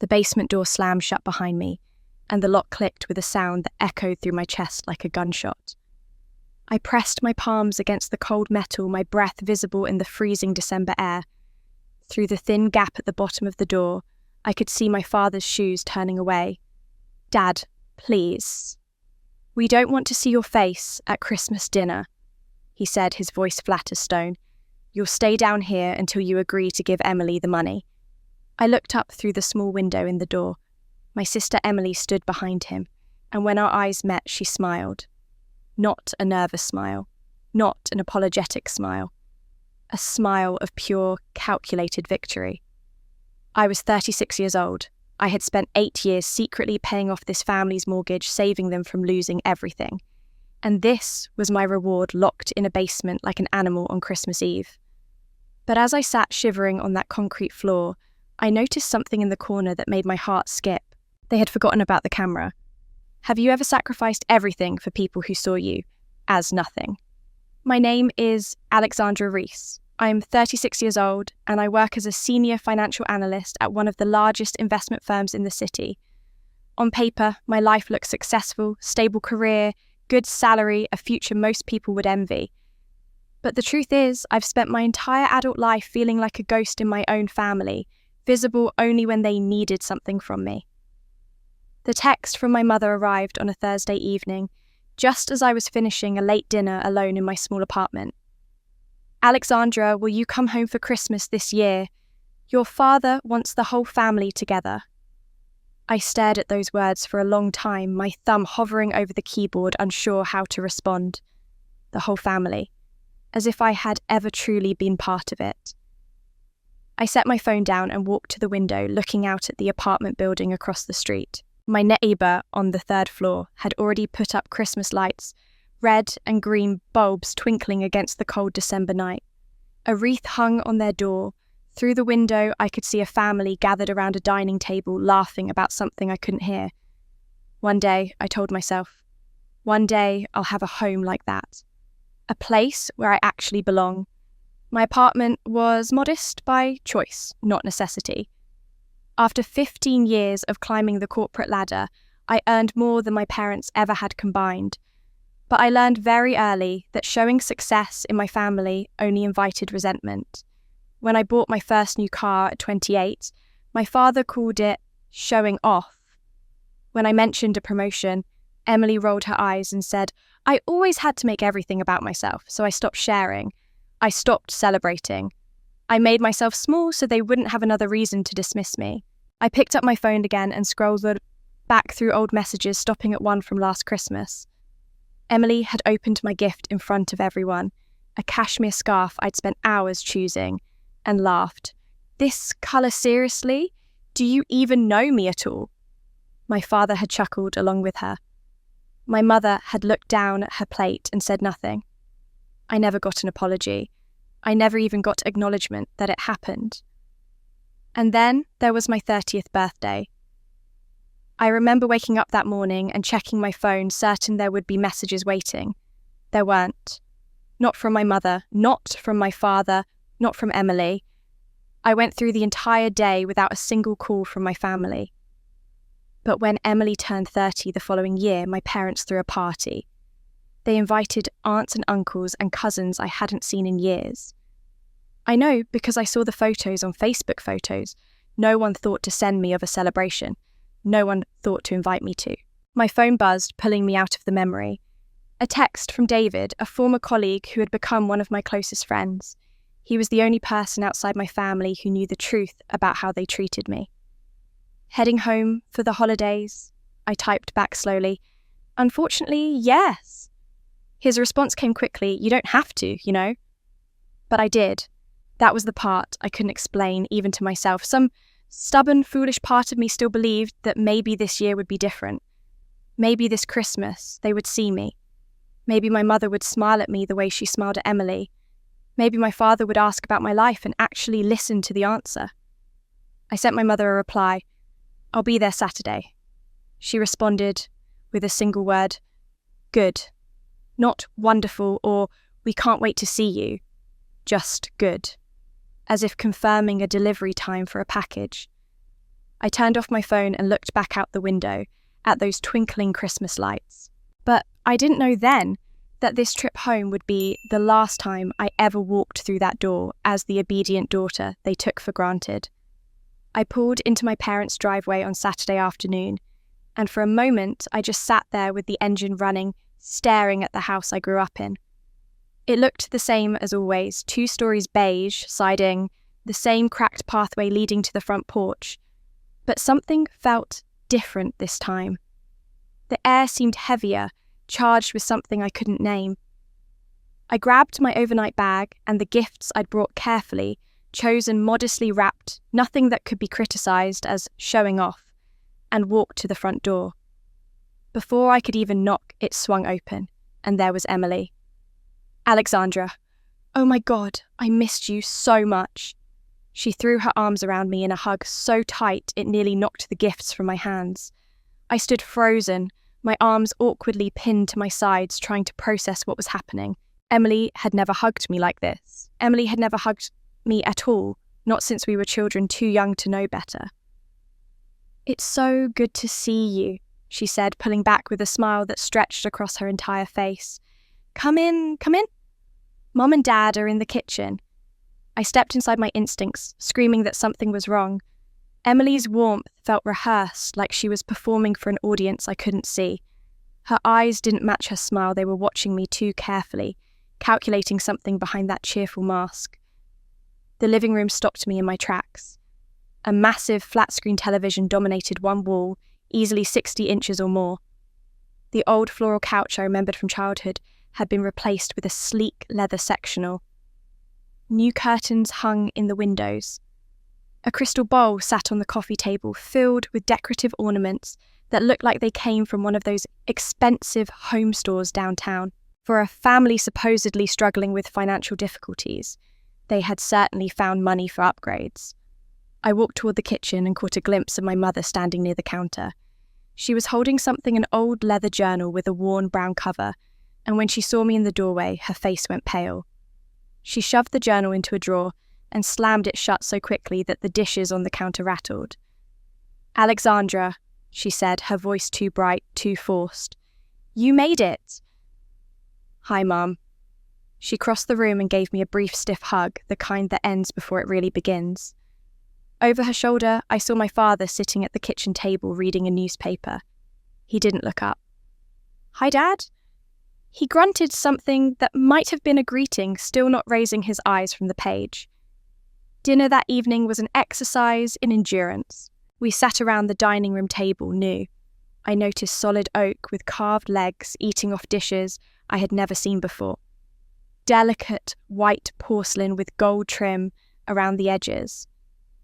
The basement door slammed shut behind me, and the lock clicked with a sound that echoed through my chest like a gunshot. I pressed my palms against the cold metal, my breath visible in the freezing December air. Through the thin gap at the bottom of the door, I could see my father's shoes turning away. "Dad, please. We don't want to see your face at Christmas dinner," he said, his voice flat as stone. "You'll stay down here until you agree to give Emily the money." I looked up through the small window in the door. My sister Emily stood behind him, and when our eyes met, she smiled. Not a nervous smile, not an apologetic smile. A smile of pure, calculated victory. I was 36 years old. I had spent 8 years secretly paying off this family's mortgage, saving them from losing everything. And this was my reward, locked in a basement like an animal on Christmas Eve. But as I sat shivering on that concrete floor, I noticed something in the corner that made my heart skip. They had forgotten about the camera. Have you ever sacrificed everything for people who saw you as nothing? My name is Alexandra Reese. I'm 36 years old, and I work as a senior financial analyst at one of the largest investment firms in the city. On paper, my life looks successful, stable career, good salary, a future most people would envy. But the truth is, I've spent my entire adult life feeling like a ghost in my own family, visible only when they needed something from me. The text from my mother arrived on a Thursday evening, just as I was finishing a late dinner alone in my small apartment. "Alexandra, will you come home for Christmas this year? Your father wants the whole family together." I stared at those words for a long time, my thumb hovering over the keyboard, unsure how to respond. The whole family, as if I had ever truly been part of it. I set my phone down and walked to the window, looking out at the apartment building across the street. My neighbour on the 3rd floor had already put up Christmas lights, red and green bulbs twinkling against the cold December night. A wreath hung on their door. Through the window, I could see a family gathered around a dining table, laughing about something I couldn't hear. One day, I told myself, one day I'll have a home like that. A place where I actually belong. My apartment was modest by choice, not necessity. After 15 years of climbing the corporate ladder, I earned more than my parents ever had combined. But I learned very early that showing success in my family only invited resentment. When I bought my first new car at 28, my father called it showing off. When I mentioned a promotion, Emily rolled her eyes and said, "I always had to make everything about myself, so I stopped sharing. I stopped celebrating. I made myself small so they wouldn't have another reason to dismiss me." I picked up my phone again and scrolled back through old messages, stopping at one from last Christmas. Emily had opened my gift in front of everyone, a cashmere scarf I'd spent hours choosing, and laughed. "This colour, seriously? Do you even know me at all?" My father had chuckled along with her. My mother had looked down at her plate and said nothing. I never got an apology. I never even got acknowledgement that it happened. And then there was my 30th birthday. I remember waking up that morning and checking my phone, certain there would be messages waiting. There weren't. Not from my mother, not from my father, not from Emily. I went through the entire day without a single call from my family. But when Emily turned 30 the following year, my parents threw a party. They invited aunts and uncles and cousins I hadn't seen in years. I know because I saw the photos on Facebook photos. No one thought to send me of a celebration. No one thought to invite me to. My phone buzzed, pulling me out of the memory. A text from David, a former colleague who had become one of my closest friends. He was the only person outside my family who knew the truth about how they treated me. "Heading home for the holidays?" I typed back slowly. "Unfortunately, yes." His response came quickly. "You don't have to, you know." But I did. That was the part I couldn't explain, even to myself. Some stubborn, foolish part of me still believed that maybe this year would be different. Maybe this Christmas they would see me. Maybe my mother would smile at me the way she smiled at Emily. Maybe my father would ask about my life and actually listen to the answer. I sent my mother a reply. "I'll be there Saturday." She responded with a single word, "Good." Not wonderful or "we can't wait to see you." Just good. As if confirming a delivery time for a package. I turned off my phone and looked back out the window at those twinkling Christmas lights. But I didn't know then that this trip home would be the last time I ever walked through that door as the obedient daughter they took for granted. I pulled into my parents' driveway on Saturday afternoon, and for a moment I just sat there with the engine running, staring at the house I grew up in. It looked the same as always, 2 stories beige, siding, the same cracked pathway leading to the front porch. But something felt different this time. The air seemed heavier, charged with something I couldn't name. I grabbed my overnight bag and the gifts I'd brought carefully, chosen modestly wrapped, nothing that could be criticised as showing off, and walked to the front door. Before I could even knock, it swung open, and there was Emily. "Alexandra, oh my God, I missed you so much." She threw her arms around me in a hug so tight it nearly knocked the gifts from my hands. I stood frozen, my arms awkwardly pinned to my sides, trying to process what was happening. Emily had never hugged me like this. Emily had never hugged me at all, not since we were children too young to know better. "It's so good to see you," she said, pulling back with a smile that stretched across her entire face. Come in. Mom and Dad are in the kitchen." I stepped inside my instincts, screaming that something was wrong. Emily's warmth felt rehearsed, like she was performing for an audience I couldn't see. Her eyes didn't match her smile, they were watching me too carefully, calculating something behind that cheerful mask. The living room stopped me in my tracks. A massive flat-screen television dominated one wall, easily 60 inches or more. The old floral couch I remembered from childhood had been replaced with a sleek leather sectional. New curtains hung in the windows. A crystal bowl sat on the coffee table, filled with decorative ornaments that looked like they came from one of those expensive home stores downtown. For a family supposedly struggling with financial difficulties, they had certainly found money for upgrades. I walked toward the kitchen and caught a glimpse of my mother standing near the counter. She was holding something, an old leather journal with a worn brown cover, and when she saw me in the doorway, her face went pale. She shoved the journal into a drawer and slammed it shut so quickly that the dishes on the counter rattled. "Alexandra," she said, her voice too bright, too forced. "You made it." "Hi, Mum." She crossed the room and gave me a brief, stiff hug, the kind that ends before it really begins. Over her shoulder, I saw my father sitting at the kitchen table reading a newspaper. He didn't look up. "Hi, Dad?" He grunted something that might have been a greeting, still not raising his eyes from the page. Dinner that evening was an exercise in endurance. We sat around the dining room table, new. I noticed solid oak with carved legs eating off dishes I had never seen before. Delicate white porcelain with gold trim around the edges.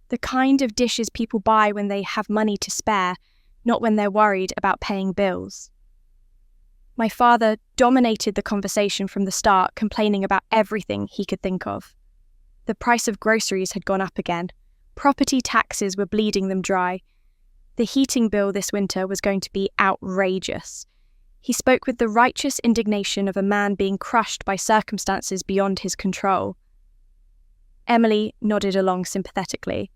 The kind of dishes people buy when they have money to spare, not when they're worried about paying bills. My father dominated the conversation from the start, complaining about everything he could think of. The price of groceries had gone up again. Property taxes were bleeding them dry. The heating bill this winter was going to be outrageous. He spoke with the righteous indignation of a man being crushed by circumstances beyond his control. Emily nodded along sympathetically.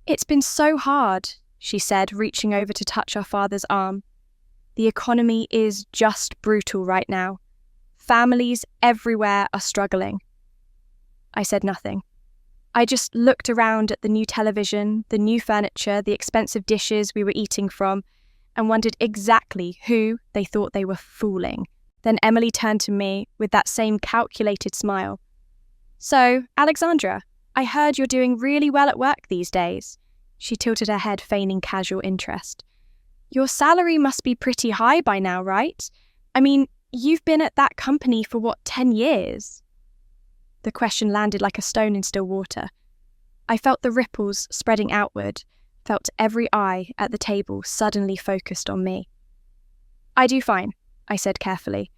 "It's been so hard," she said, reaching over to touch our father's arm. "The economy is just brutal right now. Families everywhere are struggling." I said nothing. I just looked around at the new television, the new furniture, the expensive dishes we were eating from, and wondered exactly who they thought they were fooling. Then Emily turned to me with that same calculated smile. "So, Alexandra, I heard you're doing really well at work these days." She tilted her head, feigning casual interest. "Your salary must be pretty high by now, right? I mean, you've been at that company for 10 years? The question landed like a stone in still water. I felt the ripples spreading outward, felt every eye at the table suddenly focused on me. "I do fine," I said carefully.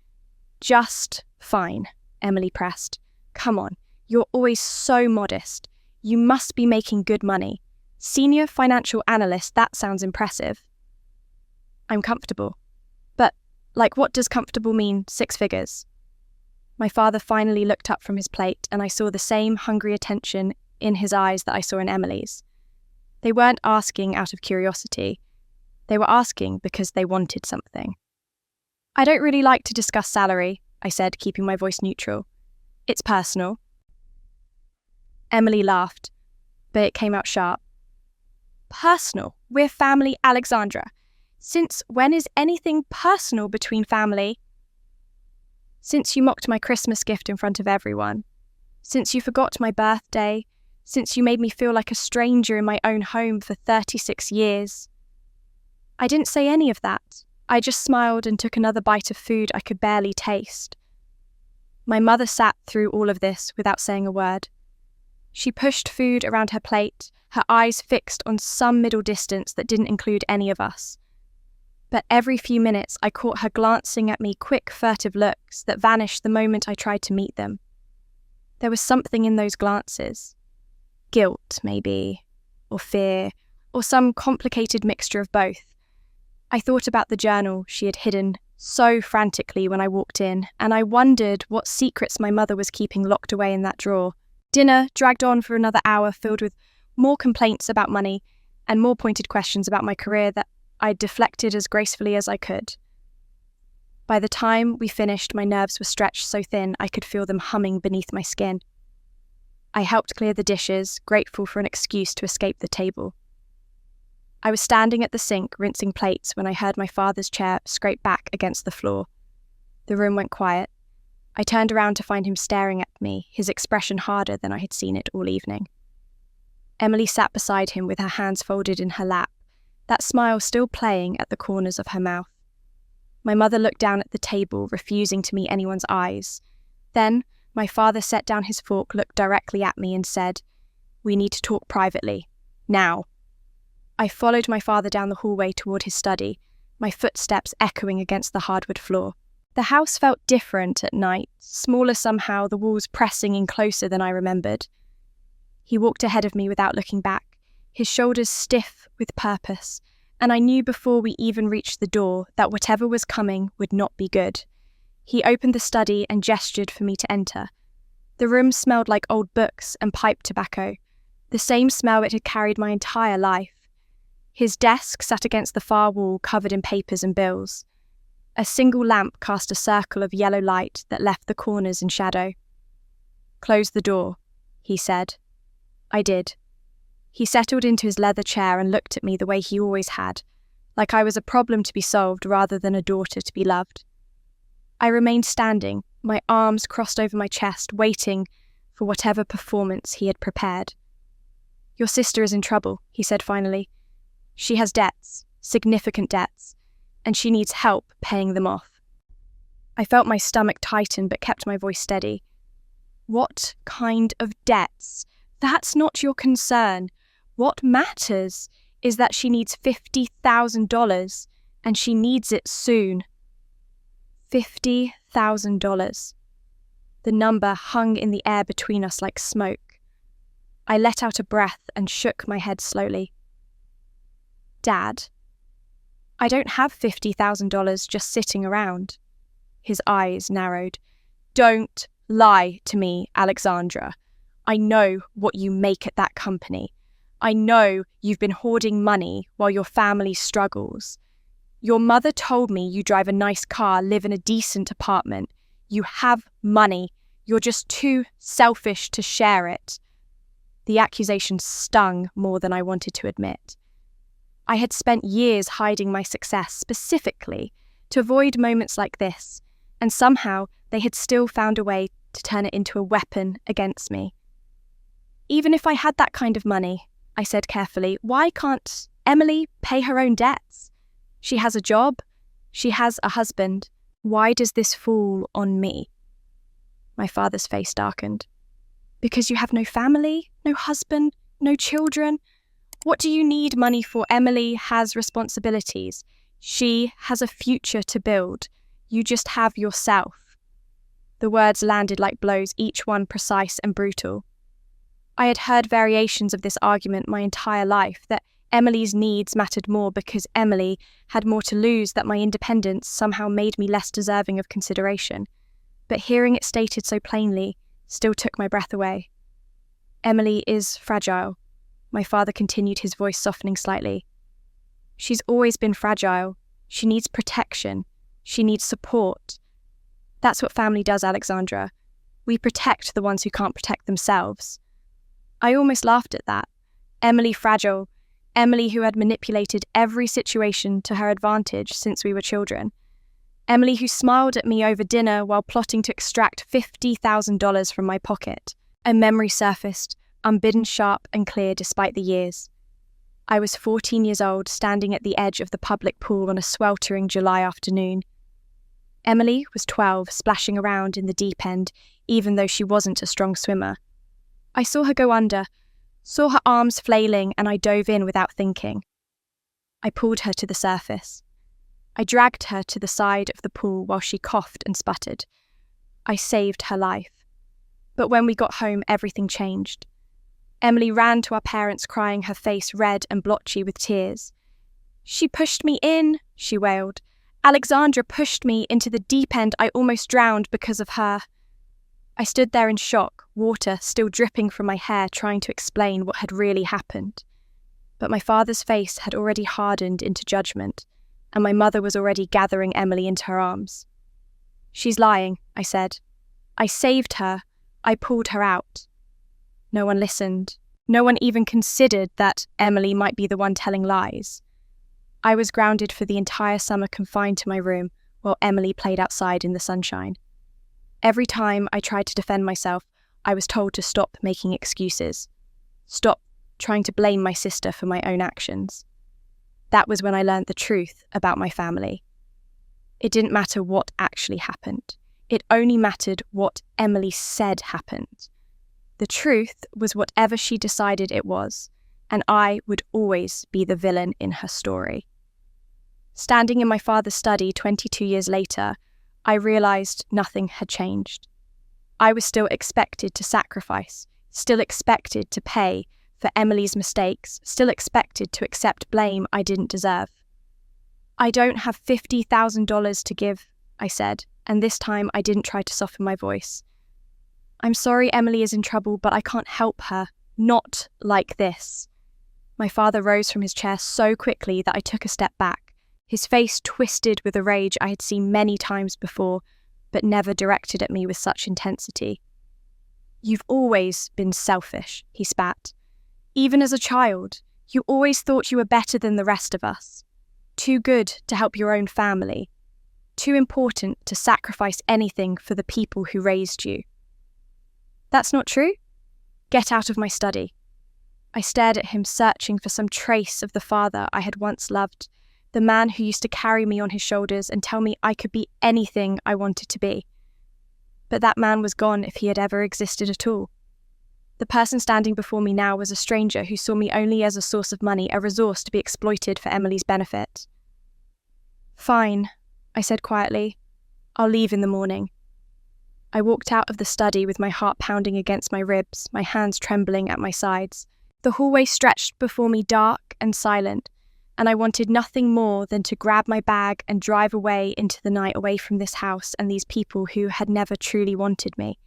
"Just fine," Emily pressed. "Come on, you're always so modest. You must be making good money. Senior financial analyst, that sounds impressive." "I'm comfortable." "But, what does comfortable mean, 6 figures? My father finally looked up from his plate, and I saw the same hungry attention in his eyes that I saw in Emily's. They weren't asking out of curiosity. They were asking because they wanted something. "I don't really like to discuss salary," I said, keeping my voice neutral. "It's personal." Emily laughed, but it came out sharp. "Personal? We're family, Alexandra. Since when is anything personal between family?" "Since you mocked my Christmas gift in front of everyone. Since you forgot my birthday. Since you made me feel like a stranger in my own home for 36 years. I didn't say any of that. I just smiled and took another bite of food I could barely taste. My mother sat through all of this without saying a word. She pushed food around her plate, her eyes fixed on some middle distance that didn't include any of us. But every few minutes I caught her glancing at me quick, furtive looks that vanished the moment I tried to meet them. There was something in those glances. Guilt, maybe, or fear, or some complicated mixture of both. I thought about the journal she had hidden so frantically when I walked in, and I wondered what secrets my mother was keeping locked away in that drawer. Dinner dragged on for another hour, filled with more complaints about money and more pointed questions about my career that I deflected as gracefully as I could. By the time we finished, my nerves were stretched so thin I could feel them humming beneath my skin. I helped clear the dishes, grateful for an excuse to escape the table. I was standing at the sink, rinsing plates, when I heard my father's chair scrape back against the floor. The room went quiet. I turned around to find him staring at me, his expression harder than I had seen it all evening. Emily sat beside him with her hands folded in her lap, that smile still playing at the corners of her mouth. My mother looked down at the table, refusing to meet anyone's eyes. Then, my father set down his fork, looked directly at me and said, "We need to talk privately. Now." I followed my father down the hallway toward his study, my footsteps echoing against the hardwood floor. The house felt different at night, smaller somehow, the walls pressing in closer than I remembered. He walked ahead of me without looking back, his shoulders stiff with purpose, and I knew before we even reached the door that whatever was coming would not be good. He opened the study and gestured for me to enter. The room smelled like old books and pipe tobacco, the same smell it had carried my entire life. His desk sat against the far wall, covered in papers and bills. A single lamp cast a circle of yellow light that left the corners in shadow. "Close the door," he said. I did. He settled into his leather chair and looked at me the way he always had, like I was a problem to be solved rather than a daughter to be loved. I remained standing, my arms crossed over my chest, waiting for whatever performance he had prepared. "Your sister is in trouble," he said finally. "She has debts, significant debts, and she needs help paying them off." I felt my stomach tighten but kept my voice steady. "What kind of debts? That's not your concern. What matters is that she needs $50,000, and she needs it soon." $50,000. The number hung in the air between us like smoke. I let out a breath and shook my head slowly. "Dad, I don't have $50,000 just sitting around." His eyes narrowed. "Don't lie to me, Alexandra. I know what you make at that company. I know you've been hoarding money while your family struggles. Your mother told me you drive a nice car, live in a decent apartment. You have money. You're just too selfish to share it." The accusation stung more than I wanted to admit. I had spent years hiding my success specifically to avoid moments like this, and somehow they had still found a way to turn it into a weapon against me. "Even if I had that kind of money," I said carefully, "why can't Emily pay her own debts? She has a job. She has a husband. Why does this fall on me?" My father's face darkened. "Because you have no family, no husband, no children. What do you need money for? Emily has responsibilities. She has a future to build. You just have yourself." The words landed like blows, each one precise and brutal. I had heard variations of this argument my entire life, that Emily's needs mattered more because Emily had more to lose, that my independence somehow made me less deserving of consideration. But hearing it stated so plainly still took my breath away. Emily is fragile. My father continued, his voice softening slightly. She's always been fragile. She needs protection. She needs support. That's what family does, Alexandra. We protect the ones who can't protect themselves. I almost laughed at that. Emily fragile. Emily who had manipulated every situation to her advantage since we were children. Emily who smiled at me over dinner while plotting to extract $50,000 from my pocket. A memory surfaced, unbidden, sharp and clear despite the years. I was 14 years old, standing at the edge of the public pool on a sweltering July afternoon. Emily was 12, splashing around in the deep end, even though she wasn't a strong swimmer. I saw her go under, saw her arms flailing, and I dove in without thinking. I pulled her to the surface. I dragged her to the side of the pool while she coughed and sputtered. I saved her life. But when we got home, everything changed. Emily ran to our parents, crying, her face red and blotchy with tears. "She pushed me in," she wailed. "Alexandra pushed me into the deep end. I almost drowned because of her." I stood there in shock, water still dripping from my hair, trying to explain what had really happened. But my father's face had already hardened into judgment, and my mother was already gathering Emily into her arms. "She's lying," I said. "I saved her. I pulled her out." No one listened. No one even considered that Emily might be the one telling lies. I was grounded for the entire summer, confined to my room, while Emily played outside in the sunshine. Every time I tried to defend myself, I was told to stop making excuses. Stop trying to blame my sister for my own actions. That was when I learned the truth about my family. It didn't matter what actually happened. It only mattered what Emily said happened. The truth was whatever she decided it was, and I would always be the villain in her story. Standing in my father's study 22 years later, I realized nothing had changed. I was still expected to sacrifice, still expected to pay for Emily's mistakes, still expected to accept blame I didn't deserve. "I don't have $50,000 to give," I said, and this time I didn't try to soften my voice. "I'm sorry Emily is in trouble, but I can't help her. Not like this." My father rose from his chair so quickly that I took a step back, his face twisted with a rage I had seen many times before, but never directed at me with such intensity. "You've always been selfish," he spat. "Even as a child, you always thought you were better than the rest of us. Too good to help your own family. Too important to sacrifice anything for the people who raised you." "That's not true. Get out of my study." I stared at him, searching for some trace of the father I had once loved, the man who used to carry me on his shoulders and tell me I could be anything I wanted to be. But that man was gone, if he had ever existed at all. The person standing before me now was a stranger who saw me only as a source of money, a resource to be exploited for Emily's benefit. "Fine," I said quietly. "I'll leave in the morning." I walked out of the study with my heart pounding against my ribs, my hands trembling at my sides. The hallway stretched before me, dark and silent, and I wanted nothing more than to grab my bag and drive away into the night, away from this house and these people who had never truly wanted me.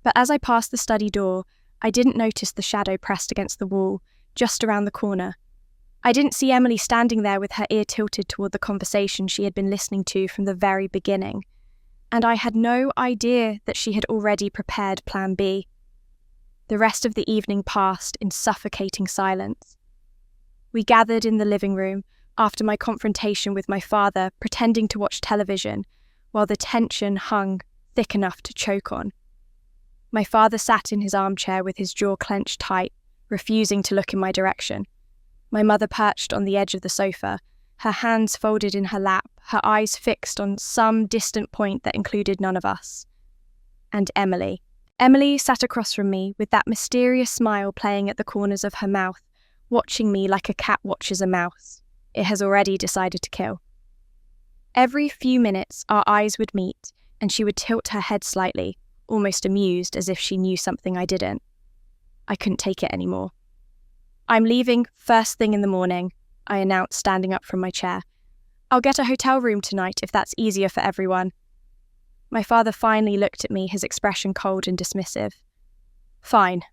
But as I passed the study door, I didn't notice the shadow pressed against the wall, just around the corner. I didn't see Emily standing there with her ear tilted toward the conversation she had been listening to from the very beginning, and I had no idea that she had already prepared Plan B. The rest of the evening passed in suffocating silence. We gathered in the living room after my confrontation with my father, pretending to watch television, while the tension hung thick enough to choke on. My father sat in his armchair with his jaw clenched tight, refusing to look in my direction. My mother perched on the edge of the sofa, her hands folded in her lap, her eyes fixed on some distant point that included none of us. And Emily. Emily sat across from me with that mysterious smile playing at the corners of her mouth, watching me like a cat watches a mouse it has already decided to kill. Every few minutes our eyes would meet, and she would tilt her head slightly, almost amused, as if she knew something I didn't. I couldn't take it anymore. "I'm leaving first thing in the morning," I announced, standing up from my chair. "I'll get a hotel room tonight if that's easier for everyone." My father finally looked at me, his expression cold and dismissive. "Fine.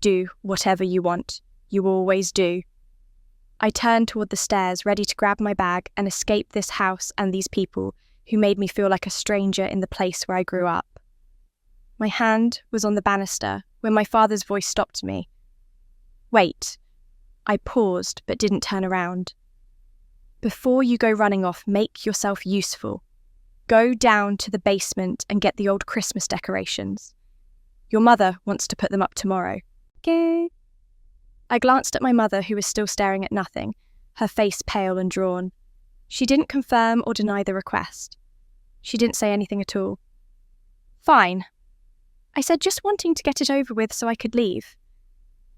Do whatever you want. You always do. I turned toward the stairs, ready to grab my bag and escape this house and these people who made me feel like a stranger in the place where I grew up. My hand was on the banister when my father's voice stopped me. Wait. I paused but didn't turn around. Before you go running off, make yourself useful. Go down to the basement and get the old Christmas decorations. Your mother wants to put them up tomorrow. Okay. I glanced at my mother, who was still staring at nothing, her face pale and drawn. She didn't confirm or deny the request. She didn't say anything at all. Fine. I said, just wanting to get it over with so I could leave.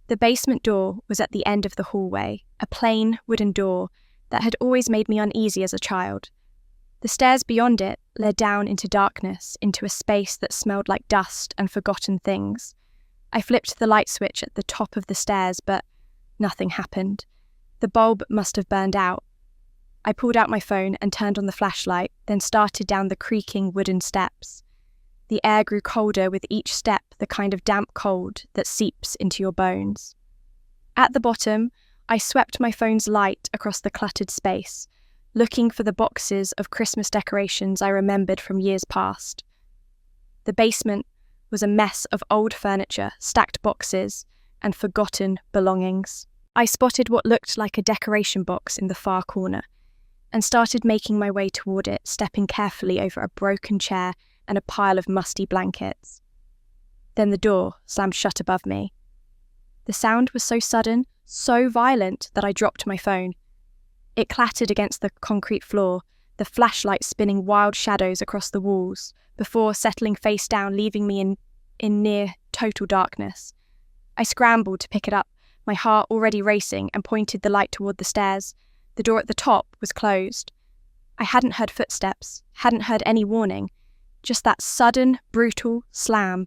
The basement door was at the end of the hallway, a plain wooden door that had always made me uneasy as a child. The stairs beyond it led down into darkness, into a space that smelled like dust and forgotten things. I flipped the light switch at the top of the stairs, but nothing happened. The bulb must have burned out. I pulled out my phone and turned on the flashlight, then started down the creaking wooden steps. The air grew colder with each step, the kind of damp cold that seeps into your bones. At the bottom, I swept my phone's light across the cluttered space, looking for the boxes of Christmas decorations I remembered from years past. The basement was a mess of old furniture, stacked boxes, and forgotten belongings. I spotted what looked like a decoration box in the far corner, and started making my way toward it, stepping carefully over a broken chair and a pile of musty blankets. Then the door slammed shut above me. The sound was so sudden, so violent, that I dropped my phone. It clattered against the concrete floor, the flashlight spinning wild shadows across the walls, before settling face down, leaving me in near total darkness. I scrambled to pick it up, my heart already racing, and pointed the light toward the stairs. The door at the top was closed. I hadn't heard footsteps, hadn't heard any warning, just that sudden, brutal slam.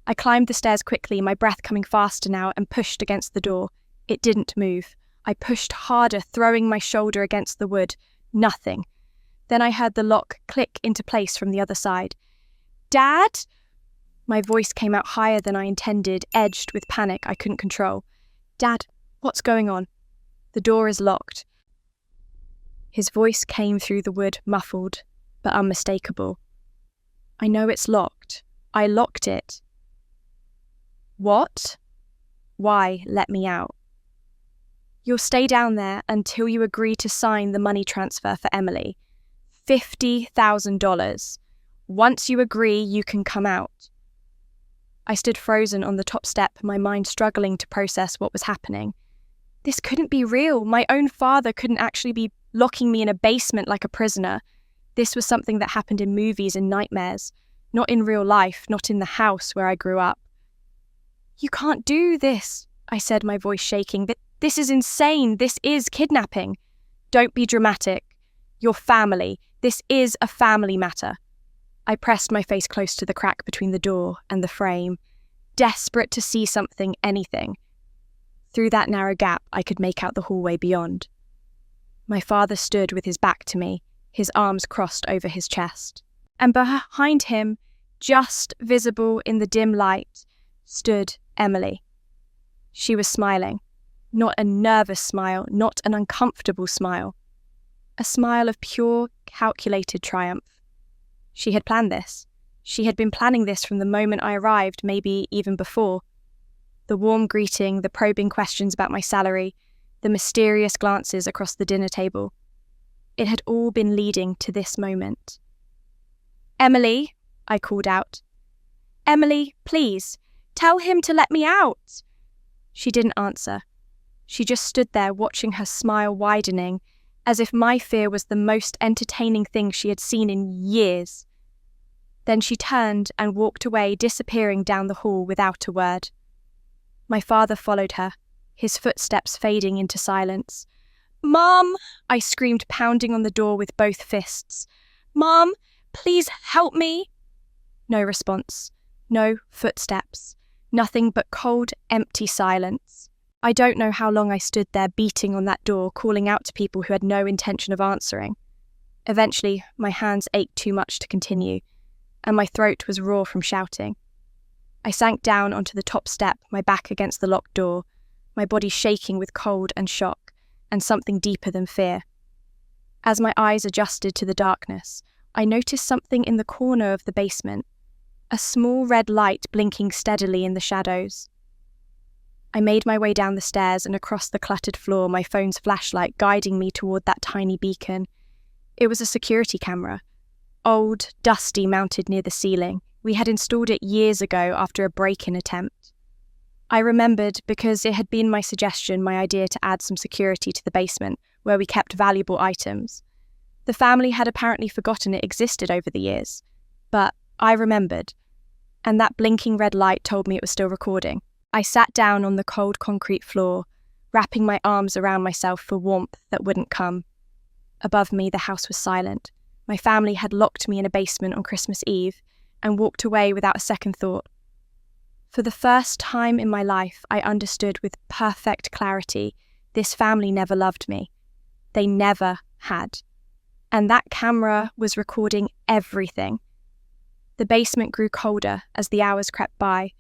I climbed the stairs quickly, my breath coming faster now, and pushed against the door. It didn't move. I pushed harder, throwing my shoulder against the wood. Nothing. Then I heard the lock click into place from the other side. Dad? My voice came out higher than I intended, edged with panic I couldn't control. Dad, what's going on? The door is locked. His voice came through the wood, muffled, but unmistakable. I know it's locked. I locked it. What? Why let me out? You'll stay down there until you agree to sign the money transfer for Emily. $50,000. Once you agree, you can come out. I stood frozen on the top step, my mind struggling to process what was happening. This couldn't be real. My own father couldn't actually be locking me in a basement like a prisoner. This was something that happened in movies and nightmares, not in real life, not in the house where I grew up. You can't do this, I said, my voice shaking. This is insane. This is kidnapping. Don't be dramatic. Your family. This is a family matter. I pressed my face close to the crack between the door and the frame, desperate to see something, anything. Through that narrow gap, I could make out the hallway beyond. My father stood with his back to me, his arms crossed over his chest. And behind him, just visible in the dim light, stood Emily. She was smiling. Not a nervous smile, not an uncomfortable smile. A smile of pure, calculated triumph. She had planned this. She had been planning this from the moment I arrived, maybe even before. The warm greeting, the probing questions about my salary, the mysterious glances across the dinner table. It had all been leading to this moment. Emily, I called out. Emily, please, tell him to let me out. She didn't answer. She just stood there watching her smile widening, as if my fear was the most entertaining thing she had seen in years. Then she turned and walked away, disappearing down the hall without a word. My father followed her, his footsteps fading into silence. Mom! I screamed, pounding on the door with both fists. Mom, please help me! No response. No footsteps. Nothing but cold, empty silence. I don't know how long I stood there beating on that door, calling out to people who had no intention of answering. Eventually, my hands ached too much to continue, and my throat was raw from shouting. I sank down onto the top step, my back against the locked door, my body shaking with cold and shock, and something deeper than fear. As my eyes adjusted to the darkness, I noticed something in the corner of the basement, a small red light blinking steadily in the shadows. I made my way down the stairs and across the cluttered floor, my phone's flashlight guiding me toward that tiny beacon. It was a security camera, old, dusty, mounted near the ceiling. We had installed it years ago after a break-in attempt. I remembered because it had been my suggestion, my idea to add some security to the basement, where we kept valuable items. The family had apparently forgotten it existed over the years, but I remembered, and that blinking red light told me it was still recording. I sat down on the cold concrete floor, wrapping my arms around myself for warmth that wouldn't come. Above me, the house was silent. My family had locked me in a basement on Christmas Eve and walked away without a second thought. For the first time in my life, I understood with perfect clarity this family never loved me. They never had. And that camera was recording everything. The basement grew colder as the hours crept by.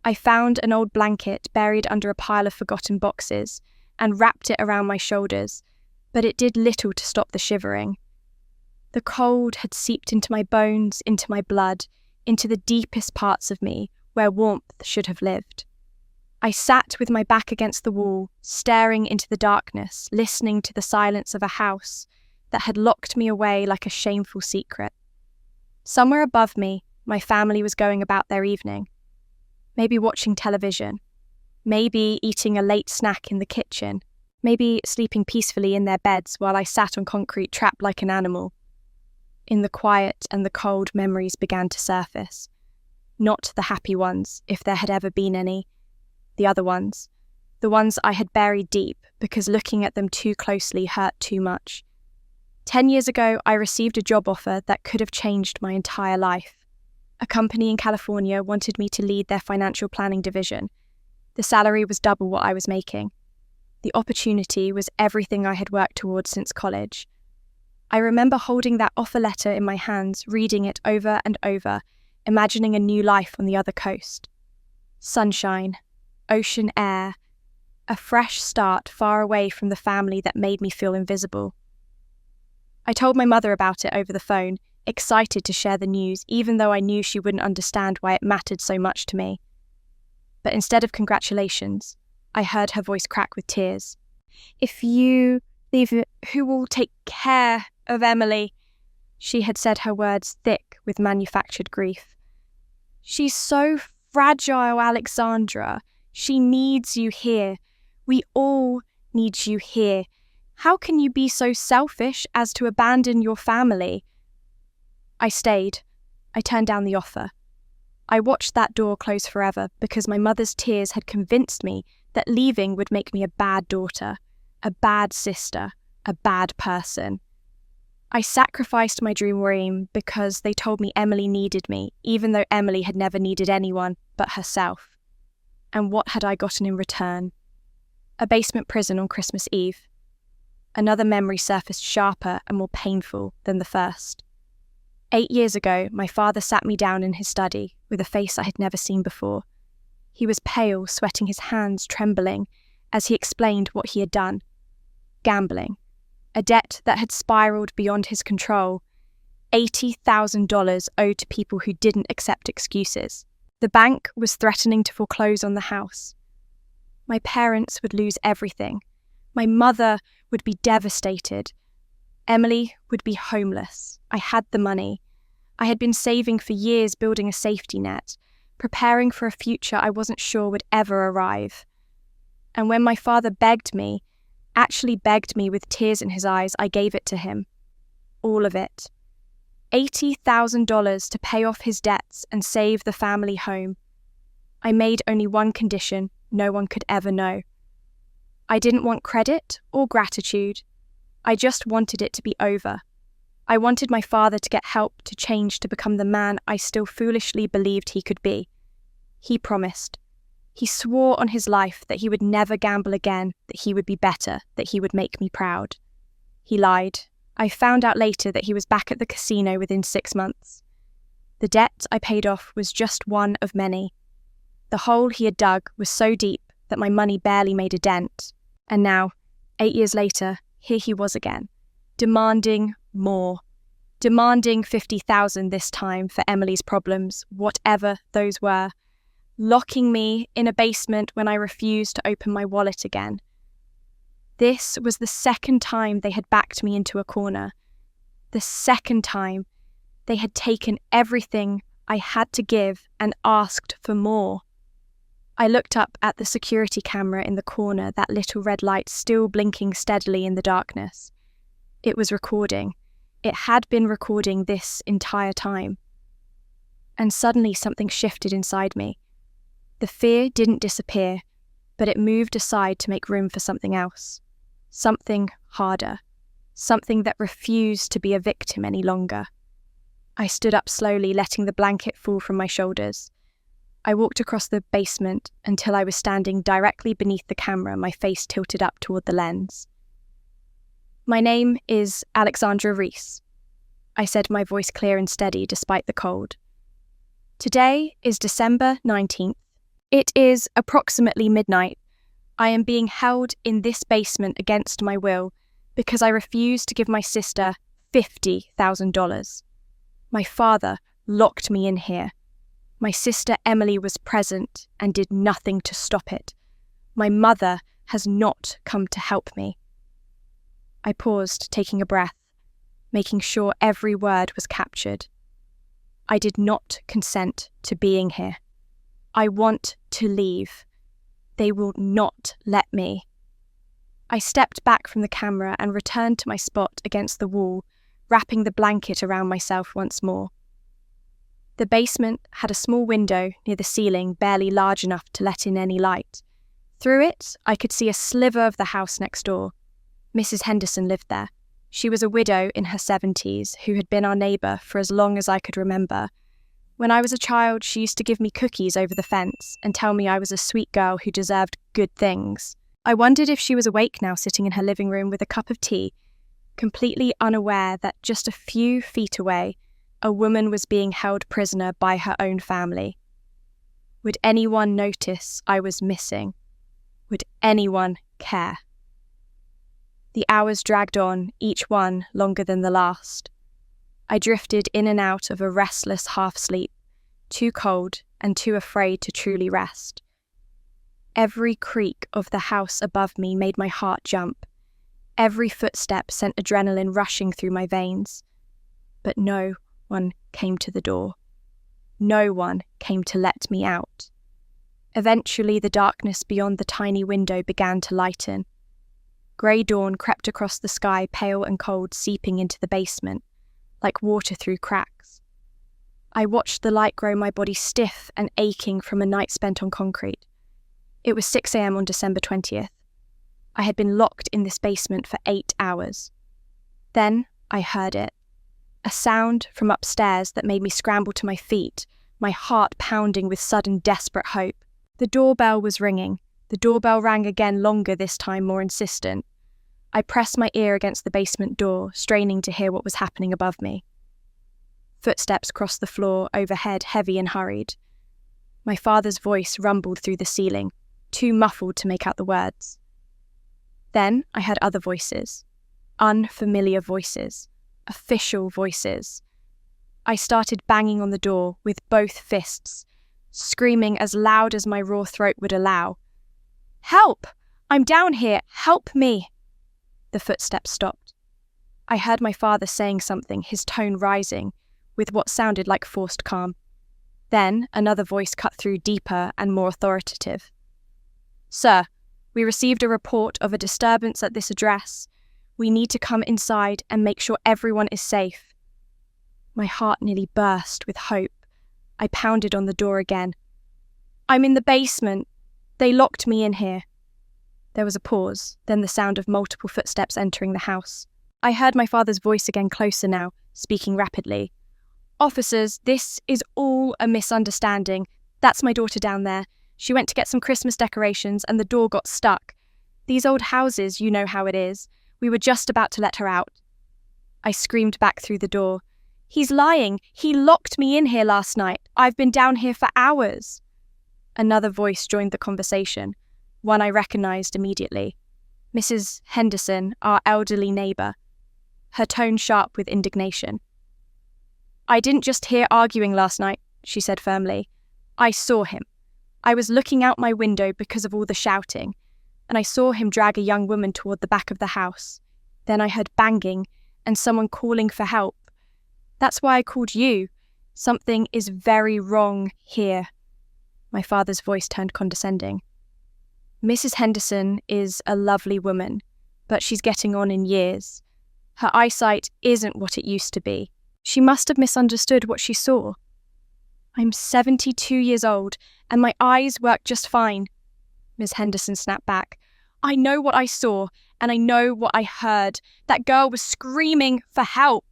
I found an old blanket buried under a pile of forgotten boxes and wrapped it around my shoulders, but it did little to stop the shivering. The cold had seeped into my bones, into my blood, into the deepest parts of me, where warmth should have lived. I sat with my back against the wall, staring into the darkness, listening to the silence of a house that had locked me away like a shameful secret. Somewhere above me, my family was going about their evening. Maybe watching television, maybe eating a late snack in the kitchen, maybe sleeping peacefully in their beds while I sat on concrete trapped like an animal. In the quiet and the cold, memories began to surface. Not the happy ones, if there had ever been any. The other ones. The ones I had buried deep because looking at them too closely hurt too much. 10 years ago, I received a job offer that could have changed my entire life. A company in California wanted me to lead their financial planning division. The salary was double what I was making. The opportunity was everything I had worked towards since college. I remember holding that offer letter in my hands, reading it over and over, imagining a new life on the other coast. Sunshine, ocean air, a fresh start far away from the family that made me feel invisible. I told my mother about it over the phone, excited to share the news, even though I knew she wouldn't understand why it mattered so much to me. But instead of congratulations, I heard her voice crack with tears. "If you leave, who will take care of Emily?" She had said her words thick with manufactured grief. "She's so fragile, Alexandra. She needs you here. We all need you here. How can you be so selfish as to abandon your family?" I stayed. I turned down the offer. I watched that door close forever because my mother's tears had convinced me that leaving would make me a bad daughter, a bad sister, a bad person. I sacrificed my dream because they told me Emily needed me, even though Emily had never needed anyone but herself. And what had I gotten in return? A basement prison on Christmas Eve. Another memory surfaced sharper and more painful than the first. 8 years ago, my father sat me down in his study with a face I had never seen before. He was pale, sweating, his hands trembling, as he explained what he had done. Gambling. A debt that had spiraled beyond his control. $80,000 owed to people who didn't accept excuses. The bank was threatening to foreclose on the house. My parents would lose everything. My mother would be devastated. Emily would be homeless. I had the money. I had been saving for years, building a safety net, preparing for a future I wasn't sure would ever arrive. And when my father actually begged me with tears in his eyes, I gave it to him. All of it. $80,000 to pay off his debts and save the family home. I made only one condition no one could ever know. I didn't want credit or gratitude. I just wanted it to be over. I wanted my father to get help to change to become the man I still foolishly believed he could be. He promised. He swore on his life that he would never gamble again, that he would be better, that he would make me proud. He lied. I found out later that he was back at the casino within 6 months. The debt I paid off was just one of many. The hole he had dug was so deep that my money barely made a dent. And now, 8 years later, here he was again, demanding more. Demanding $50,000 this time for Emily's problems, whatever those were. Locking me in a basement when I refused to open my wallet again. This was the second time they had backed me into a corner. The second time they had taken everything I had to give and asked for more. I looked up at the security camera in the corner, that little red light still blinking steadily in the darkness. It was recording. It had been recording this entire time. And suddenly something shifted inside me. The fear didn't disappear, but it moved aside to make room for something else. Something harder. Something that refused to be a victim any longer. I stood up slowly, letting the blanket fall from my shoulders. I walked across the basement until I was standing directly beneath the camera, my face tilted up toward the lens. "My name is Alexandra Reese," I said, my voice clear and steady despite the cold. "Today is December 19th. It is approximately midnight. I am being held in this basement against my will because I refused to give my sister $50,000. My father locked me in here. My sister Emily was present and did nothing to stop it. My mother has not come to help me." I paused, taking a breath, making sure every word was captured. I did not consent to being here. I want to leave. They will not let me. I stepped back from the camera and returned to my spot against the wall, wrapping the blanket around myself once more. The basement had a small window near the ceiling, barely large enough to let in any light. Through it, I could see a sliver of the house next door. Mrs. Henderson lived there. She was a widow in her 70s who had been our neighbour for as long as I could remember. When I was a child, she used to give me cookies over the fence and tell me I was a sweet girl who deserved good things. I wondered if she was awake now, sitting in her living room with a cup of tea, completely unaware that just a few feet away, a woman was being held prisoner by her own family. Would anyone notice I was missing? Would anyone care? The hours dragged on, each one longer than the last. I drifted in and out of a restless half-sleep, too cold and too afraid to truly rest. Every creak of the house above me made my heart jump. Every footstep sent adrenaline rushing through my veins. But no one came to the door. No one came to let me out. Eventually, the darkness beyond the tiny window began to lighten. Grey dawn crept across the sky, pale and cold, seeping into the basement, like water through cracks. I watched the light grow my body stiff and aching from a night spent on concrete. It was 6 a.m. on December 20th. I had been locked in this basement for 8 hours. Then I heard it. A sound from upstairs that made me scramble to my feet, my heart pounding with sudden, desperate hope. The doorbell was ringing. The doorbell rang again, longer this time, more insistent. I pressed my ear against the basement door, straining to hear what was happening above me. Footsteps crossed the floor overhead, heavy and hurried. My father's voice rumbled through the ceiling, too muffled to make out the words. Then I heard other voices, unfamiliar voices, official voices. I started banging on the door with both fists, screaming as loud as my raw throat would allow. "Help! I'm down here! Help me!" The footsteps stopped. I heard my father saying something, his tone rising, with what sounded like forced calm. Then another voice cut through, deeper and more authoritative. "Sir, we received a report of a disturbance at this address. We need to come inside and make sure everyone is safe." My heart nearly burst with hope. I pounded on the door again. "I'm in the basement. They locked me in here." There was a pause, then the sound of multiple footsteps entering the house. I heard my father's voice again, closer now, speaking rapidly. "Officers, this is all a misunderstanding. That's my daughter down there. She went to get some Christmas decorations and the door got stuck. These old houses, you know how it is. We were just about to let her out." I screamed back through the door. "He's lying. He locked me in here last night. I've been down here for hours." Another voice joined the conversation. one I recognized immediately. Mrs. Henderson, our elderly neighbour, her tone sharp with indignation. "I didn't just hear arguing last night," she said firmly. "I saw him. I was looking out my window because of all the shouting, and I saw him drag a young woman toward the back of the house. Then I heard banging and someone calling for help. That's why I called you. Something is very wrong here." My father's voice turned condescending. "Mrs. Henderson is a lovely woman, but she's getting on in years. Her eyesight isn't what it used to be. She must have misunderstood what she saw. I'm 72 years old, and my eyes work just fine." Ms. Henderson snapped back. "I know what I saw, and I know what I heard. That girl was screaming for help."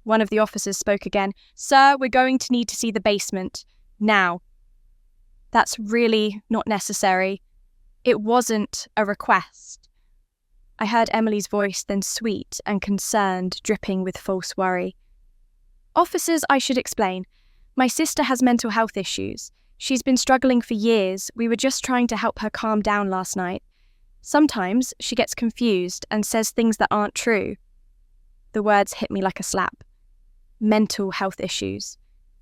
One of the officers spoke again. "Sir, we're going to need to see the basement. Now." "That's really not necessary. It wasn't a request." I heard Emily's voice, then sweet and concerned, dripping with false worry. "Officers, I should explain. My sister has mental health issues. She's been struggling for years. We were just trying to help her calm down last night. Sometimes she gets confused and says things that aren't true." The words hit me like a slap. Mental health issues.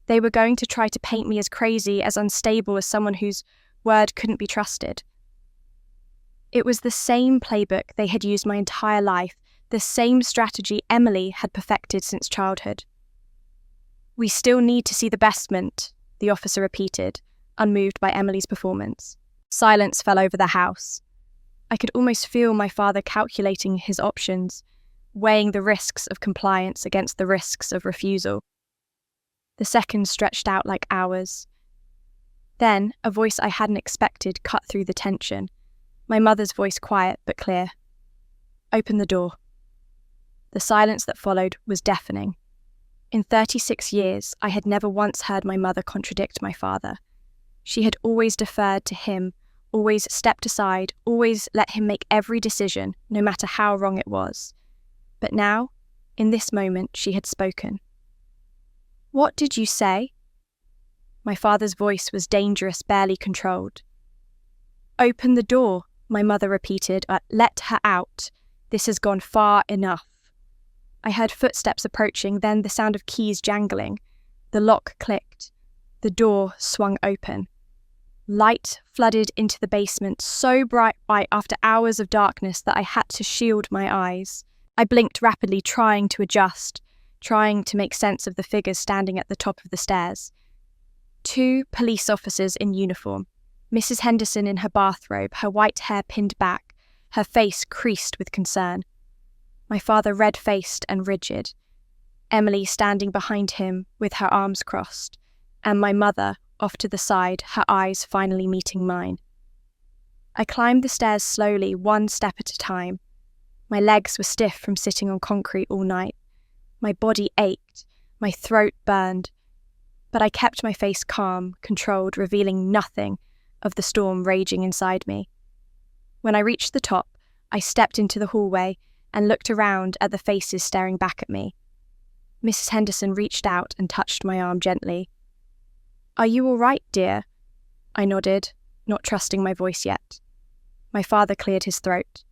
They were going to try to paint me as crazy, as unstable as someone whose word couldn't be trusted. It was the same playbook they had used my entire life, the same strategy Emily had perfected since childhood. "We still need to see the basement," the officer repeated, unmoved by Emily's performance. Silence fell over the house. I could almost feel my father calculating his options, weighing the risks of compliance against the risks of refusal. The seconds stretched out like hours. Then, a voice I hadn't expected cut through the tension. My mother's voice, quiet but clear. "Open the door." The silence that followed was deafening. In 36 years, I had never once heard my mother contradict my father. She had always deferred to him, always stepped aside, always let him make every decision, no matter how wrong it was. But now, in this moment, she had spoken. "What did you say?" My father's voice was dangerous, barely controlled. "Open the door," my mother repeated. "Let her out. This has gone far enough." I heard footsteps approaching, then the sound of keys jangling. The lock clicked. The door swung open. Light flooded into the basement, so bright after hours of darkness that I had to shield my eyes. I blinked rapidly, trying to adjust, trying to make sense of the figures standing at the top of the stairs. 2 police officers in uniform. Mrs. Henderson in her bathrobe, her white hair pinned back, her face creased with concern. My father red-faced and rigid. Emily standing behind him with her arms crossed, and my mother off to the side, her eyes finally meeting mine. I climbed the stairs slowly, one step at a time. My legs were stiff from sitting on concrete all night. My body ached, my throat burned, but I kept my face calm, controlled, revealing nothing of the storm raging inside me. When I reached the top, I stepped into the hallway and looked around at the faces staring back at me. Mrs. Henderson reached out and touched my arm gently. "Are you all right, dear?" I nodded, not trusting my voice yet. My father cleared his throat.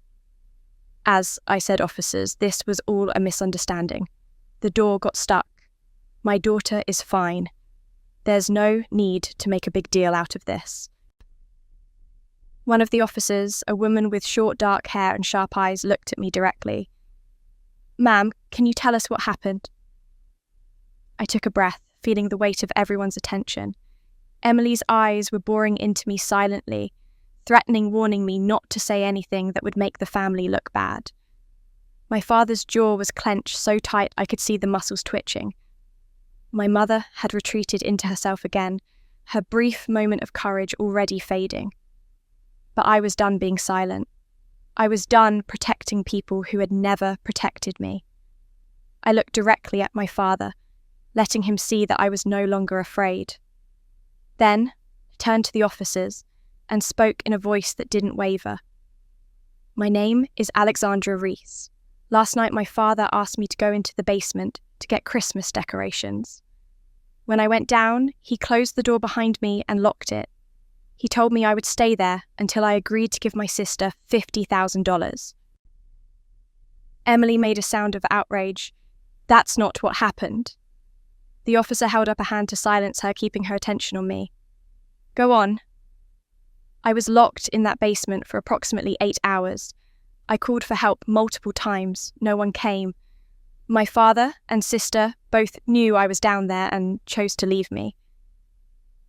"As I said, officers, this was all a misunderstanding. The door got stuck. My daughter is fine. There's no need to make a big deal out of this." One of the officers, a woman with short dark hair and sharp eyes, looked at me directly. "Ma'am, can you tell us what happened?" I took a breath, feeling the weight of everyone's attention. Emily's eyes were boring into me silently, warning me not to say anything that would make the family look bad. My father's jaw was clenched so tight I could see the muscles twitching. My mother had retreated into herself again, her brief moment of courage already fading. But I was done being silent. I was done protecting people who had never protected me. I looked directly at my father, letting him see that I was no longer afraid. Then turned to the officers and spoke in a voice that didn't waver. "My name is Alexandra Reese. Last night my father asked me to go into the basement to get Christmas decorations. When I went down, he closed the door behind me and locked it. He told me I would stay there until I agreed to give my sister $50,000. Emily made a sound of outrage. That's not what happened. The officer held up a hand to silence her, keeping her attention on me. Go on. I was locked in that basement for approximately 8 hours. I called for help multiple times. No one came. My father and sister both knew I was down there and chose to leave me.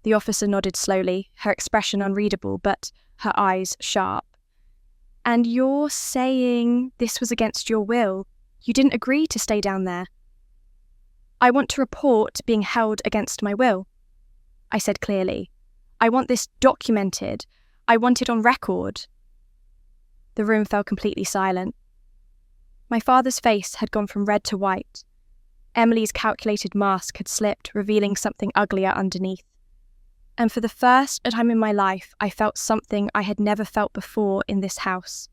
The officer nodded slowly, her expression unreadable, but her eyes sharp. And you're saying this was against your will? You didn't agree to stay down there? I want to report being held against my will, I said clearly. I want this documented. I want it on record. The room fell completely silent. My father's face had gone from red to white. Emily's calculated mask had slipped, revealing something uglier underneath. And for the first time in my life, I felt something I had never felt before in this house.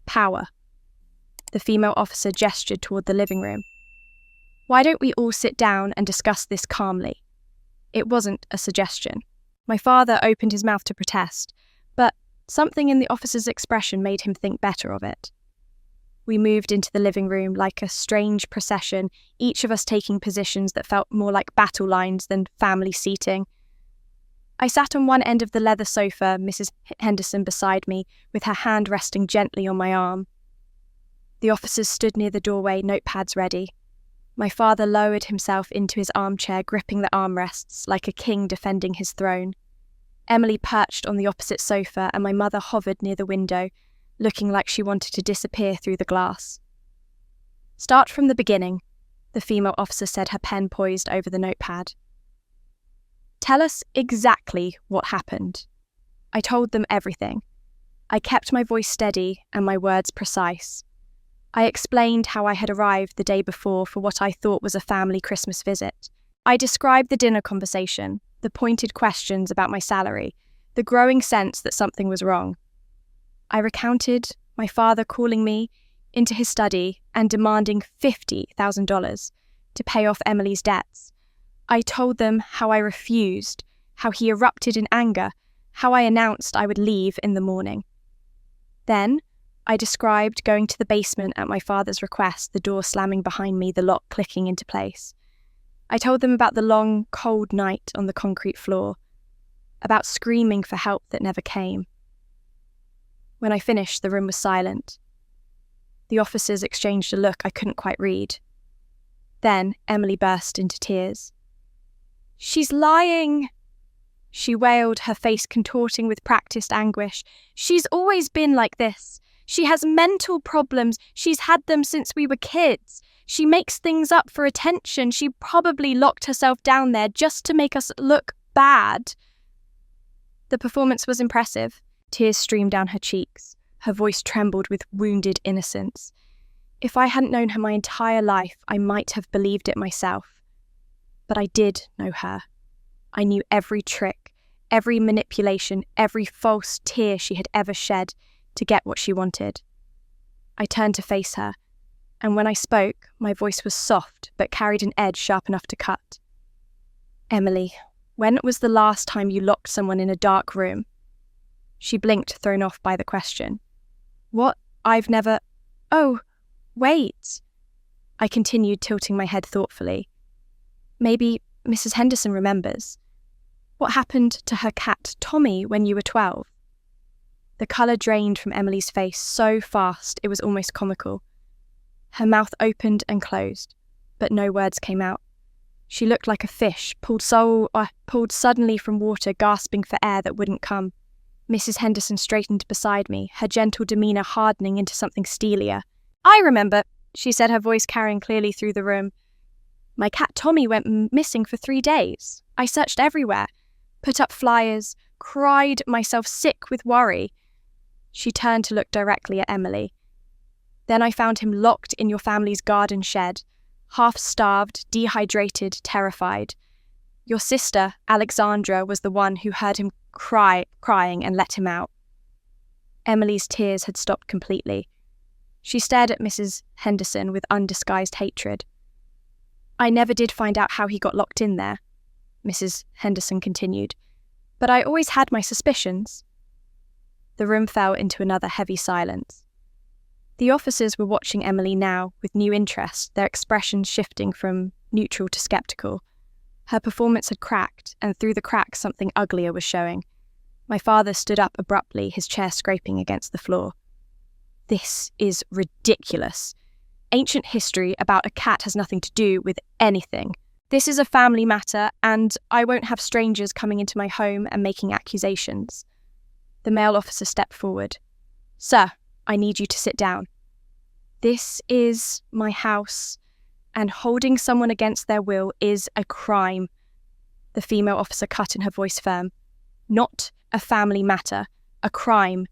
Power. The female officer gestured toward the living room. Why don't we all sit down and discuss this calmly? It wasn't a suggestion. My father opened his mouth to protest, but something in the officer's expression made him think better of it. We moved into the living room like a strange procession, each of us taking positions that felt more like battle lines than family seating. I sat on one end of the leather sofa, Mrs. Henderson beside me, with her hand resting gently on my arm. The officers stood near the doorway, notepads ready. My father lowered himself into his armchair, gripping the armrests like a king defending his throne. Emily perched on the opposite sofa, and my mother hovered near the window, looking like she wanted to disappear through the glass. Start from the beginning, the female officer said, her pen poised over the notepad. Tell us exactly what happened. I told them everything. I kept my voice steady and my words precise. I explained how I had arrived the day before for what I thought was a family Christmas visit. I described the dinner conversation, the pointed questions about my salary, the growing sense that something was wrong. I recounted my father calling me into his study and demanding $50,000 to pay off Emily's debts. I told them how I refused, how he erupted in anger, how I announced I would leave in the morning. Then, I described going to the basement at my father's request, the door slamming behind me, the lock clicking into place. I told them about the long, cold night on the concrete floor, about screaming for help that never came. When I finished, the room was silent. The officers exchanged a look I couldn't quite read. Then Emily burst into tears. She's lying, she wailed, her face contorting with practiced anguish. She's always been like this. She has mental problems. She's had them since we were kids. She makes things up for attention. She probably locked herself down there just to make us look bad. The performance was impressive. Tears streamed down her cheeks. Her voice trembled with wounded innocence. If I hadn't known her my entire life, I might have believed it myself. But I did know her. I knew every trick, every manipulation, every false tear she had ever shed to get what she wanted. I turned to face her, and when I spoke, my voice was soft but carried an edge sharp enough to cut. Emily, when was the last time you locked someone in a dark room? She blinked, thrown off by the question. What? I've never... Oh, wait. I continued, tilting my head thoughtfully. Maybe Mrs. Henderson remembers. What happened to her cat, Tommy, when you were 12? The colour drained from Emily's face so fast it was almost comical. Her mouth opened and closed, but no words came out. She looked like a fish, pulled suddenly from water, gasping for air that wouldn't come. Mrs. Henderson straightened beside me, her gentle demeanour hardening into something steelier. I remember, she said, her voice carrying clearly through the room. My cat Tommy went missing for 3 days. I searched everywhere, put up flyers, cried myself sick with worry. She turned to look directly at Emily. Then I found him locked in your family's garden shed, half-starved, dehydrated, terrified. Your sister, Alexandra, was the one who heard him crying and let him out. Emily's tears had stopped completely. She stared at Mrs. Henderson with undisguised hatred. I never did find out how he got locked in there, Mrs. Henderson continued, But I always had my suspicions. The room fell into another heavy silence. The officers were watching Emily now with new interest, their expressions shifting from neutral to sceptical. Her performance had cracked, and through the cracks something uglier was showing. My father stood up abruptly, his chair scraping against the floor. This is ridiculous. Ancient history about a cat has nothing to do with anything. This is a family matter, and I won't have strangers coming into my home and making accusations. The male officer stepped forward. Sir, I need you to sit down. This is my house, and holding someone against their will is a crime. The female officer cut in, her voice firm. Not a family matter, a crime.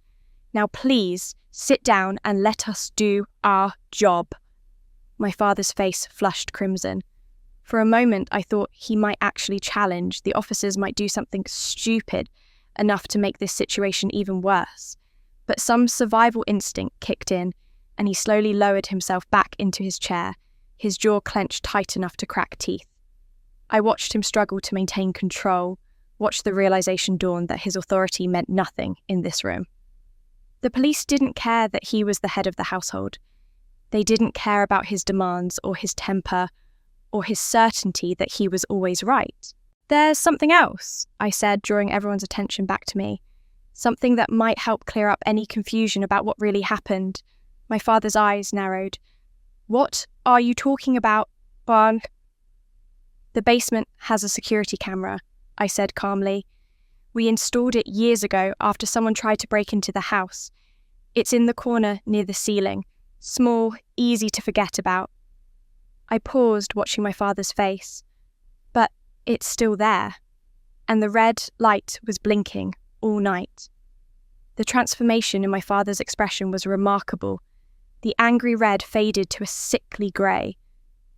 Now please, sit down and let us do our job. My father's face flushed crimson. For a moment I thought he might actually challenge, the officers might do something stupid enough to make this situation even worse. But some survival instinct kicked in, and he slowly lowered himself back into his chair, his jaw clenched tight enough to crack teeth. I watched him struggle to maintain control, watched the realization dawn that his authority meant nothing in this room. The police didn't care that he was the head of the household. They didn't care about his demands or his temper or his certainty that he was always right. There's something else, I said, drawing everyone's attention back to me. Something that might help clear up any confusion about what really happened. My father's eyes narrowed. What are you talking about, Barn? The basement has a security camera, I said calmly. We installed it years ago after someone tried to break into the house. It's in the corner near the ceiling. Small, easy to forget about. I paused, watching my father's face. But it's still there. And the red light was blinking all night. The transformation in my father's expression was remarkable. The angry red faded to a sickly grey.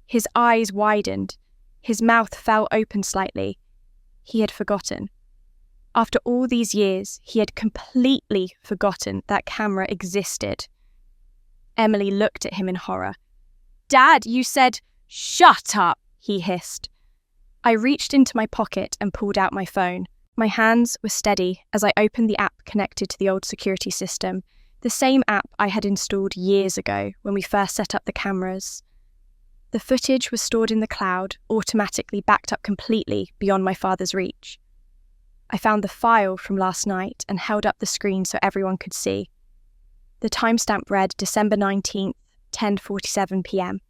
His eyes widened. His mouth fell open slightly. He had forgotten. After all these years, he had completely forgotten that camera existed. Emily looked at him in horror. Dad, you said, "Shut up," he hissed. I reached into my pocket and pulled out my phone. My hands were steady as I opened the app connected to the old security system, the same app I had installed years ago when we first set up the cameras. The footage was stored in the cloud, automatically backed up completely beyond my father's reach. I found the file from last night and held up the screen so everyone could see. The timestamp read December 19th, 10:47 p.m.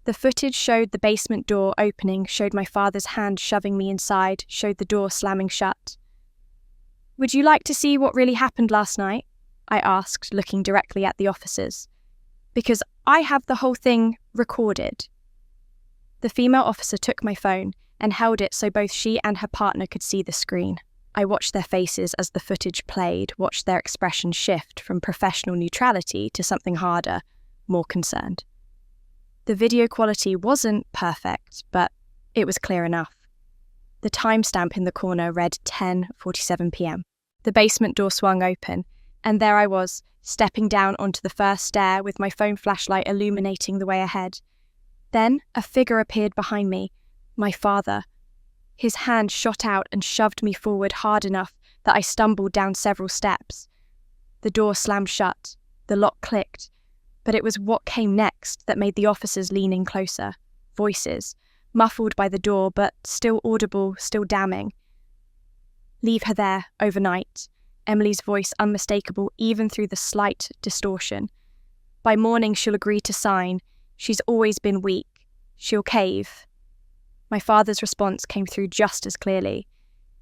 The footage showed the basement door opening, showed my father's hand shoving me inside, showed the door slamming shut. Would you like to see what really happened last night? I asked, looking directly at the officers. Because I have the whole thing recorded. The female officer took my phone and held it so both she and her partner could see the screen. I watched their faces as the footage played, watched their expression shift from professional neutrality to something harder, more concerned. The video quality wasn't perfect, but it was clear enough. The timestamp in the corner read 10:47 p.m. The basement door swung open, and there I was, stepping down onto the first stair with my phone flashlight illuminating the way ahead. Then a figure appeared behind me, my father. His hand shot out and shoved me forward hard enough that I stumbled down several steps. The door slammed shut, the lock clicked, but it was what came next that made the officers lean in closer. Voices, muffled by the door, but still audible, still damning. Leave her there, overnight. Emily's voice unmistakable even through the slight distortion. By morning she'll agree to sign. She's always been weak. She'll cave. My father's response came through just as clearly.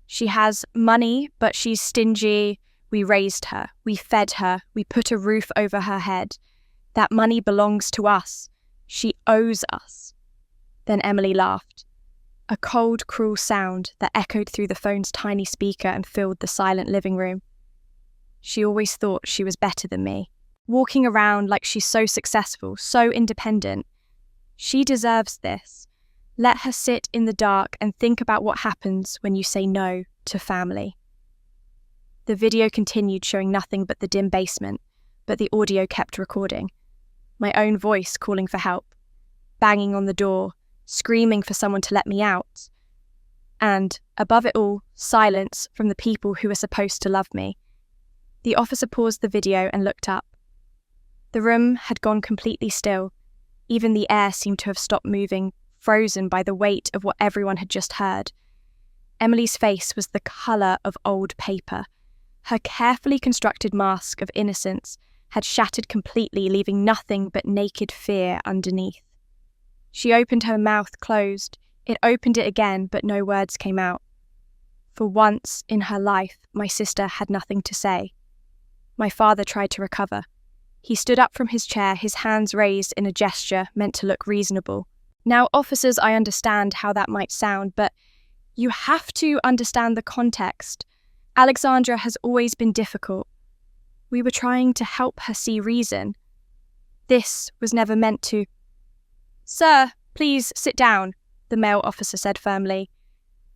She has money, but she's stingy. We raised her. We fed her. We put a roof over her head. That money belongs to us. She owes us. Then Emily laughed. A cold, cruel sound that echoed through the phone's tiny speaker and filled the silent living room. She always thought she was better than me, walking around like she's so successful, so independent. She deserves this. Let her sit in the dark and think about what happens when you say no to family. The video continued, showing nothing but the dim basement, but the audio kept recording. My own voice calling for help, banging on the door, screaming for someone to let me out. And Above it all, silence from the people who were supposed to love me. The officer paused the video and looked up. The room had gone completely still. Even the air seemed to have stopped moving, frozen by the weight of what everyone had just heard. Emily's face was the colour of old paper. Her carefully constructed mask of innocence had shattered completely, leaving nothing but naked fear underneath. She opened her mouth closed. It opened it again, but no words came out. For once in her life, my sister had nothing to say. My father tried to recover. He stood up from his chair, his hands raised in a gesture meant to look reasonable. Now, officers, I understand how that might sound, but you have to understand the context. Alexandra has always been difficult. We were trying to help her see reason. This was never meant to. "Sir, please sit down," the male officer said firmly.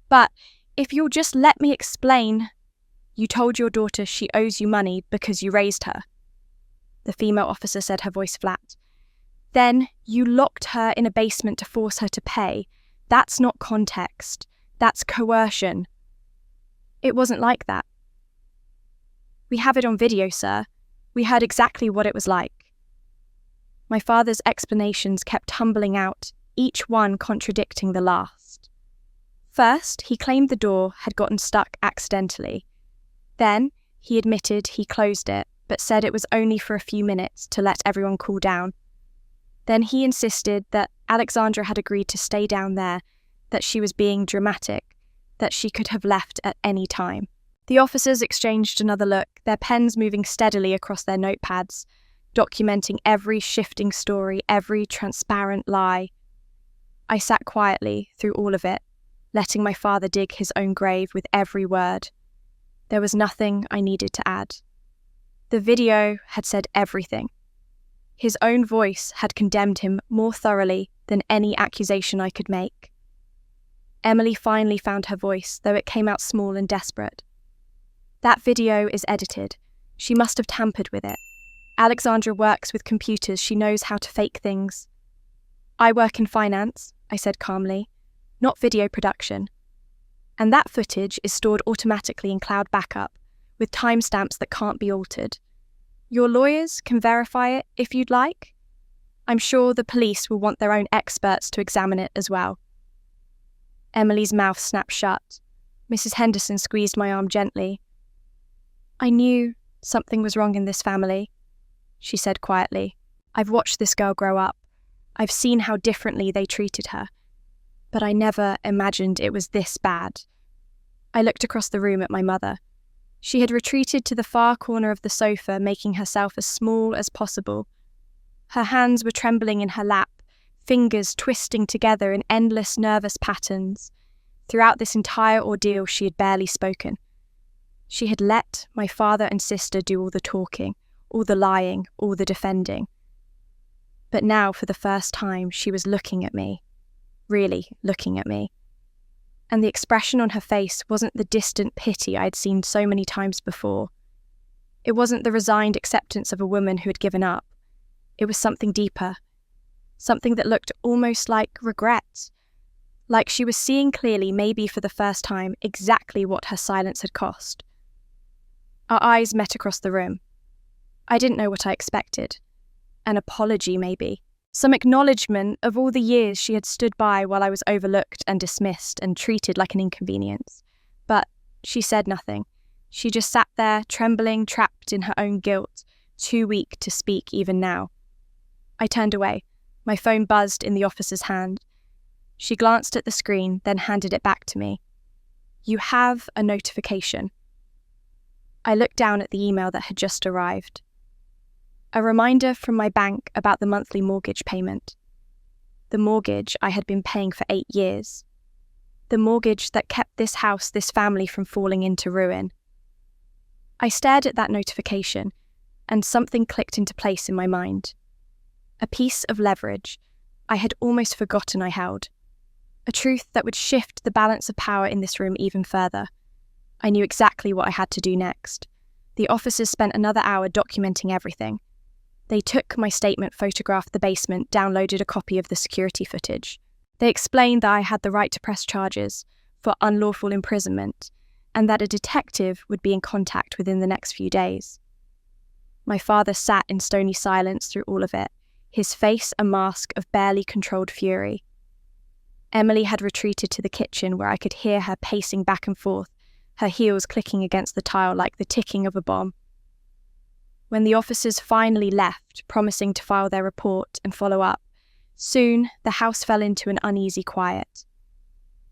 "But if you'll just let me explain, you told your daughter she owes you money because you raised her." The female officer said, her voice flat. "Then you locked her in a basement to force her to pay. That's not context. That's coercion." "It wasn't like that." "We have it on video, sir. We heard exactly what it was like." My father's explanations kept tumbling out, each one contradicting the last. First, he claimed the door had gotten stuck accidentally. Then, he admitted he closed it, but said it was only for a few minutes to let everyone cool down. Then he insisted that Alexandra had agreed to stay down there, that she was being dramatic, that she could have left at any time. The officers exchanged another look, their pens moving steadily across their notepads, documenting every shifting story, every transparent lie. I sat quietly through all of it, letting my father dig his own grave with every word. There was nothing I needed to add. The video had said everything. His own voice had condemned him more thoroughly than any accusation I could make. Emily finally found her voice, though it came out small and desperate. "That video is edited. She must have tampered with it. Alexandra works with computers. She knows how to fake things." "I work in finance," I said calmly, "not video production. And that footage is stored automatically in cloud backup, with timestamps that can't be altered. Your lawyers can verify it if you'd like. I'm sure the police will want their own experts to examine it as well." Emily's mouth snapped shut. Mrs. Henderson squeezed my arm gently. "I knew something was wrong in this family," she said quietly. "I've watched this girl grow up. I've seen how differently they treated her. But I never imagined it was this bad." I looked across the room at my mother. She had retreated to the far corner of the sofa, making herself as small as possible. Her hands were trembling in her lap, fingers twisting together in endless nervous patterns. Throughout this entire ordeal, she had barely spoken. She had let my father and sister do all the talking, all the lying, all the defending. But now, for the first time, she was looking at me. Really looking at me. And the expression on her face wasn't the distant pity I had seen so many times before. It wasn't the resigned acceptance of a woman who had given up. It was something deeper. Something that looked almost like regret. Like she was seeing clearly, maybe for the first time, exactly what her silence had cost. Our eyes met across the room. I didn't know what I expected. An apology, maybe. Some acknowledgement of all the years she had stood by while I was overlooked and dismissed and treated like an inconvenience. But she said nothing. She just sat there, trembling, trapped in her own guilt, too weak to speak even now. I turned away. My phone buzzed in the officer's hand. She glanced at the screen, then handed it back to me. "You have a notification." I looked down at the email that had just arrived. A reminder from my bank about the monthly mortgage payment. The mortgage I had been paying for 8 years. The mortgage that kept this house, this family from falling into ruin. I stared at that notification, and something clicked into place in my mind. A piece of leverage I had almost forgotten I held. A truth that would shift the balance of power in this room even further. I knew exactly what I had to do next. The officers spent another hour documenting everything. They took my statement, photographed the basement, downloaded a copy of the security footage. They explained that I had the right to press charges, for unlawful imprisonment, and that a detective would be in contact within the next few days. My father sat in stony silence through all of it, his face a mask of barely controlled fury. Emily had retreated to the kitchen where I could hear her pacing back and forth, her heels clicking against the tile like the ticking of a bomb. When the officers finally left, promising to file their report and follow up, soon the house fell into an uneasy quiet.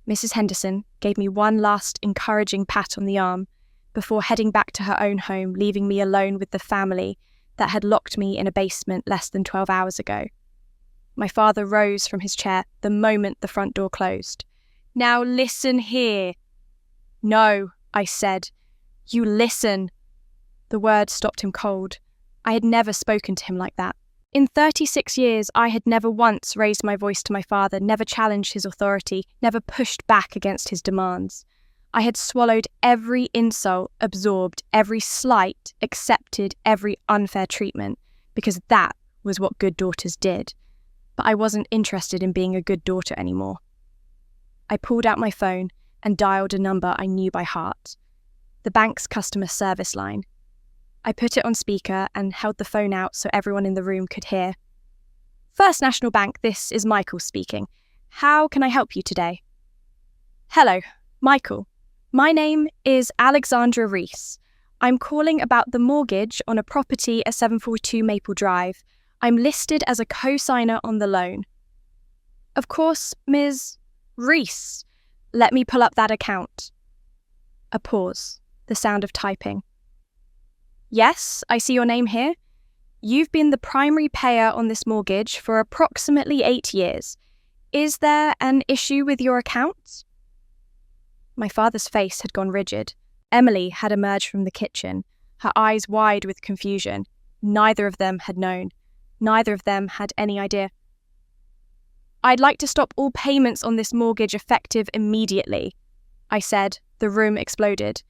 Mrs. Henderson gave me one last encouraging pat on the arm before heading back to her own home, leaving me alone with the family that had locked me in a basement less than 12 hours ago. My father rose from his chair the moment the front door closed. "Now listen here." "No," I said. "You listen." The word stopped him cold. I had never spoken to him like that. In 36 years, I had never once raised my voice to my father, never challenged his authority, never pushed back against his demands. I had swallowed every insult, absorbed every slight, accepted every unfair treatment, because that was what good daughters did. But I wasn't interested in being a good daughter anymore. I pulled out my phone and dialed a number I knew by heart. The bank's customer service line. I put it on speaker and held the phone out so everyone in the room could hear. "First National Bank, this is Michael speaking. How can I help you today?" "Hello, Michael. My name is Alexandra Reese. I'm calling about the mortgage on a property at 742 Maple Drive. I'm listed as a co-signer on the loan." "Of course, Ms. Reese. Let me pull up that account." A pause, the sound of typing. "Yes, I see your name here. You've been the primary payer on this mortgage for approximately 8 years. Is there an issue with your account?" My father's face had gone rigid. Emily had emerged from the kitchen, her eyes wide with confusion. Neither of them had known. Neither of them had any idea. "I'd like to stop all payments on this mortgage effective immediately," I said. The room exploded.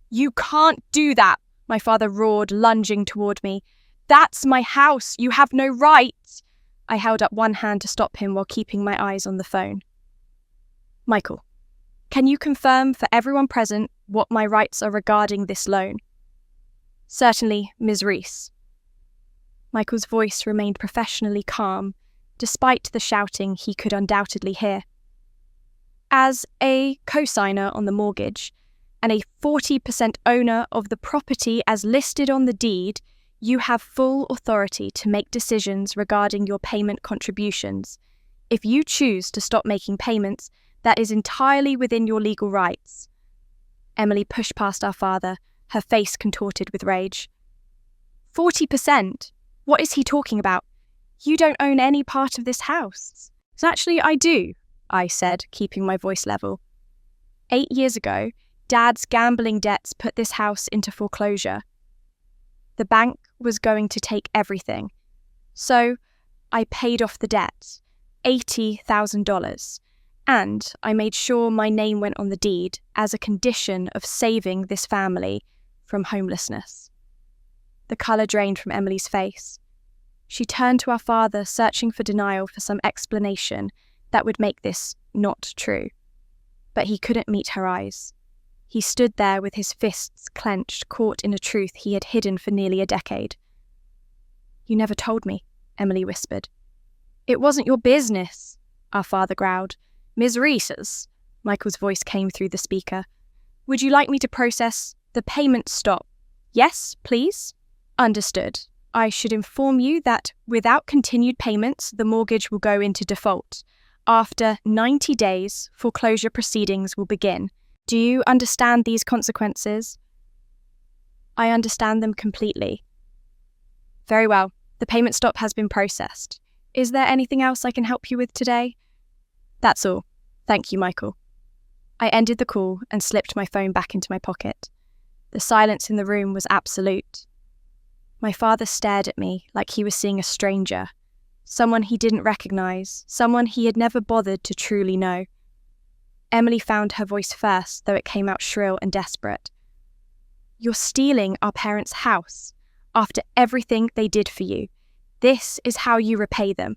"You can't do that," my father roared, lunging toward me. "That's my house. You have no right." I held up one hand to stop him while keeping my eyes on the phone. "Michael, can you confirm for everyone present what my rights are regarding this loan?" "Certainly, Ms. Reese." Michael's voice remained professionally calm, despite the shouting he could undoubtedly hear. "As a co-signer on the mortgage, and a 40% owner of the property as listed on the deed, you have full authority to make decisions regarding your payment contributions. If you choose to stop making payments, that is entirely within your legal rights." Emily pushed past our father, her face contorted with rage. 40%? What is he talking about? You don't own any part of this house. So actually, I do, I said, keeping my voice level. 8 years ago, Dad's gambling debts put this house into foreclosure. The bank was going to take everything. So I paid off the debt, $80,000, and I made sure my name went on the deed as a condition of saving this family from homelessness. The colour drained from Emily's face. She turned to our father, searching for denial for some explanation that would make this not true. But he couldn't meet her eyes. He stood there with his fists clenched, caught in a truth he had hidden for nearly a decade. "You never told me," Emily whispered. "It wasn't your business," our father growled. "Ms. Reese's," Michael's voice came through the speaker. "Would you like me to process the payment stop?" "Yes, please." "Understood. I should inform you that without continued payments, the mortgage will go into default. After 90 days, foreclosure proceedings will begin. Do you understand these consequences?" "I understand them completely." "Very well. The payment stop has been processed. Is there anything else I can help you with today?" "That's all. Thank you, Michael." I ended the call and slipped my phone back into my pocket. The silence in the room was absolute. My father stared at me like he was seeing a stranger, someone he didn't recognize, someone he had never bothered to truly know. Emily found her voice first, though it came out shrill and desperate. "You're stealing our parents' house after everything they did for you. This is how you repay them."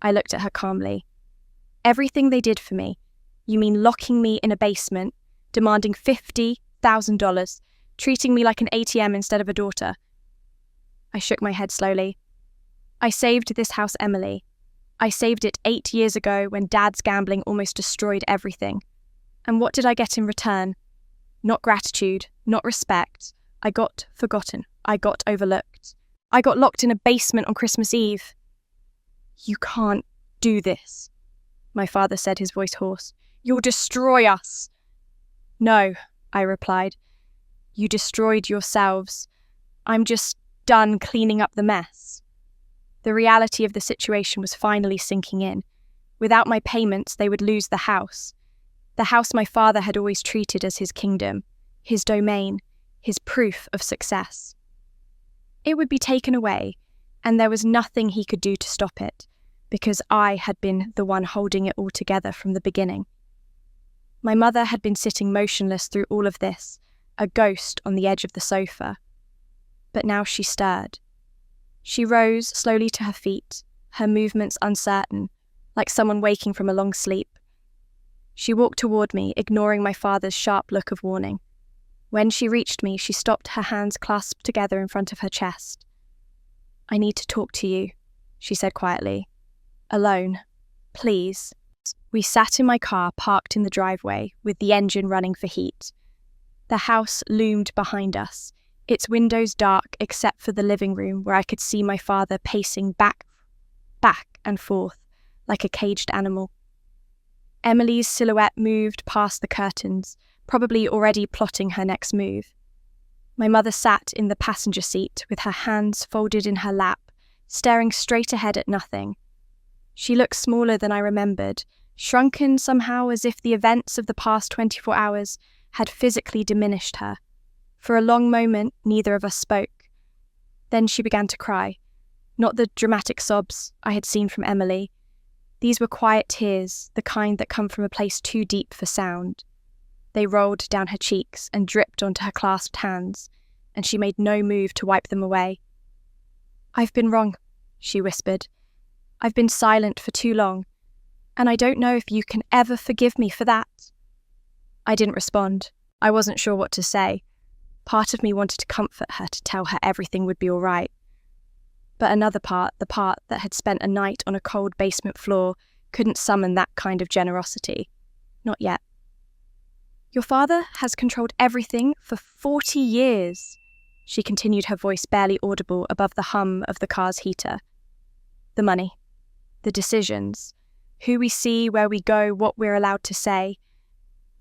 I looked at her calmly. "Everything they did for me, You mean locking me in a basement, demanding $50,000, treating me like an ATM instead of a daughter?" I shook my head slowly. "I saved this house, Emily. I saved it 8 years ago when Dad's gambling almost destroyed everything. And what did I get in return? Not gratitude, not respect. I got forgotten. I got overlooked. I got locked in a basement on Christmas Eve." "You can't do this," my father said, his voice hoarse. "You'll destroy us." "No," I replied. "You destroyed yourselves. I'm just done cleaning up the mess." The reality of the situation was finally sinking in. Without my payments, they would lose the house my father had always treated as his kingdom, his domain, his proof of success. It would be taken away, and there was nothing he could do to stop it, because I had been the one holding it all together from the beginning. My mother had been sitting motionless through all of this, a ghost on the edge of the sofa. But now she stirred. She rose slowly to her feet, her movements uncertain, like someone waking from a long sleep. She walked toward me, ignoring my father's sharp look of warning. When she reached me, she stopped, her hands clasped together in front of her chest. "I need to talk to you," she said quietly. "Alone. Please." We sat in my car, parked in the driveway, with the engine running for heat. The house loomed behind us, its windows dark except for the living room where I could see my father pacing back and forth like a caged animal. Emily's silhouette moved past the curtains, probably already plotting her next move. My mother sat in the passenger seat with her hands folded in her lap, staring straight ahead at nothing. She looked smaller than I remembered, shrunken somehow as if the events of the past 24 hours had physically diminished her. For a long moment, neither of us spoke. Then she began to cry, not the dramatic sobs I had seen from Emily. These were quiet tears, the kind that come from a place too deep for sound. They rolled down her cheeks and dripped onto her clasped hands, and she made no move to wipe them away. "I've been wrong," she whispered. "I've been silent for too long, and I don't know if you can ever forgive me for that." I didn't respond. I wasn't sure what to say. Part of me wanted to comfort her, to tell her everything would be all right. But another part, the part that had spent a night on a cold basement floor, couldn't summon that kind of generosity. Not yet. "Your father has controlled everything for 40 years, she continued, her voice barely audible above the hum of the car's heater. "The money, the decisions, who we see, where we go, what we're allowed to say.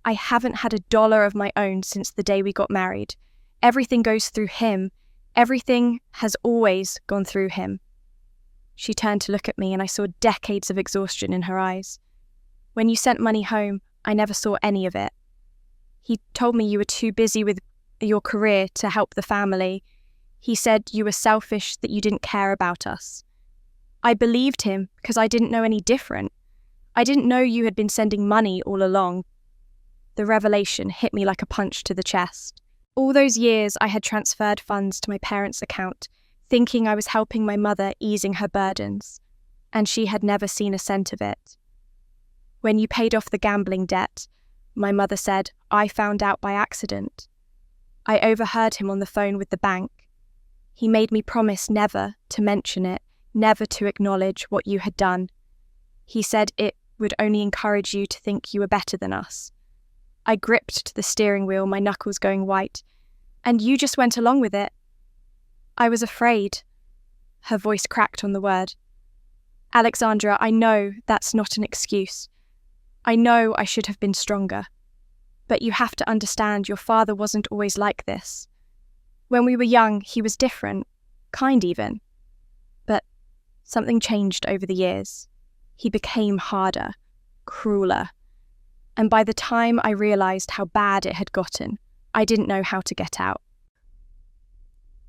I haven't had $1 of my own since the day we got married. Everything goes through him. Everything has always gone through him." She turned to look at me, and I saw decades of exhaustion in her eyes. "When you sent money home, I never saw any of it. He told me you were too busy with your career to help the family. He said you were selfish, that you didn't care about us. I believed him because I didn't know any different. I didn't know you had been sending money all along." The revelation hit me like a punch to the chest. All those years I had transferred funds to my parents' account, thinking I was helping my mother, easing her burdens, and she had never seen a cent of it. "When you paid off the gambling debt," my mother said, "I found out by accident. I overheard him on the phone with the bank. He made me promise never to mention it, never to acknowledge what you had done. He said it would only encourage you to think you were better than us. I gripped the steering wheel, my knuckles going white, and you just went along with it. I was afraid." Her voice cracked on the word. "Alexandra, I know that's not an excuse. I know I should have been stronger. But you have to understand your father wasn't always like this. When we were young, he was different, kind even. But something changed over the years. He became harder, crueler. And by the time I realized how bad it had gotten, I didn't know how to get out."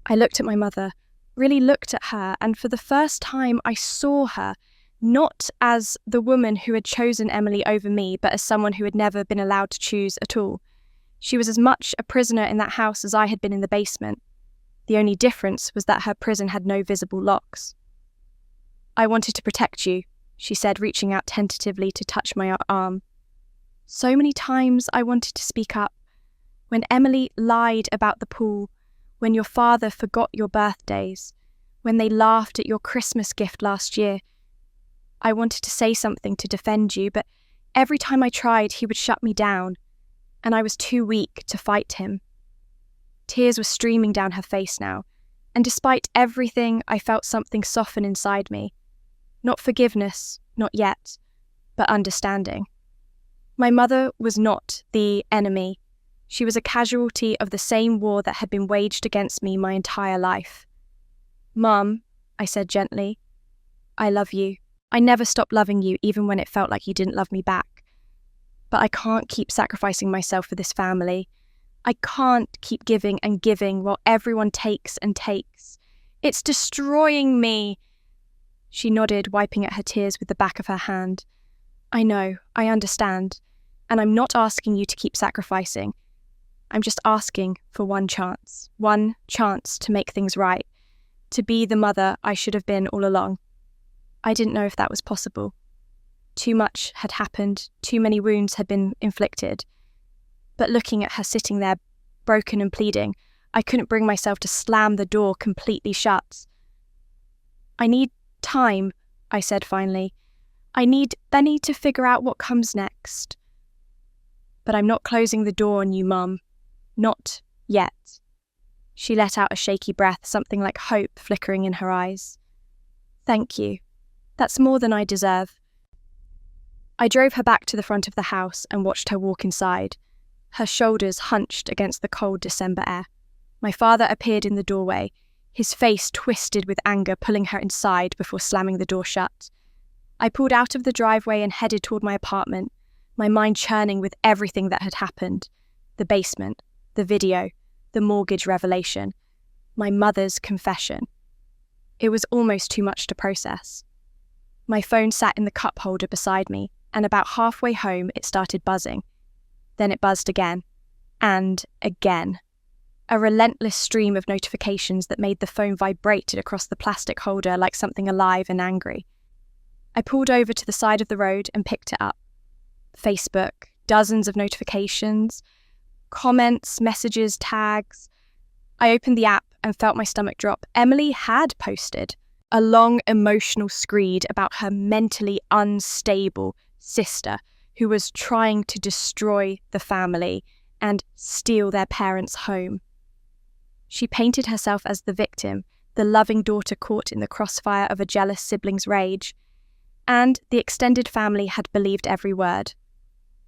I looked at my mother, really looked at her, and for the first time I saw her, not as the woman who had chosen Emily over me, but as someone who had never been allowed to choose at all. She was as much a prisoner in that house as I had been in the basement. The only difference was that her prison had no visible locks. "I wanted to protect you," she said, reaching out tentatively to touch my arm. So many times I wanted to speak up. When Emily lied about the pool, when your father forgot your birthdays, when they laughed at your Christmas gift last year. I wanted to say something to defend you, but every time I tried, he would shut me down, and I was too weak to fight him. Tears were streaming down her face now, and despite everything, I felt something soften inside me. Not forgiveness, not yet, but understanding. My mother was not the enemy. She was a casualty of the same war that had been waged against me my entire life. "Mum," I said gently, "I love you. I never stopped loving you even when it felt like you didn't love me back. But I can't keep sacrificing myself for this family. I can't keep giving and giving while everyone takes and takes. It's destroying me." She nodded, wiping at her tears with the back of her hand. "I know, I understand, and I'm not asking you to keep sacrificing. I'm just asking for one chance to make things right, to be the mother I should have been all along. I didn't know if that was possible. Too much had happened, too many wounds had been inflicted. But looking at her sitting there, broken and pleading, I couldn't bring myself to slam the door completely shut. "I need time," I said finally. "I need Benny to figure out what comes next. But I'm not closing the door on you, Mum. Not yet." She let out a shaky breath, something like hope flickering in her eyes. "Thank you. That's more than I deserve." I drove her back to the front of the house and watched her walk inside, her shoulders hunched against the cold December air. My father appeared in the doorway, his face twisted with anger, pulling her inside before slamming the door shut. I pulled out of the driveway and headed toward my apartment, my mind churning with everything that had happened. The basement, the video, the mortgage revelation, my mother's confession. It was almost too much to process. My phone sat in the cup holder beside me, and about halfway home it started buzzing. Then it buzzed again, and again. A relentless stream of notifications that made the phone vibrate across the plastic holder like something alive and angry. I pulled over to the side of the road and picked it up. Facebook, dozens of notifications, comments, messages, tags. I opened the app and felt my stomach drop. Emily had posted a long emotional screed about her mentally unstable sister who was trying to destroy the family and steal their parents' home. She painted herself as the victim, the loving daughter caught in the crossfire of a jealous sibling's rage, and the extended family had believed every word.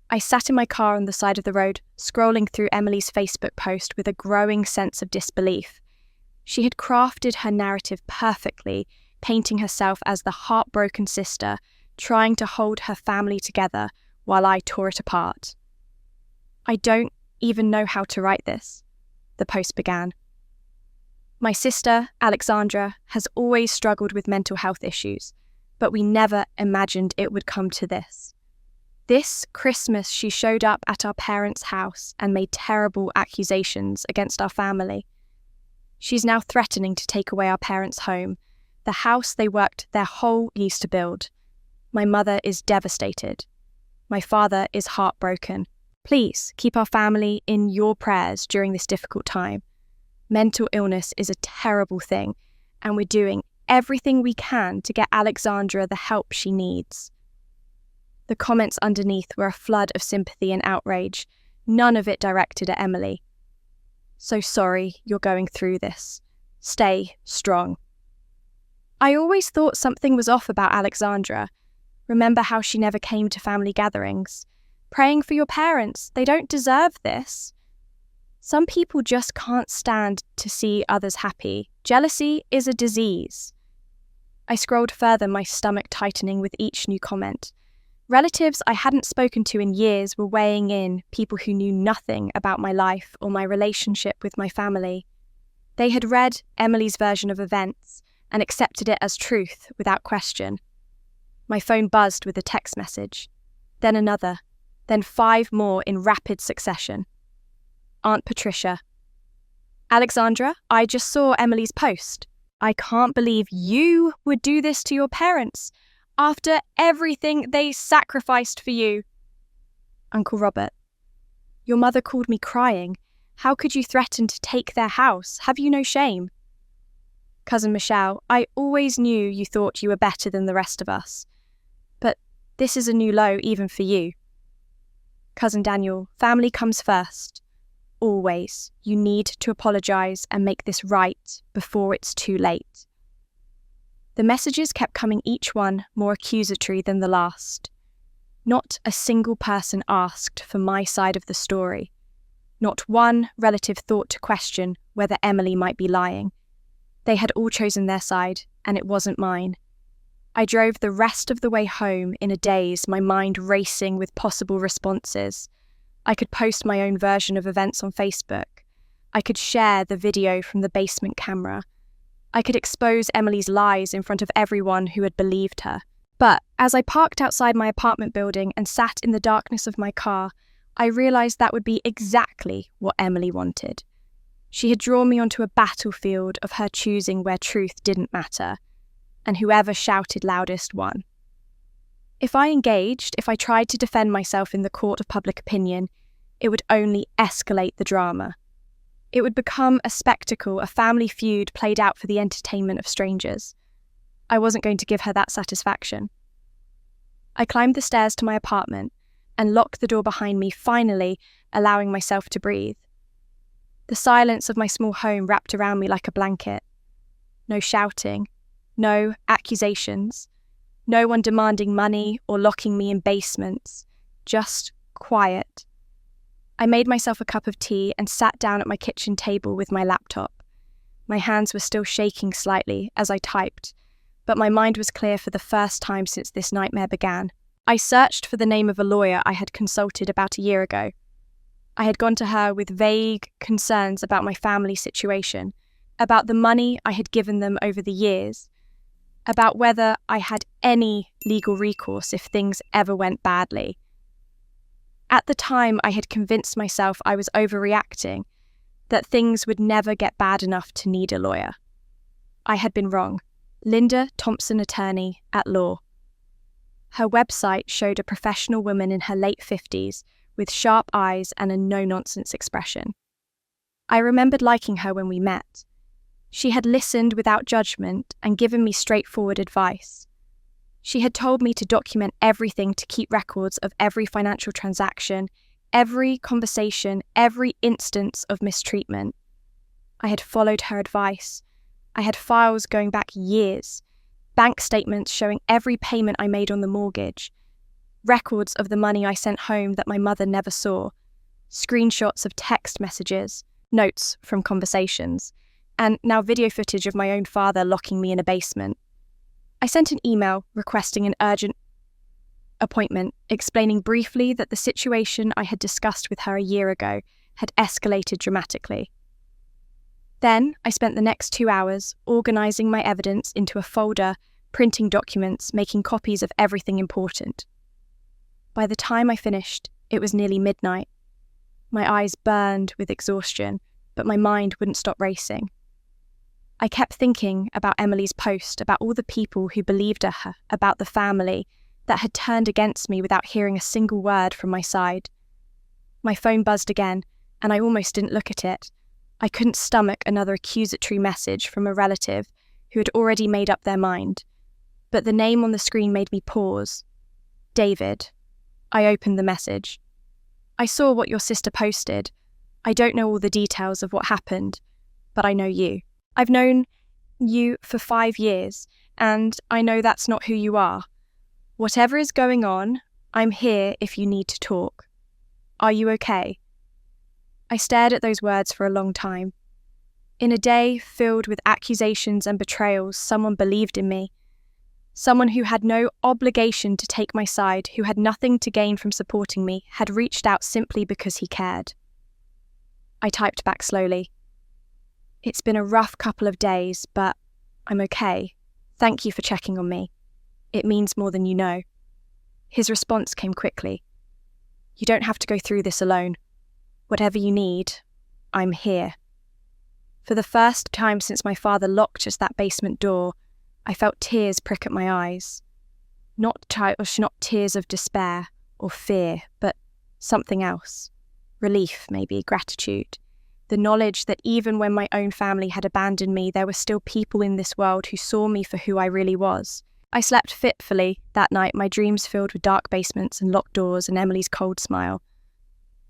I sat in my car on the side of the road, scrolling through Emily's Facebook post with a growing sense of disbelief. She had crafted her narrative perfectly, painting herself as the heartbroken sister, trying to hold her family together while I tore it apart. "I don't even know how to write this," the post began. "My sister, Alexandra, has always struggled with mental health issues, but we never imagined it would come to this. This Christmas, she showed up at our parents' house and made terrible accusations against our family. She's now threatening to take away our parents' home, the house they worked their whole lives to build. My mother is devastated. My father is heartbroken. Please keep our family in your prayers during this difficult time. Mental illness is a terrible thing, and we're doing everything we can to get Alexandra the help she needs." The comments underneath were a flood of sympathy and outrage, none of it directed at Emily. "So sorry you're going through this. Stay strong." I always thought something was off about Alexandra. Remember how she never came to family gatherings? Praying for your parents, they don't deserve this. Some people just can't stand to see others happy. Jealousy is a disease. I scrolled further, my stomach tightening with each new comment. Relatives I hadn't spoken to in years were weighing in, people who knew nothing about my life or my relationship with my family. They had read Emily's version of events and accepted it as truth without question. My phone buzzed with a text message, then another, then 5 more in rapid succession. Aunt Patricia. "Alexandra, I just saw Emily's post. I can't believe you would do this to your parents after everything they sacrificed for you." Uncle Robert. Your mother called me crying. How could you threaten to take their house? Have you no shame? Cousin Michelle, I always knew you thought you were better than the rest of us. But this is a new low even for you. Cousin Daniel, family comes first. Always. You need to apologise and make this right before it's too late. The messages kept coming, each one more accusatory than the last. Not a single person asked for my side of the story. Not one relative thought to question whether Emily might be lying. They had all chosen their side, and it wasn't mine. I drove the rest of the way home in a daze, my mind racing with possible responses. I could post my own version of events on Facebook. I could share the video from the basement camera. I could expose Emily's lies in front of everyone who had believed her. But as I parked outside my apartment building and sat in the darkness of my car, I realised that would be exactly what Emily wanted. She had drawn me onto a battlefield of her choosing where truth didn't matter, and whoever shouted loudest won. If I engaged, if I tried to defend myself in the court of public opinion, it would only escalate the drama. It would become a spectacle, a family feud played out for the entertainment of strangers. I wasn't going to give her that satisfaction. I climbed the stairs to my apartment and locked the door behind me, finally allowing myself to breathe. The silence of my small home wrapped around me like a blanket. No shouting, no accusations, no one demanding money or locking me in basements, just quiet. I made myself a cup of tea and sat down at my kitchen table with my laptop. My hands were still shaking slightly as I typed, but my mind was clear for the first time since this nightmare began. I searched for the name of a lawyer I had consulted about a year ago. I had gone to her with vague concerns about my family situation, about the money I had given them over the years, about whether I had any legal recourse if things ever went badly. At the time, I had convinced myself I was overreacting, that things would never get bad enough to need a lawyer. I had been wrong. Linda Thompson, attorney at law. Her website showed a professional woman in her late 50s with sharp eyes and a no-nonsense expression. I remembered liking her when we met. She had listened without judgment and given me straightforward advice. She had told me to document everything, to keep records of every financial transaction, every conversation, every instance of mistreatment. I had followed her advice. I had files going back years, bank statements showing every payment I made on the mortgage, records of the money I sent home that my mother never saw, screenshots of text messages, notes from conversations, and now video footage of my own father locking me in a basement. I sent an email requesting an urgent appointment, explaining briefly that the situation I had discussed with her a year ago had escalated dramatically. Then I spent the next 2 hours organising my evidence into a folder, printing documents, making copies of everything important. By the time I finished, it was nearly midnight. My eyes burned with exhaustion, but my mind wouldn't stop racing. I kept thinking about Emily's post, about all the people who believed her, about the family that had turned against me without hearing a single word from my side. My phone buzzed again, and I almost didn't look at it. I couldn't stomach another accusatory message from a relative who had already made up their mind. But the name on the screen made me pause. David. I opened the message. I saw what your sister posted. I don't know all the details of what happened, but I know you. I've known you for 5 years, and I know that's not who you are. Whatever is going on, I'm here if you need to talk. Are you okay? I stared at those words for a long time. In a day filled with accusations and betrayals, someone believed in me. Someone who had no obligation to take my side, who had nothing to gain from supporting me, had reached out simply because he cared. I typed back slowly. It's been a rough couple of days, but I'm okay. Thank you for checking on me. It means more than you know. His response came quickly. You don't have to go through this alone. Whatever you need, I'm here. For the first time since my father locked us that basement door, I felt tears prick at my eyes. Not tears of despair or fear, but Something else. Relief, maybe, gratitude. The knowledge that even when my own family had abandoned me, there were still people in this world who saw me for who I really was. I slept fitfully that night, my dreams filled with dark basements and locked doors and Emily's cold smile.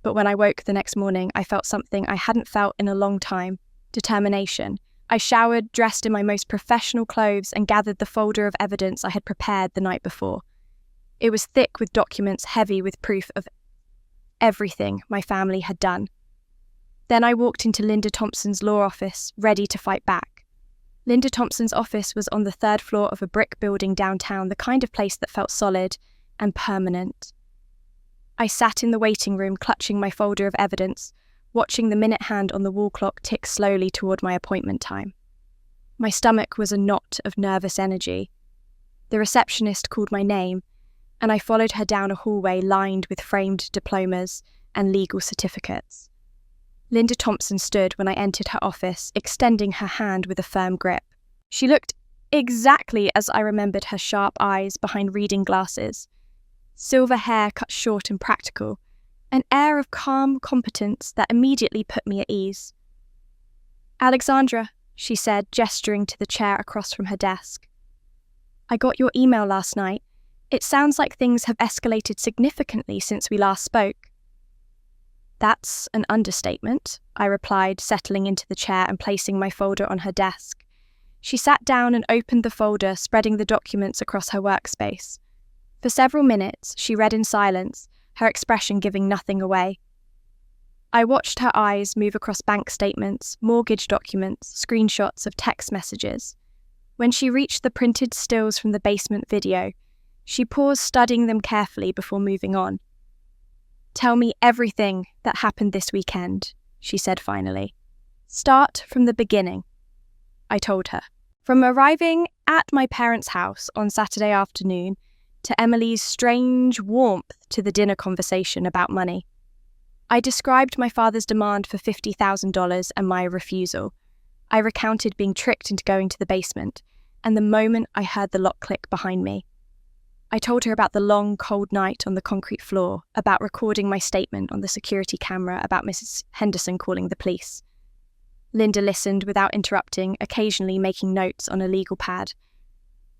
But when I woke the next morning, I felt something I hadn't felt in a long time: determination. I showered, dressed in my most professional clothes, and gathered the folder of evidence I had prepared the night before. It was thick with documents, heavy with proof of everything my family had done. Then I walked into Linda Thompson's law office, ready to fight back. Linda Thompson's office was on the 3rd floor of a brick building downtown, the kind of place that felt solid and permanent. I sat in the waiting room, clutching my folder of evidence, watching the minute hand on the wall clock tick slowly toward my appointment time. My stomach was a knot of nervous energy. The receptionist called my name, and I followed her down a hallway lined with framed diplomas and legal certificates. Linda Thompson stood when I entered her office, extending her hand with a firm grip. She looked exactly as I remembered her sharp eyes behind reading glasses. Silver hair cut short and practical, an air of calm competence that immediately put me at ease. "Alexandra," she said, gesturing to the chair across from her desk. "I got your email last night. It sounds like things have escalated significantly since we last spoke." "That's an understatement," I replied, settling into the chair and placing my folder on her desk. She sat down and opened the folder, spreading the documents across her workspace. For several minutes, she read in silence, her expression giving nothing away. I watched her eyes move across bank statements, mortgage documents, screenshots of text messages. When she reached the printed stills from the basement video, she paused, studying them carefully before moving on. "Tell me everything that happened this weekend," she said finally. "Start from the beginning." I told her. From arriving at my parents' house on Saturday afternoon to Emily's strange warmth to the dinner conversation about money. I described my father's demand for $50,000 and my refusal. I recounted being tricked into going to the basement, and the moment I heard the lock click behind me. I told her about the long, cold night on the concrete floor, about recording my statement on the security camera, about Mrs. Henderson calling the police. Linda listened without interrupting, occasionally making notes on a legal pad.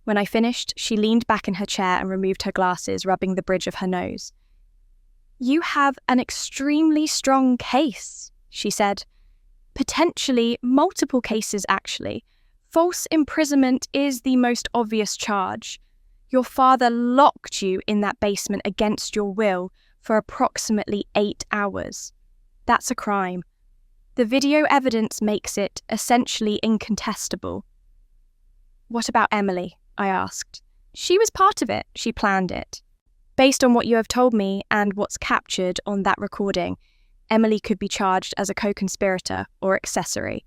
When I finished, she leaned back in her chair and removed her glasses, rubbing the bridge of her nose. "You have an extremely strong case," she said. "Potentially multiple cases, actually. False imprisonment is the most obvious charge. Your father locked you in that basement against your will for approximately 8 hours. That's a crime. The video evidence makes it essentially incontestable." "What about Emily?" I asked. "She was part of it. She planned it. Based on what you have told me and what's captured on that recording, Emily could be charged as a co-conspirator or accessory.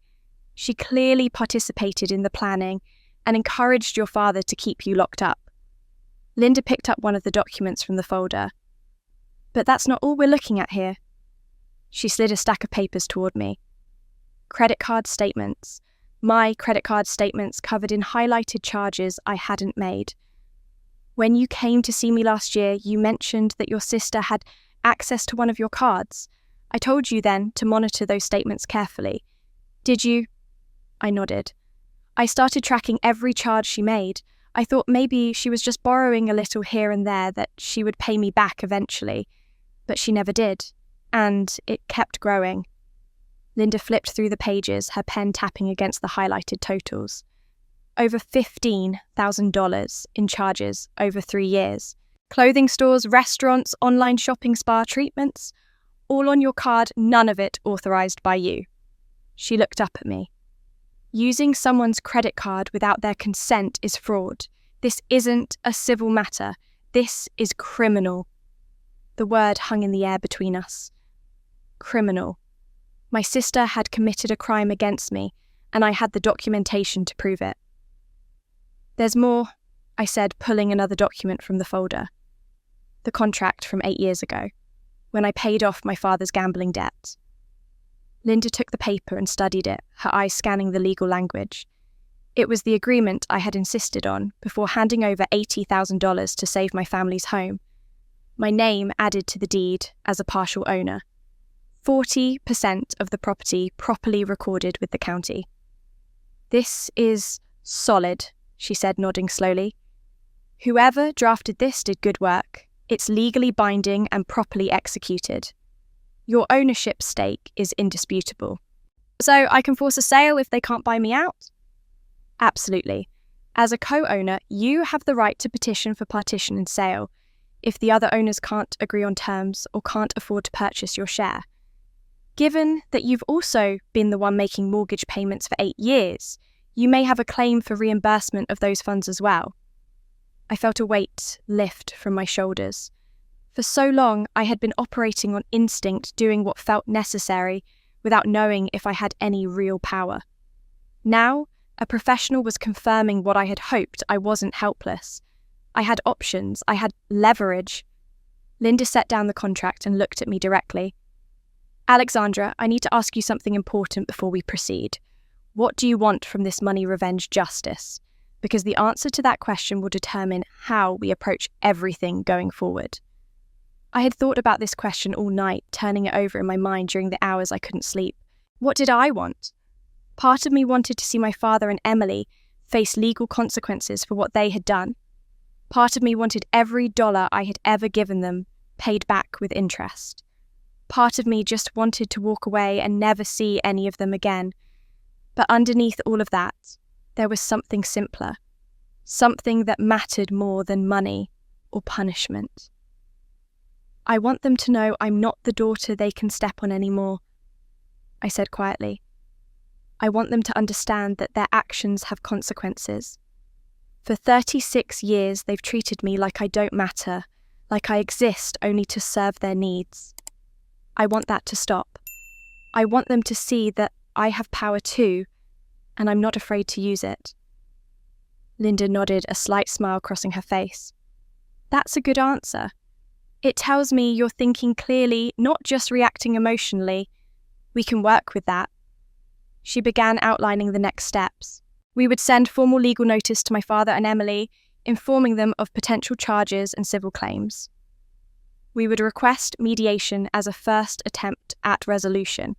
She clearly participated in the planning and encouraged your father to keep you locked up." Linda picked up one of the documents from the folder. "But that's not all we're looking at here." She slid a stack of papers toward me. Credit card statements. My credit card statements covered in highlighted charges I hadn't made. "When you came to see me last year, you mentioned that your sister had access to one of your cards. I told you then to monitor those statements carefully. Did you?" I nodded. "I started tracking every charge she made. I thought maybe she was just borrowing a little here and there, that she would pay me back eventually. But she never did. And it kept growing." Linda flipped through the pages, her pen tapping against the highlighted totals. Over $15,000 in charges over 3 years. Clothing stores, restaurants, online shopping, spa treatments. All on your card, none of it authorized by you. She looked up at me. "Using someone's credit card without their consent is fraud. This isn't a civil matter. This is criminal." The word hung in the air between us. Criminal. My sister had committed a crime against me, and I had the documentation to prove it. "There's more," I said, pulling another document from the folder. The contract from 8 years ago, when I paid off my father's gambling debt. Linda took the paper and studied it, her eyes scanning the legal language. It was the agreement I had insisted on before handing over $80,000 to save my family's home. my name added to the deed as a partial owner. 40% of the property properly recorded with the county. "This is solid," she said, nodding slowly. "Whoever drafted this did good work. It's legally binding and properly executed. Your ownership stake is indisputable." "So I can force a sale if they can't buy me out?" "Absolutely. As a co-owner, you have the right to petition for partition and sale if the other owners can't agree on terms or can't afford to purchase your share. Given that you've also been the one making mortgage payments for 8 years, you may have a claim for reimbursement of those funds as well." I felt a weight lift from my shoulders. For so long, I had been operating on instinct, doing what felt necessary without knowing if I had any real power. Now, a professional was confirming what I had hoped. I wasn't helpless. I had options. I had leverage. Linda set down the contract and looked at me directly. "Alexandra, I need to ask you something important before we proceed. What do you want from this money revenge justice? Because the answer to that question will determine how we approach everything going forward." I had thought about this question all night, turning it over in my mind during the hours I couldn't sleep. What did I want? Part of me wanted to see my father and Emily face legal consequences for what they had done. Part of me wanted every dollar I had ever given them paid back with interest. Part of me just wanted to walk away and never see any of them again. But underneath all of that, there was something simpler, something that mattered more than money or punishment. "I want them to know I'm not the daughter they can step on anymore," I said quietly. "I want them to understand that their actions have consequences. For 36 years, they've treated me like I don't matter, like I exist only to serve their needs. I want that to stop. I want them to see that I have power too, and I'm not afraid to use it." Linda nodded, a slight smile crossing her face. "That's a good answer. It tells me you're thinking clearly, not just reacting emotionally. We can work with that." She began outlining the next steps. We would send formal legal notice to my father and Emily, informing them of potential charges and civil claims. We would request mediation as a first attempt at resolution.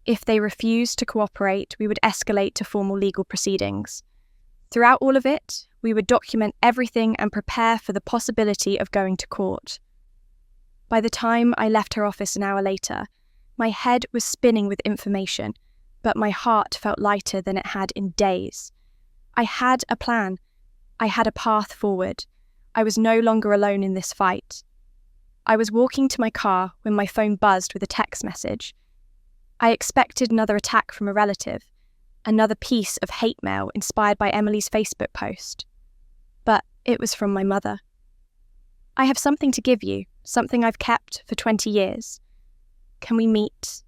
If they refused to cooperate, we would escalate to formal legal proceedings. Throughout all of it, we would document everything and prepare for the possibility of going to court. By the time I left her office an hour later, my head was spinning with information, but my heart felt lighter than it had in days. I had a plan. I had a path forward. I was no longer alone in this fight. I was walking to my car when my phone buzzed with a text message. I expected another attack from a relative, another piece of hate mail inspired by Emily's Facebook post. But it was from my mother. "I have something to give you, something I've kept for 20 years. Can we meet?"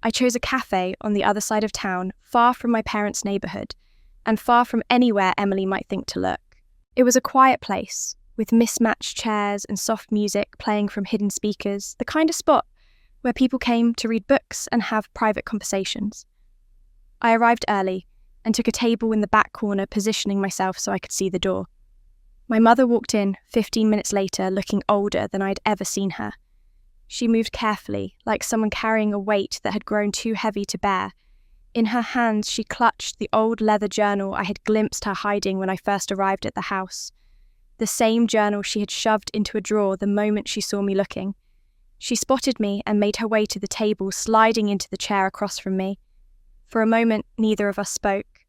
I chose a cafe on the other side of town, far from my parents' neighbourhood, and far from anywhere Emily might think to look. It was a quiet place, with mismatched chairs and soft music playing from hidden speakers, the kind of spot where people came to read books and have private conversations. I arrived early and took a table in the back corner, positioning myself so I could see the door. My mother walked in 15 minutes later, looking older than I'd ever seen her. She moved carefully, like someone carrying a weight that had grown too heavy to bear. In her hands, she clutched the old leather journal I had glimpsed her hiding when I first arrived at the house. The same journal she had shoved into a drawer the moment she saw me looking. She spotted me and made her way to the table, sliding into the chair across from me. For a moment, neither of us spoke.